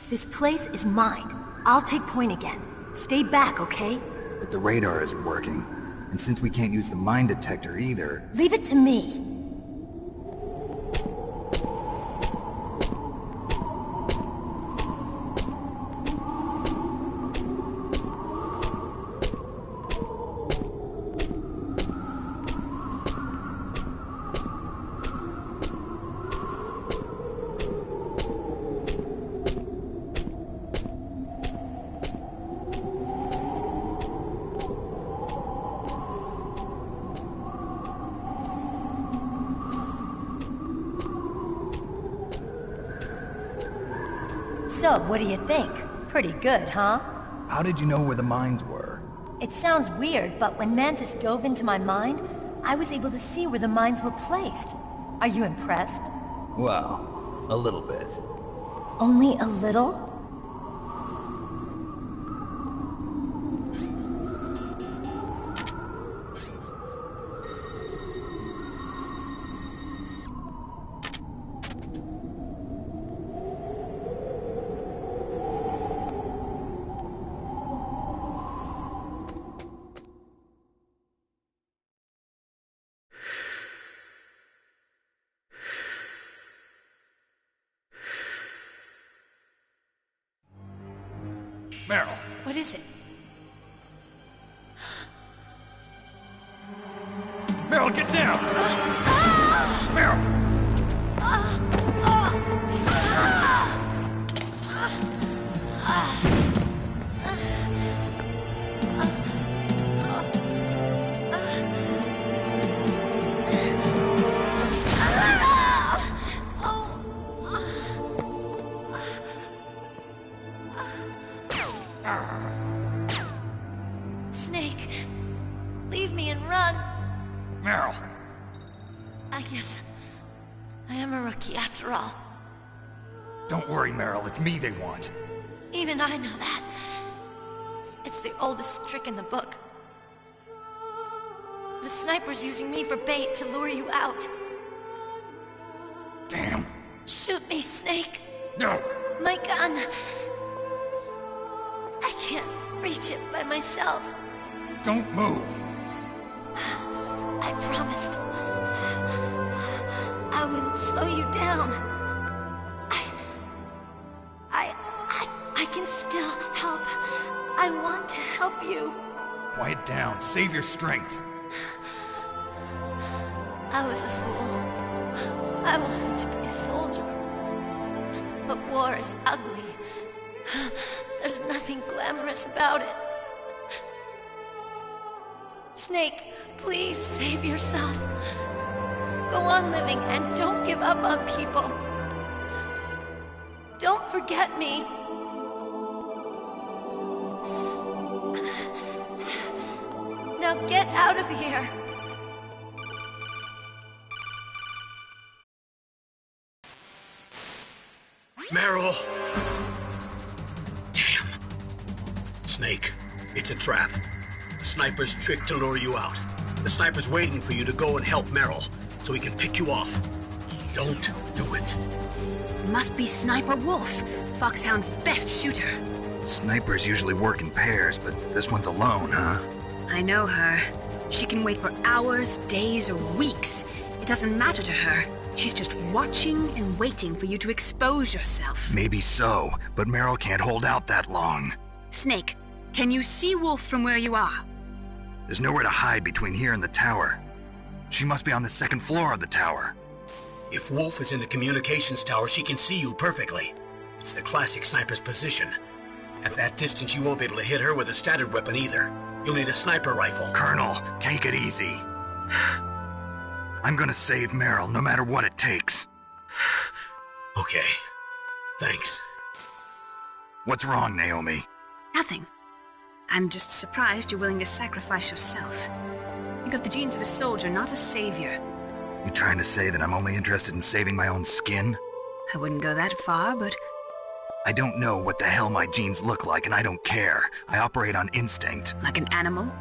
This place is mine. I'll take point again. Stay back, okay? But the radar isn't working. And since we can't use the mine detector either... Leave it to me. So, what do you think? Pretty good, huh? How did you know where the mines were? It sounds weird, but when Mantis dove into my mind, I was able to see where the mines were placed. Are you impressed? Well, A little bit. Only a little? Meryl! What is it? Meryl, get down! Meryl! Snake, leave me and run. Meryl! I guess I am a rookie after all. Don't worry, Meryl. It's me they want. Even I know that. It's the oldest trick in the book. The sniper's using me for bait to lure you out. Damn. Shoot me, Snake. No! My gun. I can't reach it by myself. Don't move. I promised I wouldn't slow you down. I can still help. I want to help you. Quiet down. Save your strength. I was a fool. I wanted to be a soldier. But war is ugly. There's nothing glamorous about it. Snake, please save yourself. Go on living and don't give up on people. Don't forget me. Now get out of here. Meryl! Damn. Snake, it's a trap. The sniper's trick to lure you out. The sniper's waiting for you to go and help Meryl, so he can pick you off. Don't do it. Must be Sniper Wolf, Foxhound's best shooter. Snipers usually work in pairs, but this one's alone, huh? I know her. She can wait for hours, days, or weeks. It doesn't matter to her. She's just watching and waiting for you to expose yourself. Maybe so, but Meryl can't hold out that long. Snake, can you see Wolf from where you are? There's nowhere to hide between here and the tower. She must be on the second floor of the tower. If Wolf is in the communications tower, she can see you perfectly. It's the classic sniper's position. At that distance, you won't be able to hit her with a standard weapon either. You'll need a sniper rifle. Colonel, take it easy. I'm gonna save Meryl, no matter what it takes. Okay. Thanks. What's wrong, Naomi? Nothing. I'm just surprised you're willing to sacrifice yourself. You got the genes of a soldier, not a savior. You trying to say that I'm only interested in saving my own skin? I wouldn't go that far, but... I don't know what the hell my genes look like, and I don't care. I operate on instinct. Like an animal?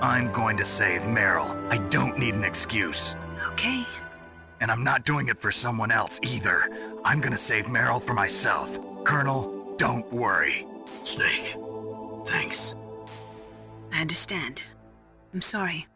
I'm going to save Meryl. I don't need an excuse. Okay. And I'm not doing it for someone else, either. I'm gonna save Meryl for myself. Colonel, don't worry. Snake, thanks. I understand. I'm sorry.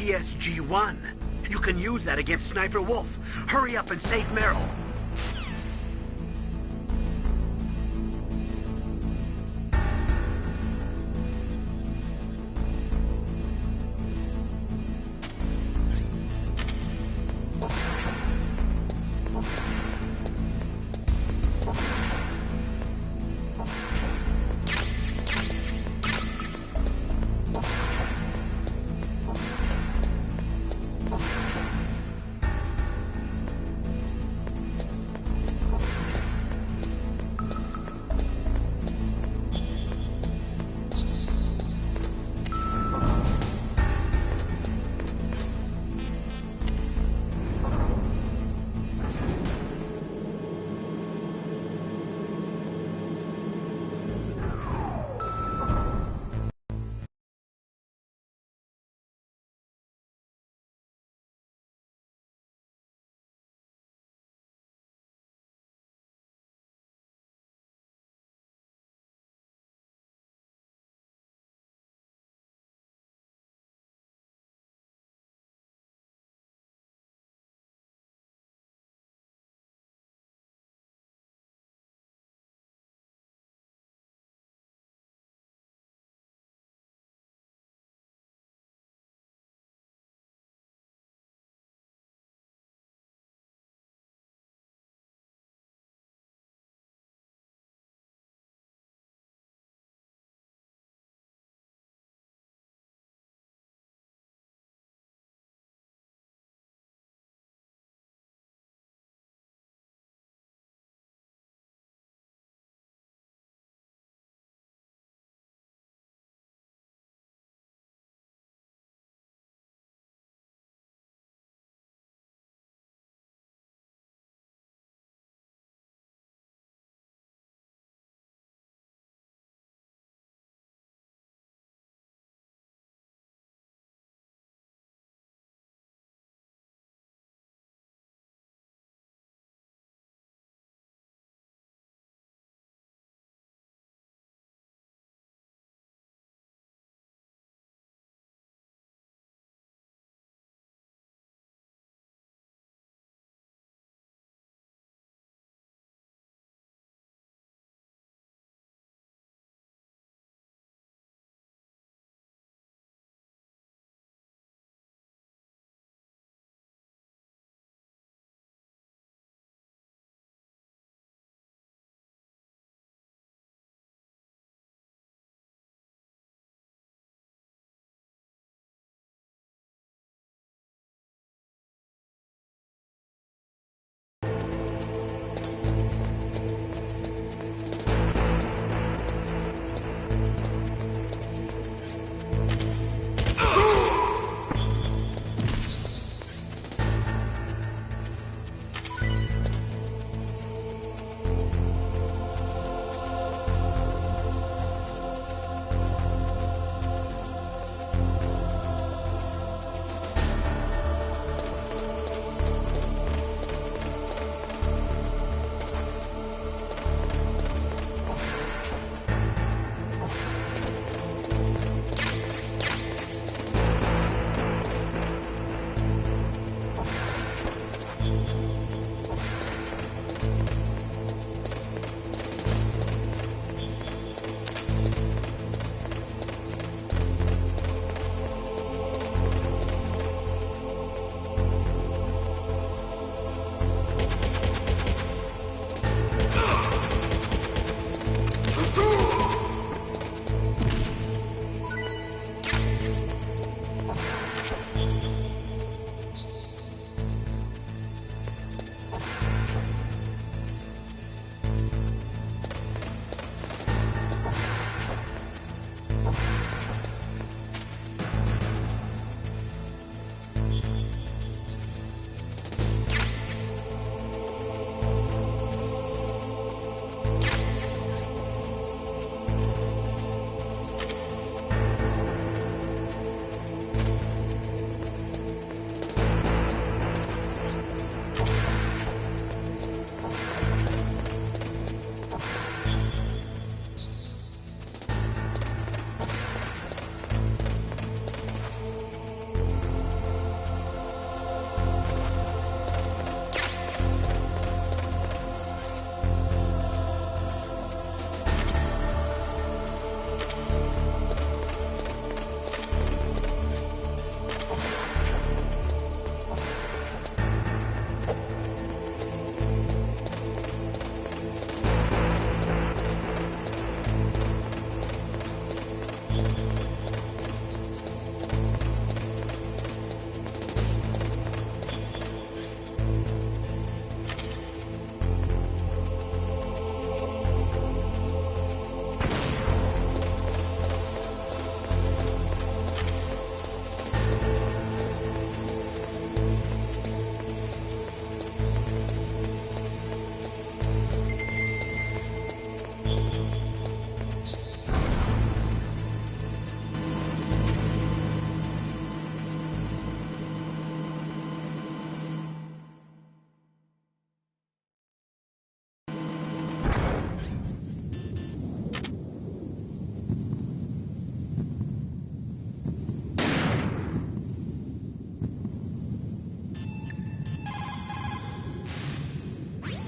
ESG-1. You can use that against Sniper Wolf. Hurry up and save Meryl.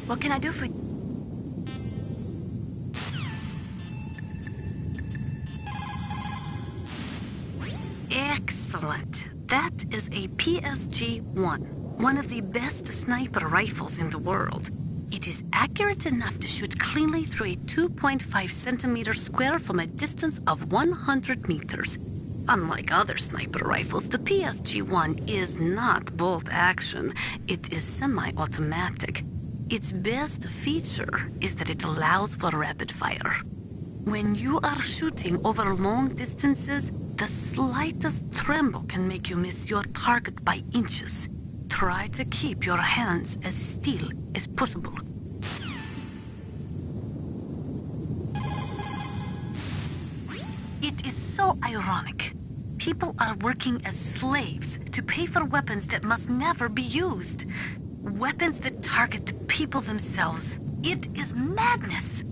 What can I do for you? Excellent. That is a PSG-1, one of the best sniper rifles in the world. It is accurate enough to shoot cleanly through a 2.5 centimeter square from a distance of 100 meters. Unlike other sniper rifles, the PSG-1 is not bolt action. It is semi-automatic. Its best feature is that it allows for rapid fire. When you are shooting over long distances, the slightest tremble can make you miss your target by inches. Try to keep your hands as still as possible. It is so ironic. People are working as slaves to pay for weapons that must never be used. Weapons that target the people themselves. It is madness.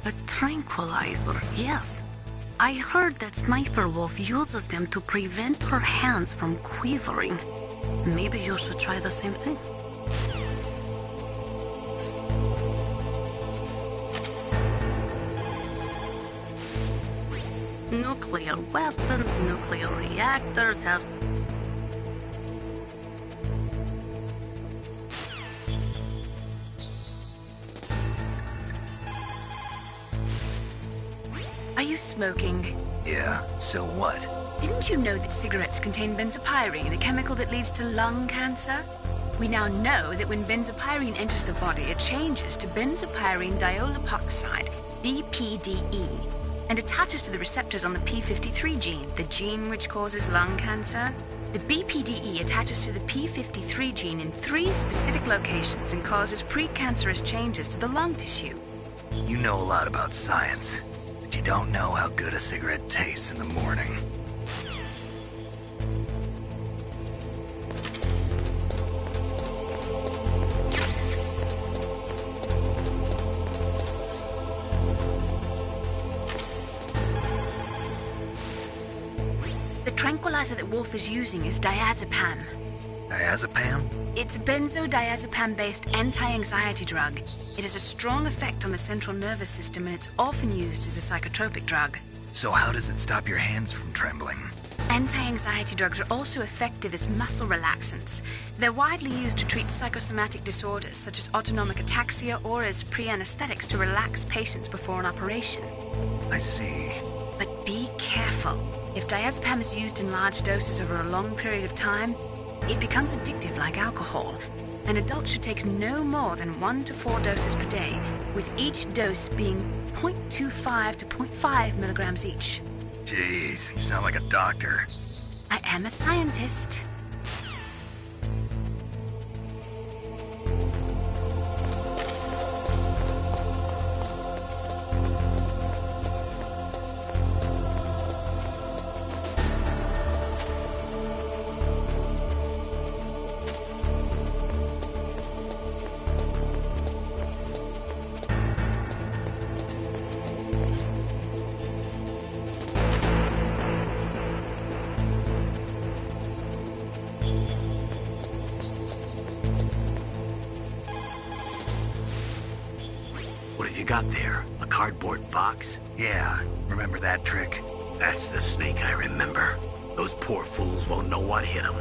A tranquilizer, yes. I heard that Sniper Wolf uses them to prevent her hands from quivering. Maybe you should try the same thing. Nuclear weapons, nuclear reactors have... Are you smoking? Yeah, so what? Didn't you know that cigarettes contain benzopyrene, a chemical that leads to lung cancer? We now know that when benzopyrene enters the body, it changes to benzopyrene diolipoxide, BPDE, and attaches to the receptors on the p53 gene, the gene which causes lung cancer. The BPDE attaches to the p53 gene in 3 specific locations and causes precancerous changes to the lung tissue. You know a lot about science, but you don't know how good a cigarette tastes in the morning. The tranquilizer that Wolf is using is diazepam. Diazepam? It's a benzodiazepam-based anti-anxiety drug. It has a strong effect on the central nervous system, and it's often used as a psychotropic drug. So how does it stop your hands from trembling? Anti-anxiety drugs are also effective as muscle relaxants. They're widely used to treat psychosomatic disorders such as autonomic ataxia or as pre-anesthetics to relax patients before an operation. I see. But be careful. If diazepam is used in large doses over a long period of time, it becomes addictive like alcohol. An adult should take no more than 1 to 4 doses per day, with each dose being 0.25 to 0.5 milligrams each. Jeez, you sound like a doctor. I am a scientist. have you got there? A cardboard box? Yeah, remember that trick? That's the Snake I remember. Those poor fools won't know what hit them.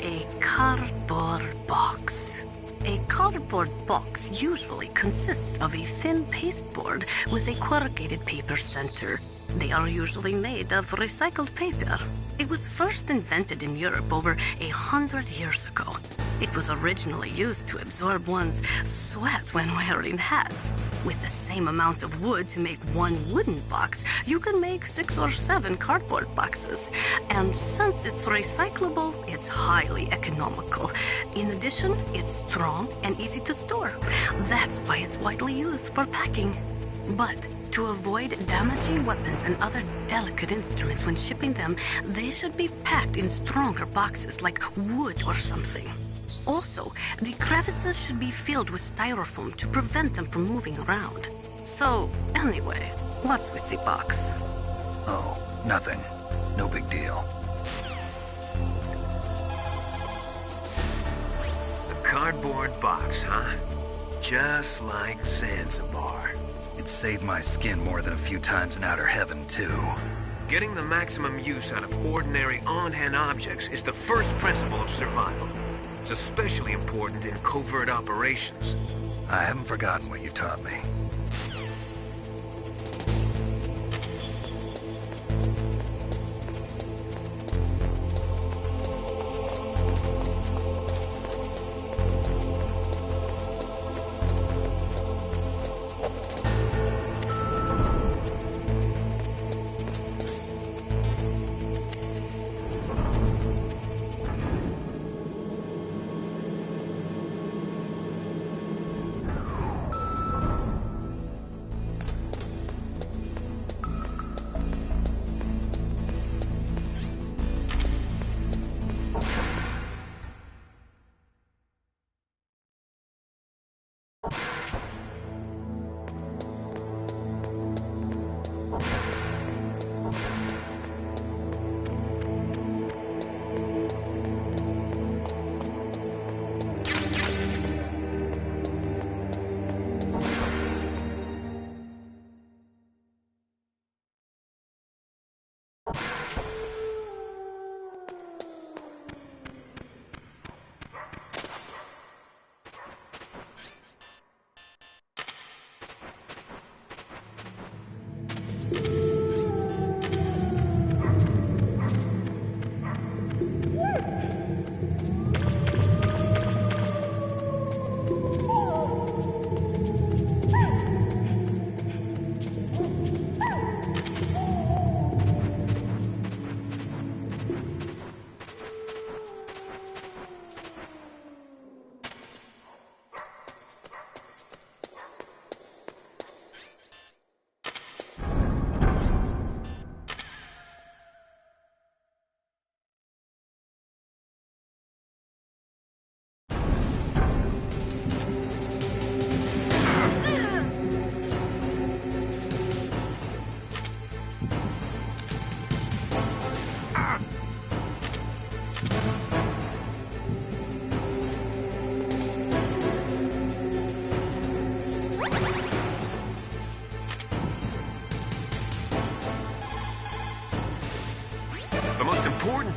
A cardboard box. A cardboard box usually consists of a thin pasteboard with a corrugated paper center. They are usually made of recycled paper. It was first invented in Europe over 100 years ago. It was originally used to absorb one's sweat when wearing hats. With the same amount of wood to make one wooden box, you can make 6 or 7 cardboard boxes. And since it's recyclable, it's highly economical. In addition, it's strong and easy to store. That's why it's widely used for packing. But to avoid damaging weapons and other delicate instruments when shipping them, they should be packed in stronger boxes like wood or something. Also, the crevices should be filled with styrofoam to prevent them from moving around. So, anyway, what's with the box? Oh, nothing. No big deal. The cardboard box, huh? Just like Zanzibar. It saved my skin more than a few times in Outer Heaven, too. Getting the maximum use out of ordinary on-hand objects is the first principle of survival. It's especially important in covert operations. I haven't forgotten what you taught me.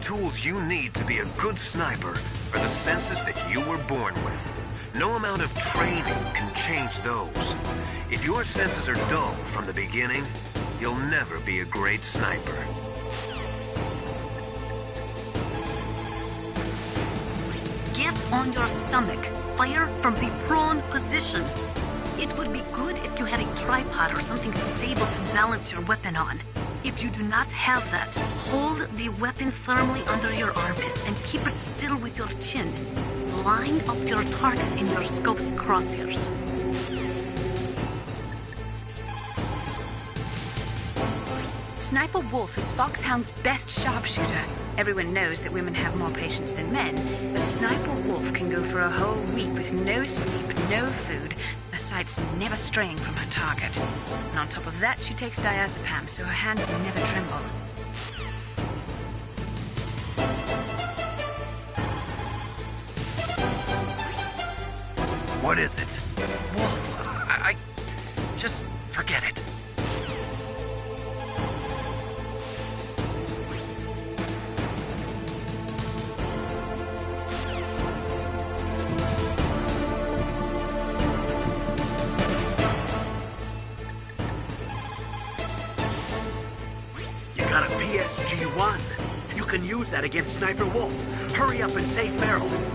Tools you need to be a good sniper are the senses that you were born with. No amount of training can change those. If your senses are dull from the beginning, you'll never be a great sniper. Get on your stomach. Fire from the prone position. It would be good if you had a tripod or something stable to balance your weapon on. If you do not have that, hold the weapon firmly under your armpit and keep it still with your chin. Line up your target in your scope's crosshairs. Sniper Wolf is Foxhound's best sharpshooter. Everyone knows that women have more patience than men, but Sniper Wolf can go for a whole week with no sleep, no food, her sights never straying from her target. And on top of that, she takes diazepam, so her hands never tremble. What is it? Wolf, I just forget it. You got a PSG-1. You can use that against Sniper Wolf. Hurry up and save Meryl.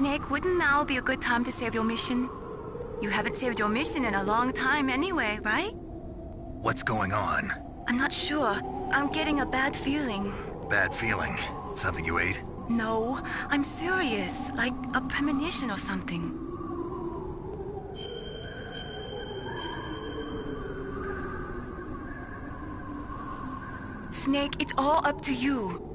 Snake, wouldn't now be a good time to save your mission? You haven't saved your mission in a long time anyway, right? What's going on? I'm not sure. I'm getting a bad feeling. Bad feeling? Something you ate? No, I'm serious. Like a premonition or something. Snake, it's all up to you.